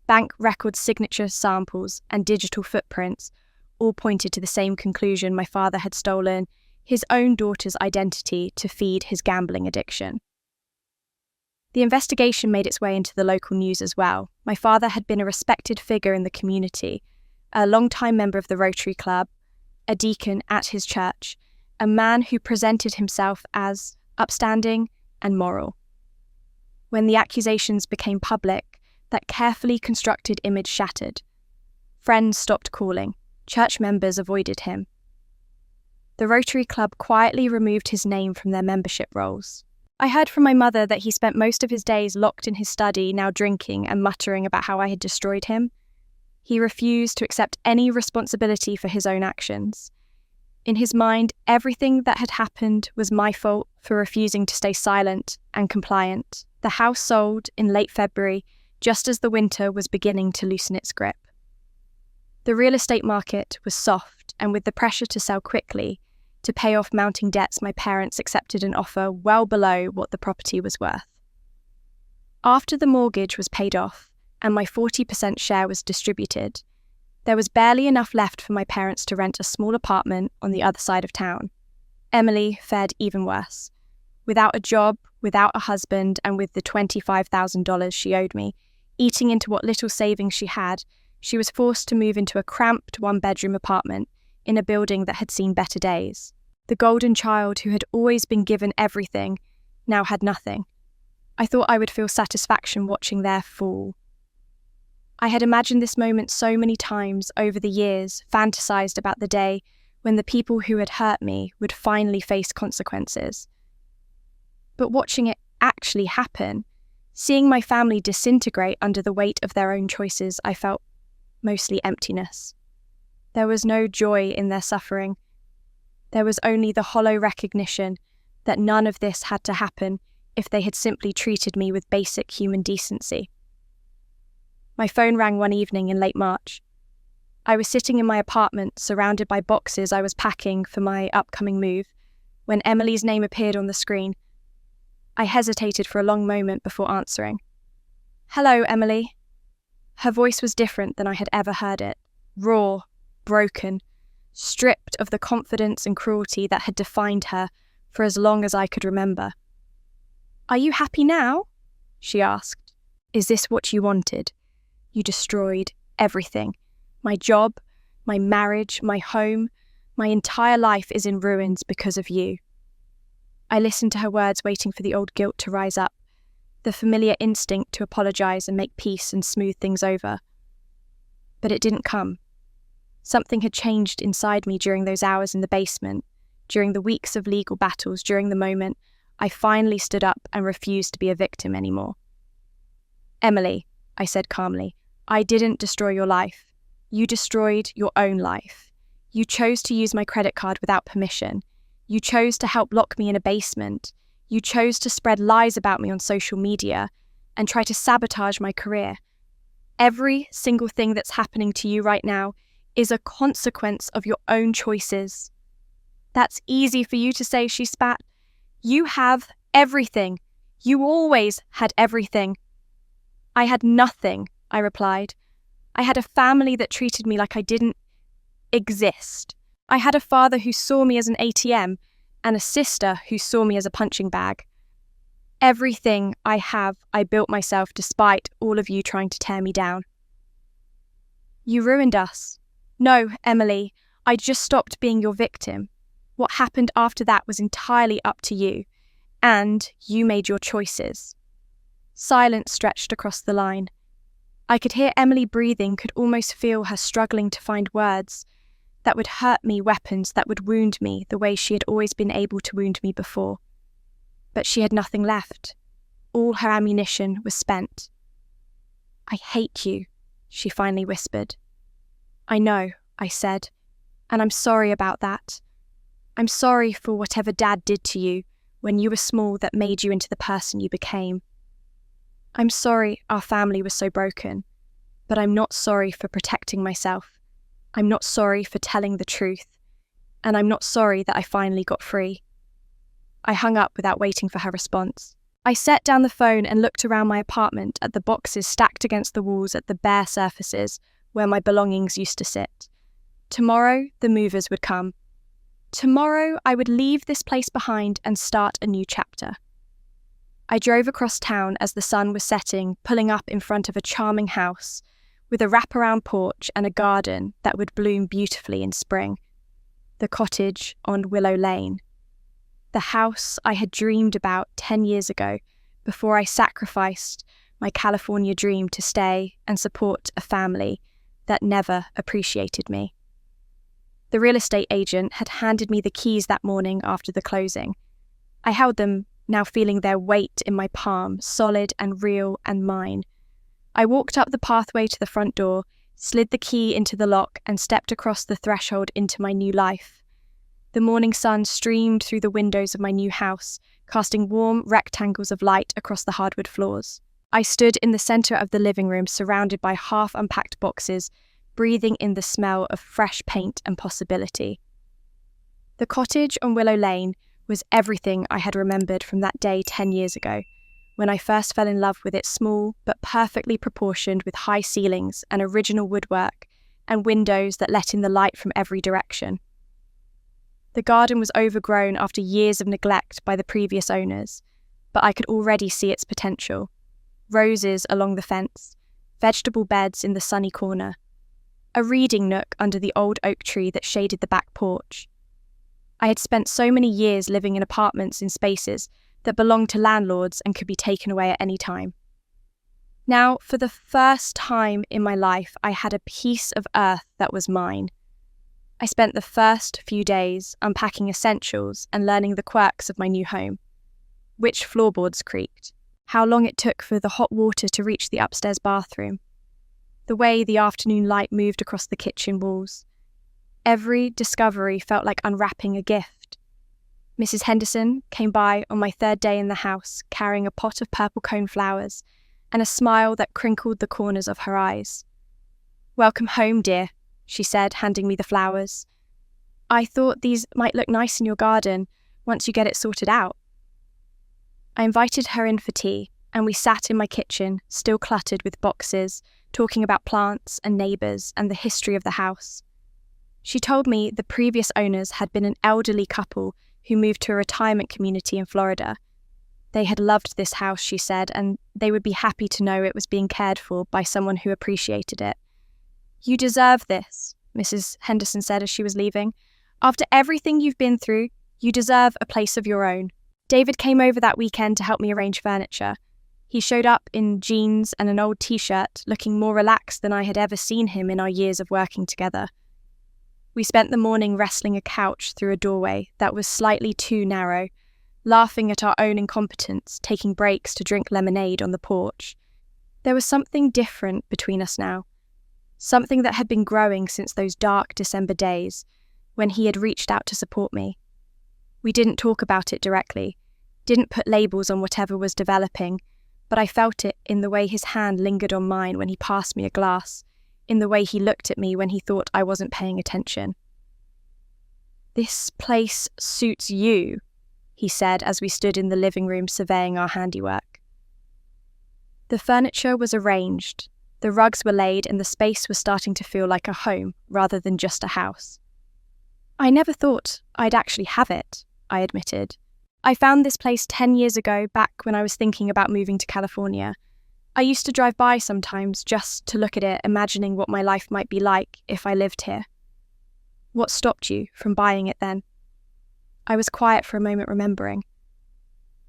Bank record signature samples and digital footprints all pointed to the same conclusion: my father had stolen his own daughter's identity to feed his gambling addiction. The investigation made its way into the local news as well. My father had been a respected figure in the community, a long-time member of the Rotary Club, a deacon at his church, a man who presented himself as upstanding and moral. When the accusations became public, that carefully constructed image shattered. Friends stopped calling. Church members avoided him. The Rotary Club quietly removed his name from their membership rolls. I heard from my mother that he spent most of his days locked in his study, now drinking and muttering about how I had destroyed him. He refused to accept any responsibility for his own actions. In his mind, everything that had happened was my fault for refusing to stay silent and compliant. The house sold in late February, just as the winter was beginning to loosen its grip. The real estate market was soft, and with the pressure to sell quickly, to pay off mounting debts, my parents accepted an offer well below what the property was worth. After the mortgage was paid off and my 40% share was distributed, there was barely enough left for my parents to rent a small apartment on the other side of town. Emily fared even worse. Without a job, without a husband, and with the $25,000 she owed me, eating into what little savings she had, she was forced to move into a cramped one-bedroom apartment in a building that had seen better days. The golden child who had always been given everything now had nothing. I thought I would feel satisfaction watching their fall. I had imagined this moment so many times over the years, fantasized about the day when the people who had hurt me would finally face consequences. But watching it actually happen, seeing my family disintegrate under the weight of their own choices, I felt mostly emptiness. There was no joy in their suffering. There was only the hollow recognition that none of this had to happen if they had simply treated me with basic human decency. My phone rang one evening in late March. I was sitting in my apartment, surrounded by boxes I was packing for my upcoming move, when Emily's name appeared on the screen. I hesitated for a long moment before answering. "Hello, Emily." Her voice was different than I had ever heard it, raw, broken, stripped of the confidence and cruelty that had defined her for as long as I could remember. "Are you happy now?" she asked. "Is this what you wanted? You destroyed everything. My job, my marriage, my home, my entire life is in ruins because of you." I listened to her words, waiting for the old guilt to rise up, the familiar instinct to apologize and make peace and smooth things over. But it didn't come. Something had changed inside me during those hours in the basement, during the weeks of legal battles, during the moment I finally stood up and refused to be a victim anymore. "Emily," I said calmly, "I didn't destroy your life. You destroyed your own life. You chose to use my credit card without permission. You chose to help lock me in a basement. You chose to spread lies about me on social media and try to sabotage my career. Every single thing that's happening to you right now is a consequence of your own choices." "That's easy for you to say," she spat. "You have everything. You always had everything." "I had nothing," I replied. "I had a family that treated me like I didn't exist. I had a father who saw me as an ATM and a sister who saw me as a punching bag. Everything I have, I built myself despite all of you trying to tear me down." "You ruined us." "No, Emily, I just stopped being your victim. What happened after that was entirely up to you, and you made your choices." Silence stretched across the line. I could hear Emily breathing, could almost feel her struggling to find words that would hurt me, weapons that would wound me the way she had always been able to wound me before. But she had nothing left. All her ammunition was spent. "I hate you," she finally whispered. "I know," I said, "and I'm sorry about that. I'm sorry for whatever Dad did to you when you were small that made you into the person you became. I'm sorry our family was so broken, but I'm not sorry for protecting myself. I'm not sorry for telling the truth, and I'm not sorry that I finally got free." I hung up without waiting for her response. I set down the phone and looked around my apartment at the boxes stacked against the walls, at the bare surfaces where my belongings used to sit. Tomorrow, the movers would come. Tomorrow, I would leave this place behind and start a new chapter. I drove across town as the sun was setting, pulling up in front of a charming house with a wraparound porch and a garden that would bloom beautifully in spring. The cottage on Willow Lane. The house I had dreamed about 10 years ago, before I sacrificed my California dream to stay and support a family that never appreciated me. The real estate agent had handed me the keys that morning after the closing. I held them, now feeling their weight in my palm, solid and real and mine. I walked up the pathway to the front door, slid the key into the lock, and stepped across the threshold into my new life. The morning sun streamed through the windows of my new house, casting warm rectangles of light across the hardwood floors. I stood in the centre of the living room, surrounded by half-unpacked boxes, breathing in the smell of fresh paint and possibility. The cottage on Willow Lane was everything I had remembered from that day 10 years ago, when I first fell in love with its small but perfectly proportioned with high ceilings and original woodwork and windows that let in the light from every direction. The garden was overgrown after years of neglect by the previous owners, but I could already see its potential. Roses along the fence, vegetable beds in the sunny corner, a reading nook under the old oak tree that shaded the back porch. I had spent so many years living in apartments in spaces that belonged to landlords and could be taken away at any time. Now, for the first time in my life, I had a piece of earth that was mine. I spent the first few days unpacking essentials and learning the quirks of my new home. Which floorboards creaked, how long it took for the hot water to reach the upstairs bathroom, the way the afternoon light moved across the kitchen walls. Every discovery felt like unwrapping a gift. Mrs. Henderson came by on my third day in the house, carrying a pot of purple cone flowers and a smile that crinkled the corners of her eyes. "Welcome home, dear," she said, handing me the flowers. "I thought these might look nice in your garden once you get it sorted out." I invited her in for tea, and we sat in my kitchen, still cluttered with boxes, talking about plants and neighbours and the history of the house. She told me the previous owners had been an elderly couple who moved to a retirement community in Florida. They had loved this house, she said, and they would be happy to know it was being cared for by someone who appreciated it. "You deserve this," Mrs. Henderson said as she was leaving. "After everything you've been through, you deserve a place of your own." David came over that weekend to help me arrange furniture. He showed up in jeans and an old t-shirt, looking more relaxed than I had ever seen him in our years of working together. We spent the morning wrestling a couch through a doorway that was slightly too narrow, laughing at our own incompetence, taking breaks to drink lemonade on the porch. There was something different between us now, something that had been growing since those dark December days when he had reached out to support me. We didn't talk about it directly, didn't put labels on whatever was developing, but I felt it in the way his hand lingered on mine when he passed me a glass, in the way he looked at me when he thought I wasn't paying attention. "This place suits you," he said as we stood in the living room surveying our handiwork. The furniture was arranged, the rugs were laid, and the space was starting to feel like a home rather than just a house. "I never thought I'd actually have it," I admitted. "I found this place 10 years ago, back when I was thinking about moving to California. I used to drive by sometimes just to look at it, imagining what my life might be like if I lived here." "What stopped you from buying it then?" I was quiet for a moment, remembering.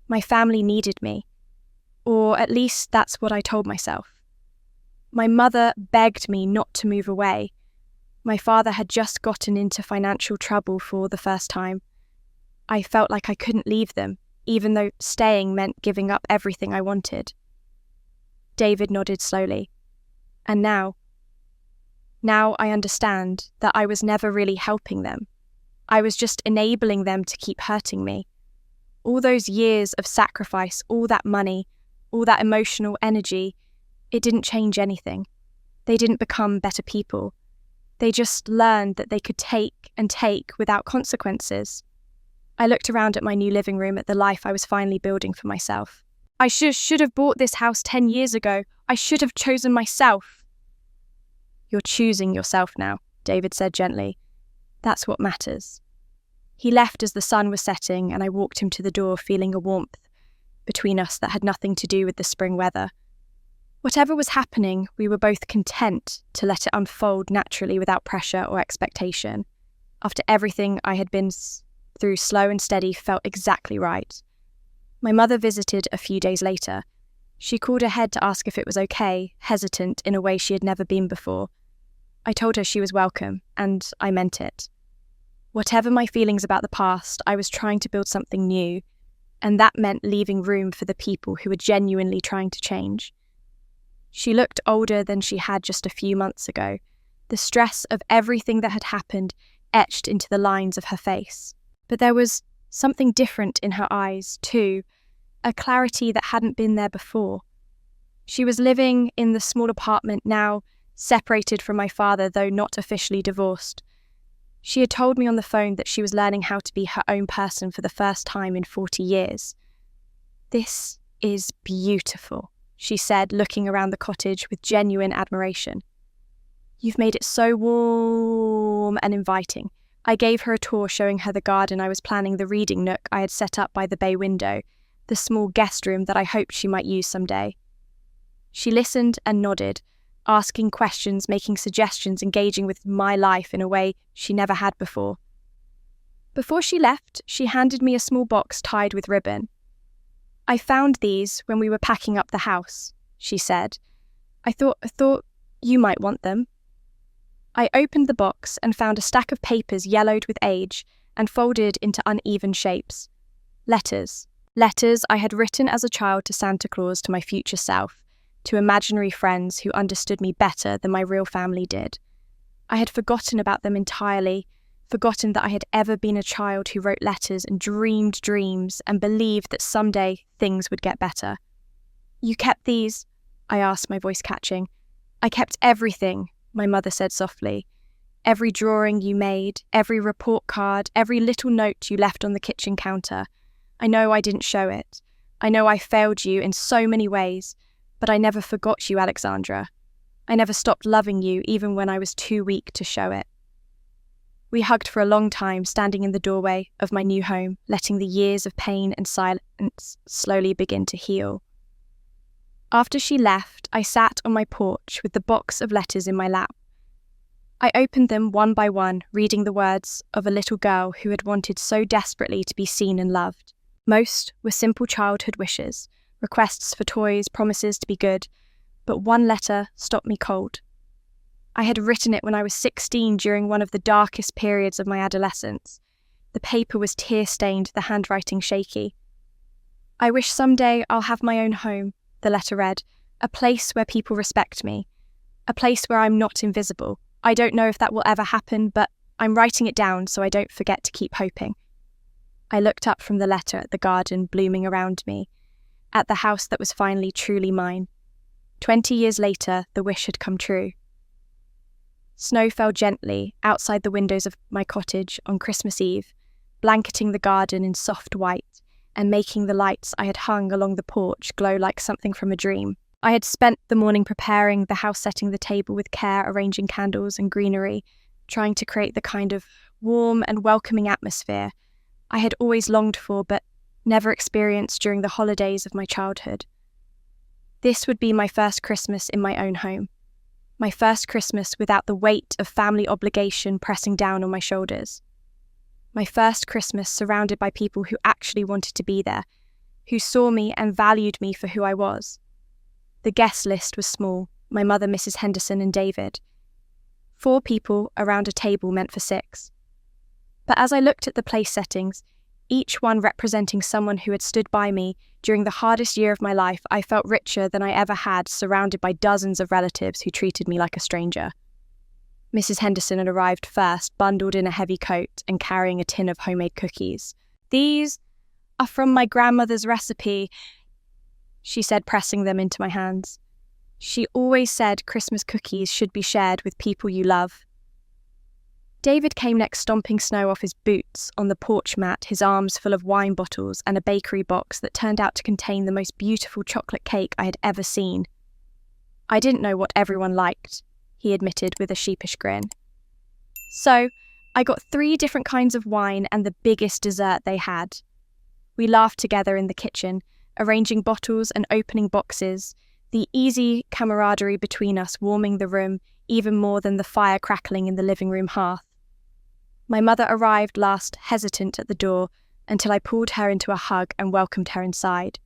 My family needed me, or at least that's what I told myself. My mother begged me not to move away. My father had just gotten into financial trouble for the first time. I felt like I couldn't leave them, even though staying meant giving up everything I wanted. David nodded slowly. "And now I understand that I was never really helping them. I was just enabling them to keep hurting me. All those years of sacrifice, all that money, all that emotional energy, it didn't change anything. They didn't become better people. They just learned that they could take and take without consequences." I looked around at my new living room, at the life I was finally building for myself. "I should have bought this house 10 years ago. I should have chosen myself." "You're choosing yourself now," David said gently. "That's what matters." He left as the sun was setting, and I walked him to the door, feeling a warmth between us that had nothing to do with the spring weather. Whatever was happening, we were both content to let it unfold naturally without pressure or expectation. After everything I had been through, slow and steady felt exactly right. My mother visited a few days later. She called ahead to ask if it was okay, hesitant in a way she had never been before. I told her she was welcome, and I meant it. Whatever my feelings about the past, I was trying to build something new, and that meant leaving room for the people who were genuinely trying to change. She looked older than she had just a few months ago, the stress of everything that had happened etched into the lines of her face. But there was something different in her eyes, too, a clarity that hadn't been there before. She was living in the small apartment now, separated from my father, though not officially divorced. She had told me on the phone that she was learning how to be her own person for the first time in 40 years. "This is beautiful," she said, looking around the cottage with genuine admiration. "You've made it so warm and inviting." I gave her a tour showing her the garden I was planning, the reading nook I had set up by the bay window, the small guest room that I hoped she might use someday. She listened and nodded, asking questions, making suggestions, engaging with my life in a way she never had before. Before she left, she handed me a small box tied with ribbon. "I found these when we were packing up the house," she said. I thought you might want them." I opened the box and found a stack of papers yellowed with age and folded into uneven shapes. Letters. Letters I had written as a child to Santa Claus, to my future self, to imaginary friends who understood me better than my real family did. I had forgotten about them entirely, forgotten that I had ever been a child who wrote letters and dreamed dreams and believed that someday things would get better. "You kept these?" I asked, my voice catching. "I kept everything," my mother said softly. "Every drawing you made, every report card, every little note you left on the kitchen counter. I know I didn't show it. I know I failed you in so many ways, but I never forgot you, Alexandra. I never stopped loving you, even when I was too weak to show it." We hugged for a long time, standing in the doorway of my new home, letting the years of pain and silence slowly begin to heal. After she left, I sat on my porch with the box of letters in my lap. I opened them one by one, reading the words of a little girl who had wanted so desperately to be seen and loved. Most were simple childhood wishes, requests for toys, promises to be good, but one letter stopped me cold. I had written it when I was 16 during one of the darkest periods of my adolescence. The paper was tear-stained, the handwriting shaky. "I wish someday I'll have my own home," the letter read, "a place where people respect me, a place where I'm not invisible. I don't know if that will ever happen, but I'm writing it down so I don't forget to keep hoping." I looked up from the letter at the garden blooming around me, at the house that was finally truly mine. 20 years later, the wish had come true. Snow fell gently outside the windows of my cottage on Christmas Eve, blanketing the garden in soft white and making the lights I had hung along the porch glow like something from a dream. I had spent the morning preparing the house, setting the table with care, arranging candles and greenery, trying to create the kind of warm and welcoming atmosphere I had always longed for but never experienced during the holidays of my childhood. This would be my first Christmas in my own home. My first Christmas without the weight of family obligation pressing down on my shoulders. My first Christmas surrounded by people who actually wanted to be there, who saw me and valued me for who I was. The guest list was small, my mother, Mrs. Henderson, and David. 4 people around a table meant for 6. But as I looked at the place settings, each one representing someone who had stood by me during the hardest year of my life, I felt richer than I ever had, surrounded by dozens of relatives who treated me like a stranger. Mrs. Henderson had arrived first, bundled in a heavy coat and carrying a tin of homemade cookies. "These are from my grandmother's recipe," she said, pressing them into my hands. "She always said Christmas cookies should be shared with people you love." David came next, stomping snow off his boots on the porch mat, his arms full of wine bottles and a bakery box that turned out to contain the most beautiful chocolate cake I had ever seen. "I didn't know what everyone liked," he admitted with a sheepish grin. "So, I got 3 different kinds of wine and the biggest dessert they had." We laughed together in the kitchen, arranging bottles and opening boxes, the easy camaraderie between us warming the room even more than the fire crackling in the living room hearth. My mother arrived last, hesitant at the door, until I pulled her into a hug and welcomed her inside.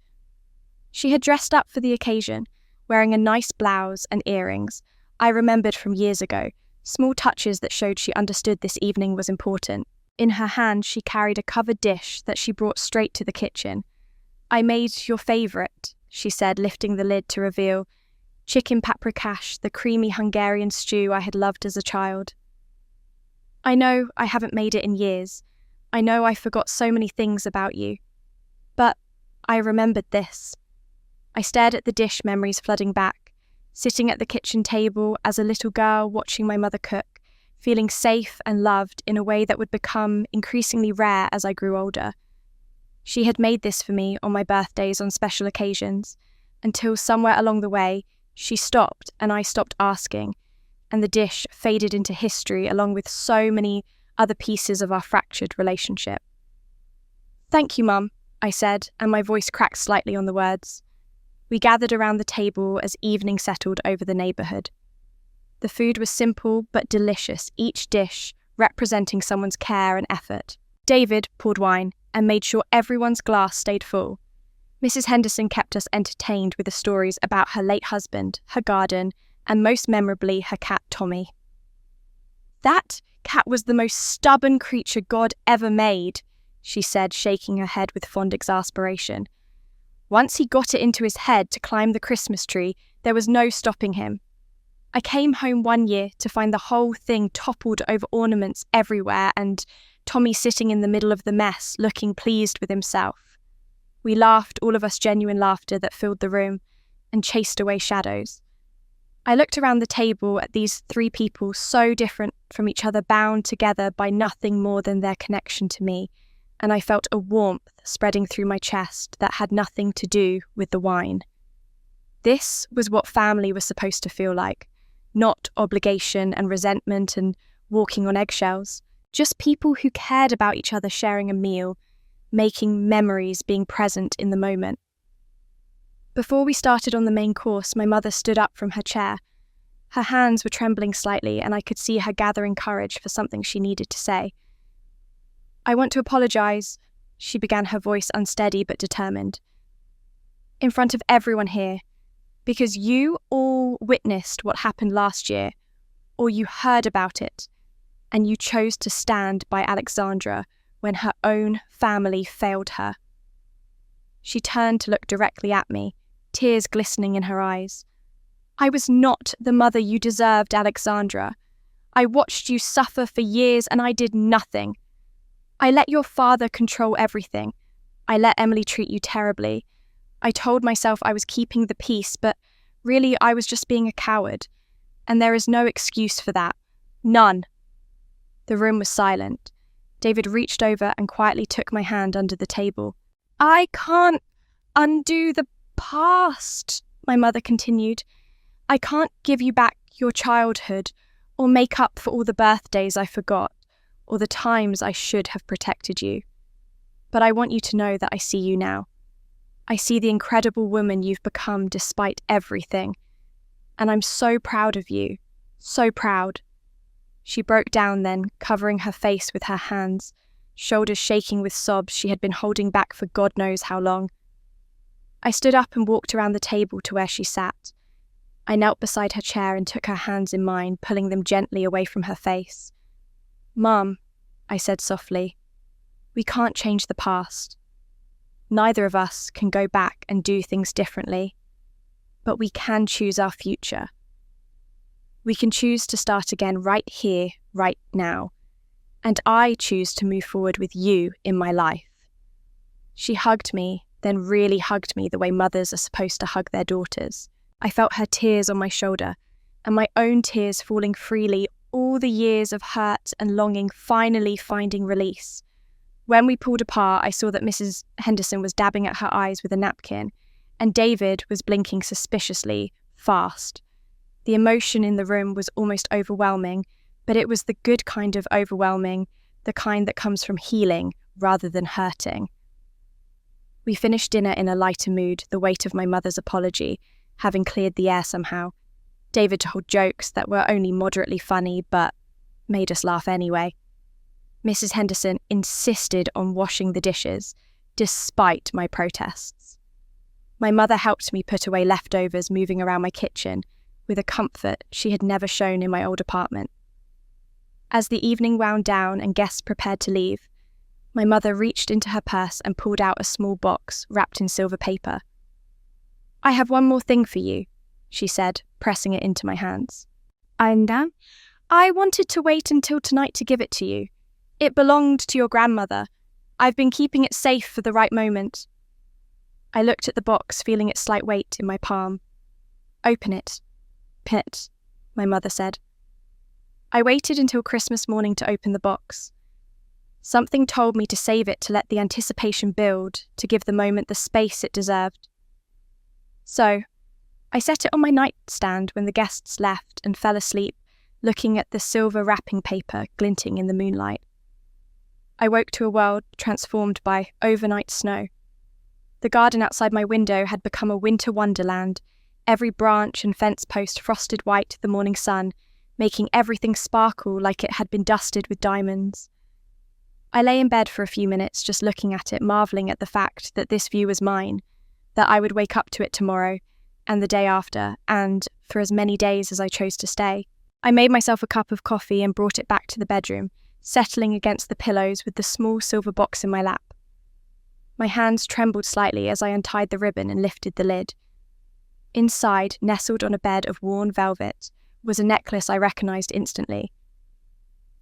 She had dressed up for the occasion, wearing a nice blouse and earrings I remembered from years ago, small touches that showed she understood this evening was important. In her hand she carried a covered dish that she brought straight to the kitchen. "I made your favourite," she said, lifting the lid to reveal chicken paprikash, the creamy Hungarian stew I had loved as a child. "I know I haven't made it in years. I know I forgot so many things about you. But I remembered this." I stared at the dish memories flooding back, sitting at the kitchen table as a little girl watching my mother cook, feeling safe and loved in a way that would become increasingly rare as I grew older. She had made this for me on my birthdays on special occasions, until somewhere along the way, she stopped and I stopped asking, and the dish faded into history along with so many other pieces of our fractured relationship. "Thank you, Mum," I said, and my voice cracked slightly on the words. We gathered around the table as evening settled over the neighbourhood. The food was simple but delicious, each dish representing someone's care and effort. David poured wine and made sure everyone's glass stayed full. Mrs. Henderson kept us entertained with the stories about her late husband, her garden, and most memorably her cat Tommy. "That cat was the most stubborn creature God ever made," she said, shaking her head with fond exasperation. "Once he got it into his head to climb the Christmas tree, there was no stopping him. I came home one year to find the whole thing toppled over ornaments everywhere and Tommy sitting in the middle of the mess, looking pleased with himself. We laughed, all of us genuine laughter that filled the room, and chased away shadows. I looked around the table at these three people so different from each other, bound together by nothing more than their connection to me, and I felt a warmth spreading through my chest that had nothing to do with the wine. This was what family was supposed to feel like, not obligation and resentment and walking on eggshells, just people who cared about each other sharing a meal, making memories, being present in the moment. Before we started on the main course, my mother stood up from her chair. Her hands were trembling slightly, and I could see her gathering courage for something she needed to say. "I want to apologise," she began, her voice unsteady but determined, "in front of everyone here, because you all witnessed what happened last year, or you heard about it, and you chose to stand by Alexandra when her own family failed her." She turned to look directly at me, tears glistening in her eyes. "I was not the mother you deserved, Alexandra. I watched you suffer for years and I did nothing. I let your father control everything. I let Emily treat you terribly. I told myself I was keeping the peace, but really I was just being a coward. And there is no excuse for that. None." The room was silent. David reached over and quietly took my hand under the table. "I can't undo the past," my mother continued. "I can't give you back your childhood or make up for all the birthdays I forgot or the times I should have protected you. But I want you to know that I see you now. I see the incredible woman you've become despite everything. And I'm so proud of you. So proud." She broke down then, covering her face with her hands, shoulders shaking with sobs she had been holding back for God knows how long. I stood up and walked around the table to where she sat. I knelt beside her chair and took her hands in mine, pulling them gently away from her face. "Mum," I said softly, "we can't change the past. Neither of us can go back and do things differently, but we can choose our future. We can choose to start again right here, right now, and I choose to move forward with you in my life." She hugged me, then really hugged me the way mothers are supposed to hug their daughters. I felt her tears on my shoulder, and my own tears falling freely, all the years of hurt and longing finally finding release. When we pulled apart, I saw that Mrs. Henderson was dabbing at her eyes with a napkin, and David was blinking suspiciously, fast. The emotion in the room was almost overwhelming, but it was the good kind of overwhelming, the kind that comes from healing rather than hurting. We finished dinner in a lighter mood, the weight of my mother's apology having cleared the air somehow. David told jokes that were only moderately funny, but made us laugh anyway. Mrs. Henderson insisted on washing the dishes, despite my protests. My mother helped me put away leftovers, moving around my kitchen, with a comfort she had never shown in my old apartment. As the evening wound down and guests prepared to leave, my mother reached into her purse and pulled out a small box wrapped in silver paper. "I have one more thing for you," she said, pressing it into my hands. "And I wanted to wait until tonight to give it to you. It belonged to your grandmother. I've been keeping it safe for the right moment." I looked at the box, feeling its slight weight in my palm. "Open it. Pin it," my mother said. I waited until Christmas morning to open the box. Something told me to save it, to let the anticipation build, to give the moment the space it deserved. So, I set it on my nightstand when the guests left and fell asleep, looking at the silver wrapping paper glinting in the moonlight. I woke to a world transformed by overnight snow. The garden outside my window had become a winter wonderland, every branch and fence post frosted white to the morning sun, making everything sparkle like it had been dusted with diamonds. I lay in bed for a few minutes just looking at it, marvelling at the fact that this view was mine, that I would wake up to it tomorrow, and the day after, and for as many days as I chose to stay. I made myself a cup of coffee and brought it back to the bedroom, settling against the pillows with the small silver box in my lap. My hands trembled slightly as I untied the ribbon and lifted the lid. Inside, nestled on a bed of worn velvet, was a necklace I recognised instantly.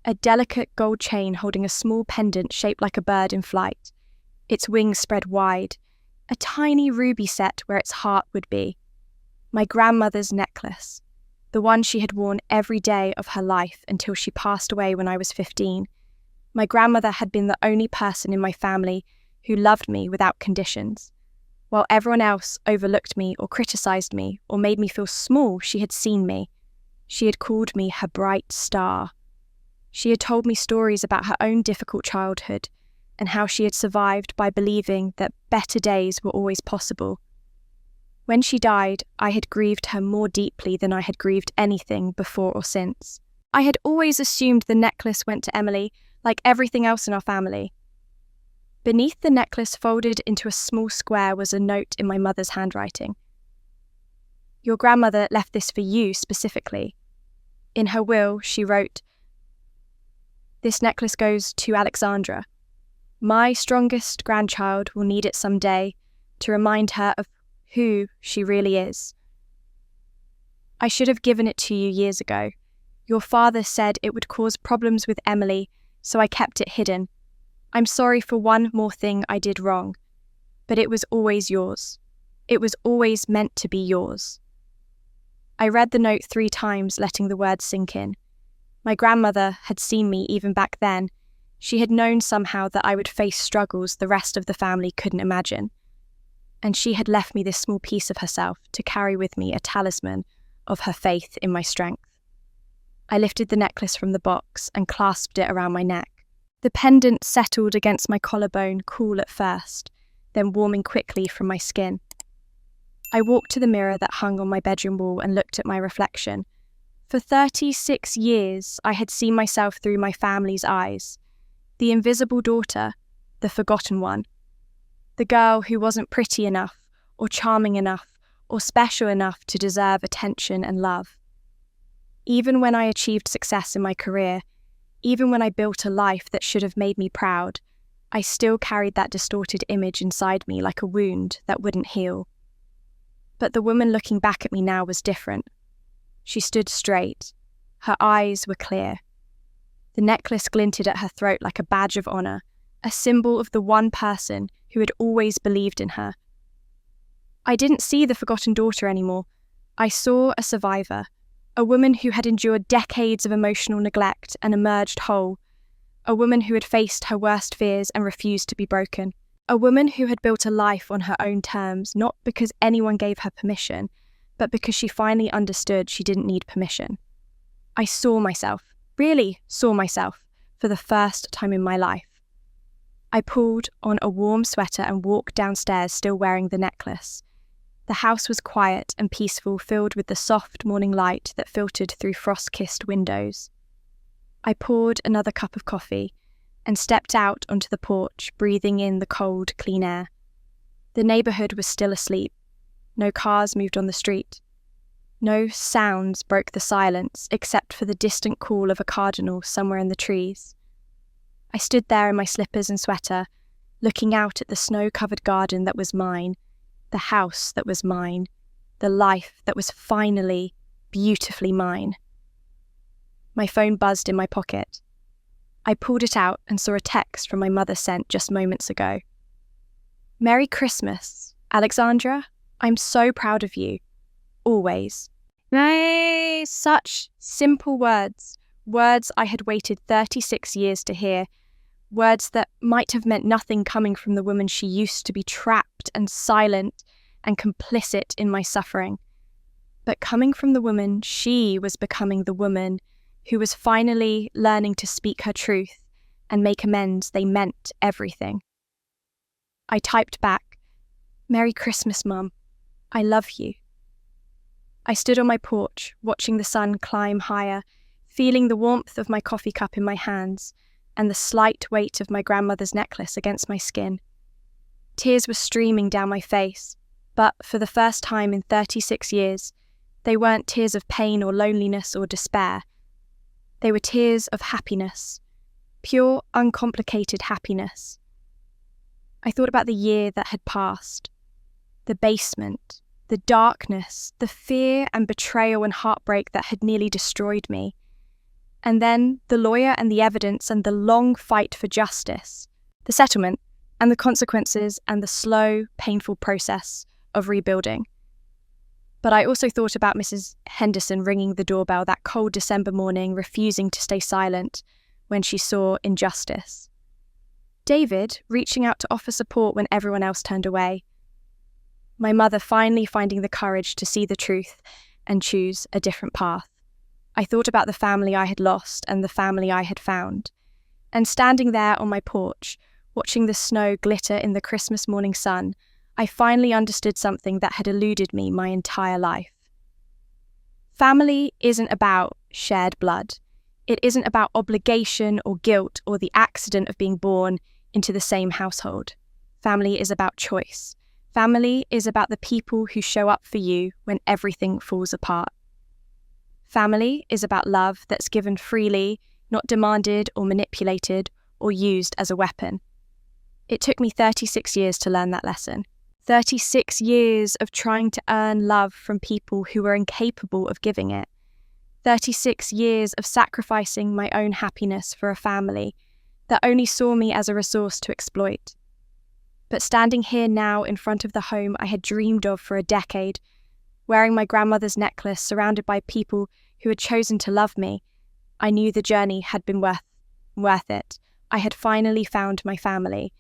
A delicate gold chain holding a small pendant shaped like a bird in flight, its wings spread wide, a tiny ruby set where its heart would be. My grandmother's necklace, the one she had worn every day of her life until she passed away when I was 15. My grandmother had been the only person in my family who loved me without conditions. While everyone else overlooked me or criticised me or made me feel small, she had seen me. She had called me her bright star. She had told me stories about her own difficult childhood and how she had survived by believing that better days were always possible. When she died, I had grieved her more deeply than I had grieved anything before or since. I had always assumed the necklace went to Emily, like everything else in our family. Beneath the necklace, folded into a small square, was a note in my mother's handwriting. "Your grandmother left this for you specifically. In her will, she wrote, 'This necklace goes to Alexandra. My strongest grandchild will need it someday to remind her of who she really is. I should have given it to you years ago. Your father said it would cause problems with Emily, so I kept it hidden. I'm sorry for one more thing I did wrong, but it was always yours. It was always meant to be yours.'" I read the note 3 times, letting the words sink in. My grandmother had seen me even back then. She had known somehow that I would face struggles the rest of the family couldn't imagine. And she had left me this small piece of herself to carry with me, a talisman of her faith in my strength. I lifted the necklace from the box and clasped it around my neck. The pendant settled against my collarbone, cool at first, then warming quickly from my skin. I walked to the mirror that hung on my bedroom wall and looked at my reflection. For 36 years, I had seen myself through my family's eyes. The invisible daughter, the forgotten one. The girl who wasn't pretty enough, or charming enough, or special enough to deserve attention and love. Even when I achieved success in my career, even when I built a life that should have made me proud, I still carried that distorted image inside me like a wound that wouldn't heal. But the woman looking back at me now was different. She stood straight. Her eyes were clear. The necklace glinted at her throat like a badge of honor, a symbol of the one person who had always believed in her. I didn't see the forgotten daughter anymore. I saw a survivor, a woman who had endured decades of emotional neglect and emerged whole, a woman who had faced her worst fears and refused to be broken, a woman who had built a life on her own terms, not because anyone gave her permission, but because she finally understood she didn't need permission. I saw myself, really saw myself, for the first time in my life. I pulled on a warm sweater and walked downstairs still wearing the necklace. The house was quiet and peaceful, filled with the soft morning light that filtered through frost-kissed windows. I poured another cup of coffee and stepped out onto the porch, breathing in the cold, clean air. The neighbourhood was still asleep. No cars moved on the street. No sounds broke the silence except for the distant call of a cardinal somewhere in the trees. I stood there in my slippers and sweater, looking out at the snow-covered garden that was mine, the house that was mine, the life that was finally, beautifully mine. My phone buzzed in my pocket. I pulled it out and saw a text from my mother sent just moments ago. "Merry Christmas, Alexandra, I'm so proud of you. Always. Nay, such simple words. Words I had waited 36 years to hear. Words that might have meant nothing coming from the woman she used to be, trapped and silent and complicit in my suffering. But coming from the woman, she was becoming the woman who was finally learning to speak her truth and make amends. They meant everything. I typed back, "Merry Christmas, Mum. I love you." I stood on my porch, watching the sun climb higher, feeling the warmth of my coffee cup in my hands and the slight weight of my grandmother's necklace against my skin. Tears were streaming down my face, but for the first time in 36 years, they weren't tears of pain or loneliness or despair. They were tears of happiness, pure, uncomplicated happiness. I thought about the year that had passed, the basement, the darkness, the fear and betrayal and heartbreak that had nearly destroyed me. And then the lawyer and the evidence and the long fight for justice, the settlement and the consequences and the slow, painful process of rebuilding. But I also thought about Mrs. Henderson ringing the doorbell that cold December morning, refusing to stay silent when she saw injustice. David reaching out to offer support when everyone else turned away. My mother finally finding the courage to see the truth and choose a different path. I thought about the family I had lost and the family I had found. And standing there on my porch, watching the snow glitter in the Christmas morning sun, I finally understood something that had eluded me my entire life. Family isn't about shared blood. It isn't about obligation or guilt or the accident of being born into the same household. Family is about choice. Family is about the people who show up for you when everything falls apart. Family is about love that's given freely, not demanded or manipulated or used as a weapon. It took me 36 years to learn that lesson. 36 years of trying to earn love from people who were incapable of giving it. 36 years of sacrificing my own happiness for a family that only saw me as a resource to exploit. But standing here now in front of the home I had dreamed of for a decade, wearing my grandmother's necklace, surrounded by people who had chosen to love me, I knew the journey had been worth it. I had finally found my family,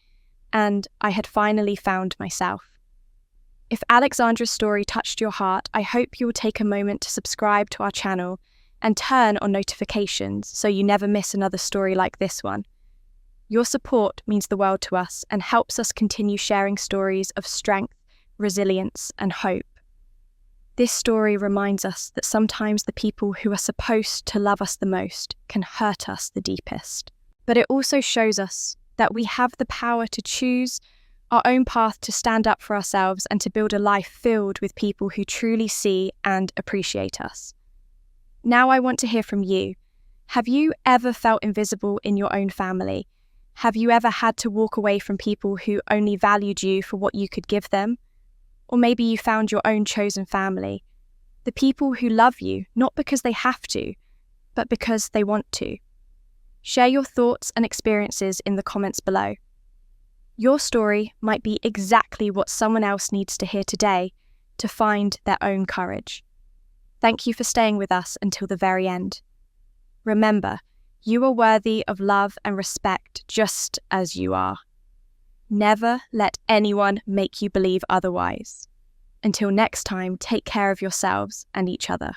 and I had finally found myself. If Alexandra's story touched your heart, I hope you will take a moment to subscribe to our channel and turn on notifications so you never miss another story like this one. Your support means the world to us and helps us continue sharing stories of strength, resilience, and hope. This story reminds us that sometimes the people who are supposed to love us the most can hurt us the deepest. But it also shows us that we have the power to choose our own path, to stand up for ourselves and to build a life filled with people who truly see and appreciate us. Now I want to hear from you. Have you ever felt invisible in your own family? Have you ever had to walk away from people who only valued you for what you could give them? Or maybe you found your own chosen family, the people who love you, not because they have to, but because they want to. Share your thoughts and experiences in the comments below. Your story might be exactly what someone else needs to hear today to find their own courage. Thank you for staying with us until the very end. Remember, you are worthy of love and respect just as you are. Never let anyone make you believe otherwise. Until next time, take care of yourselves and each other.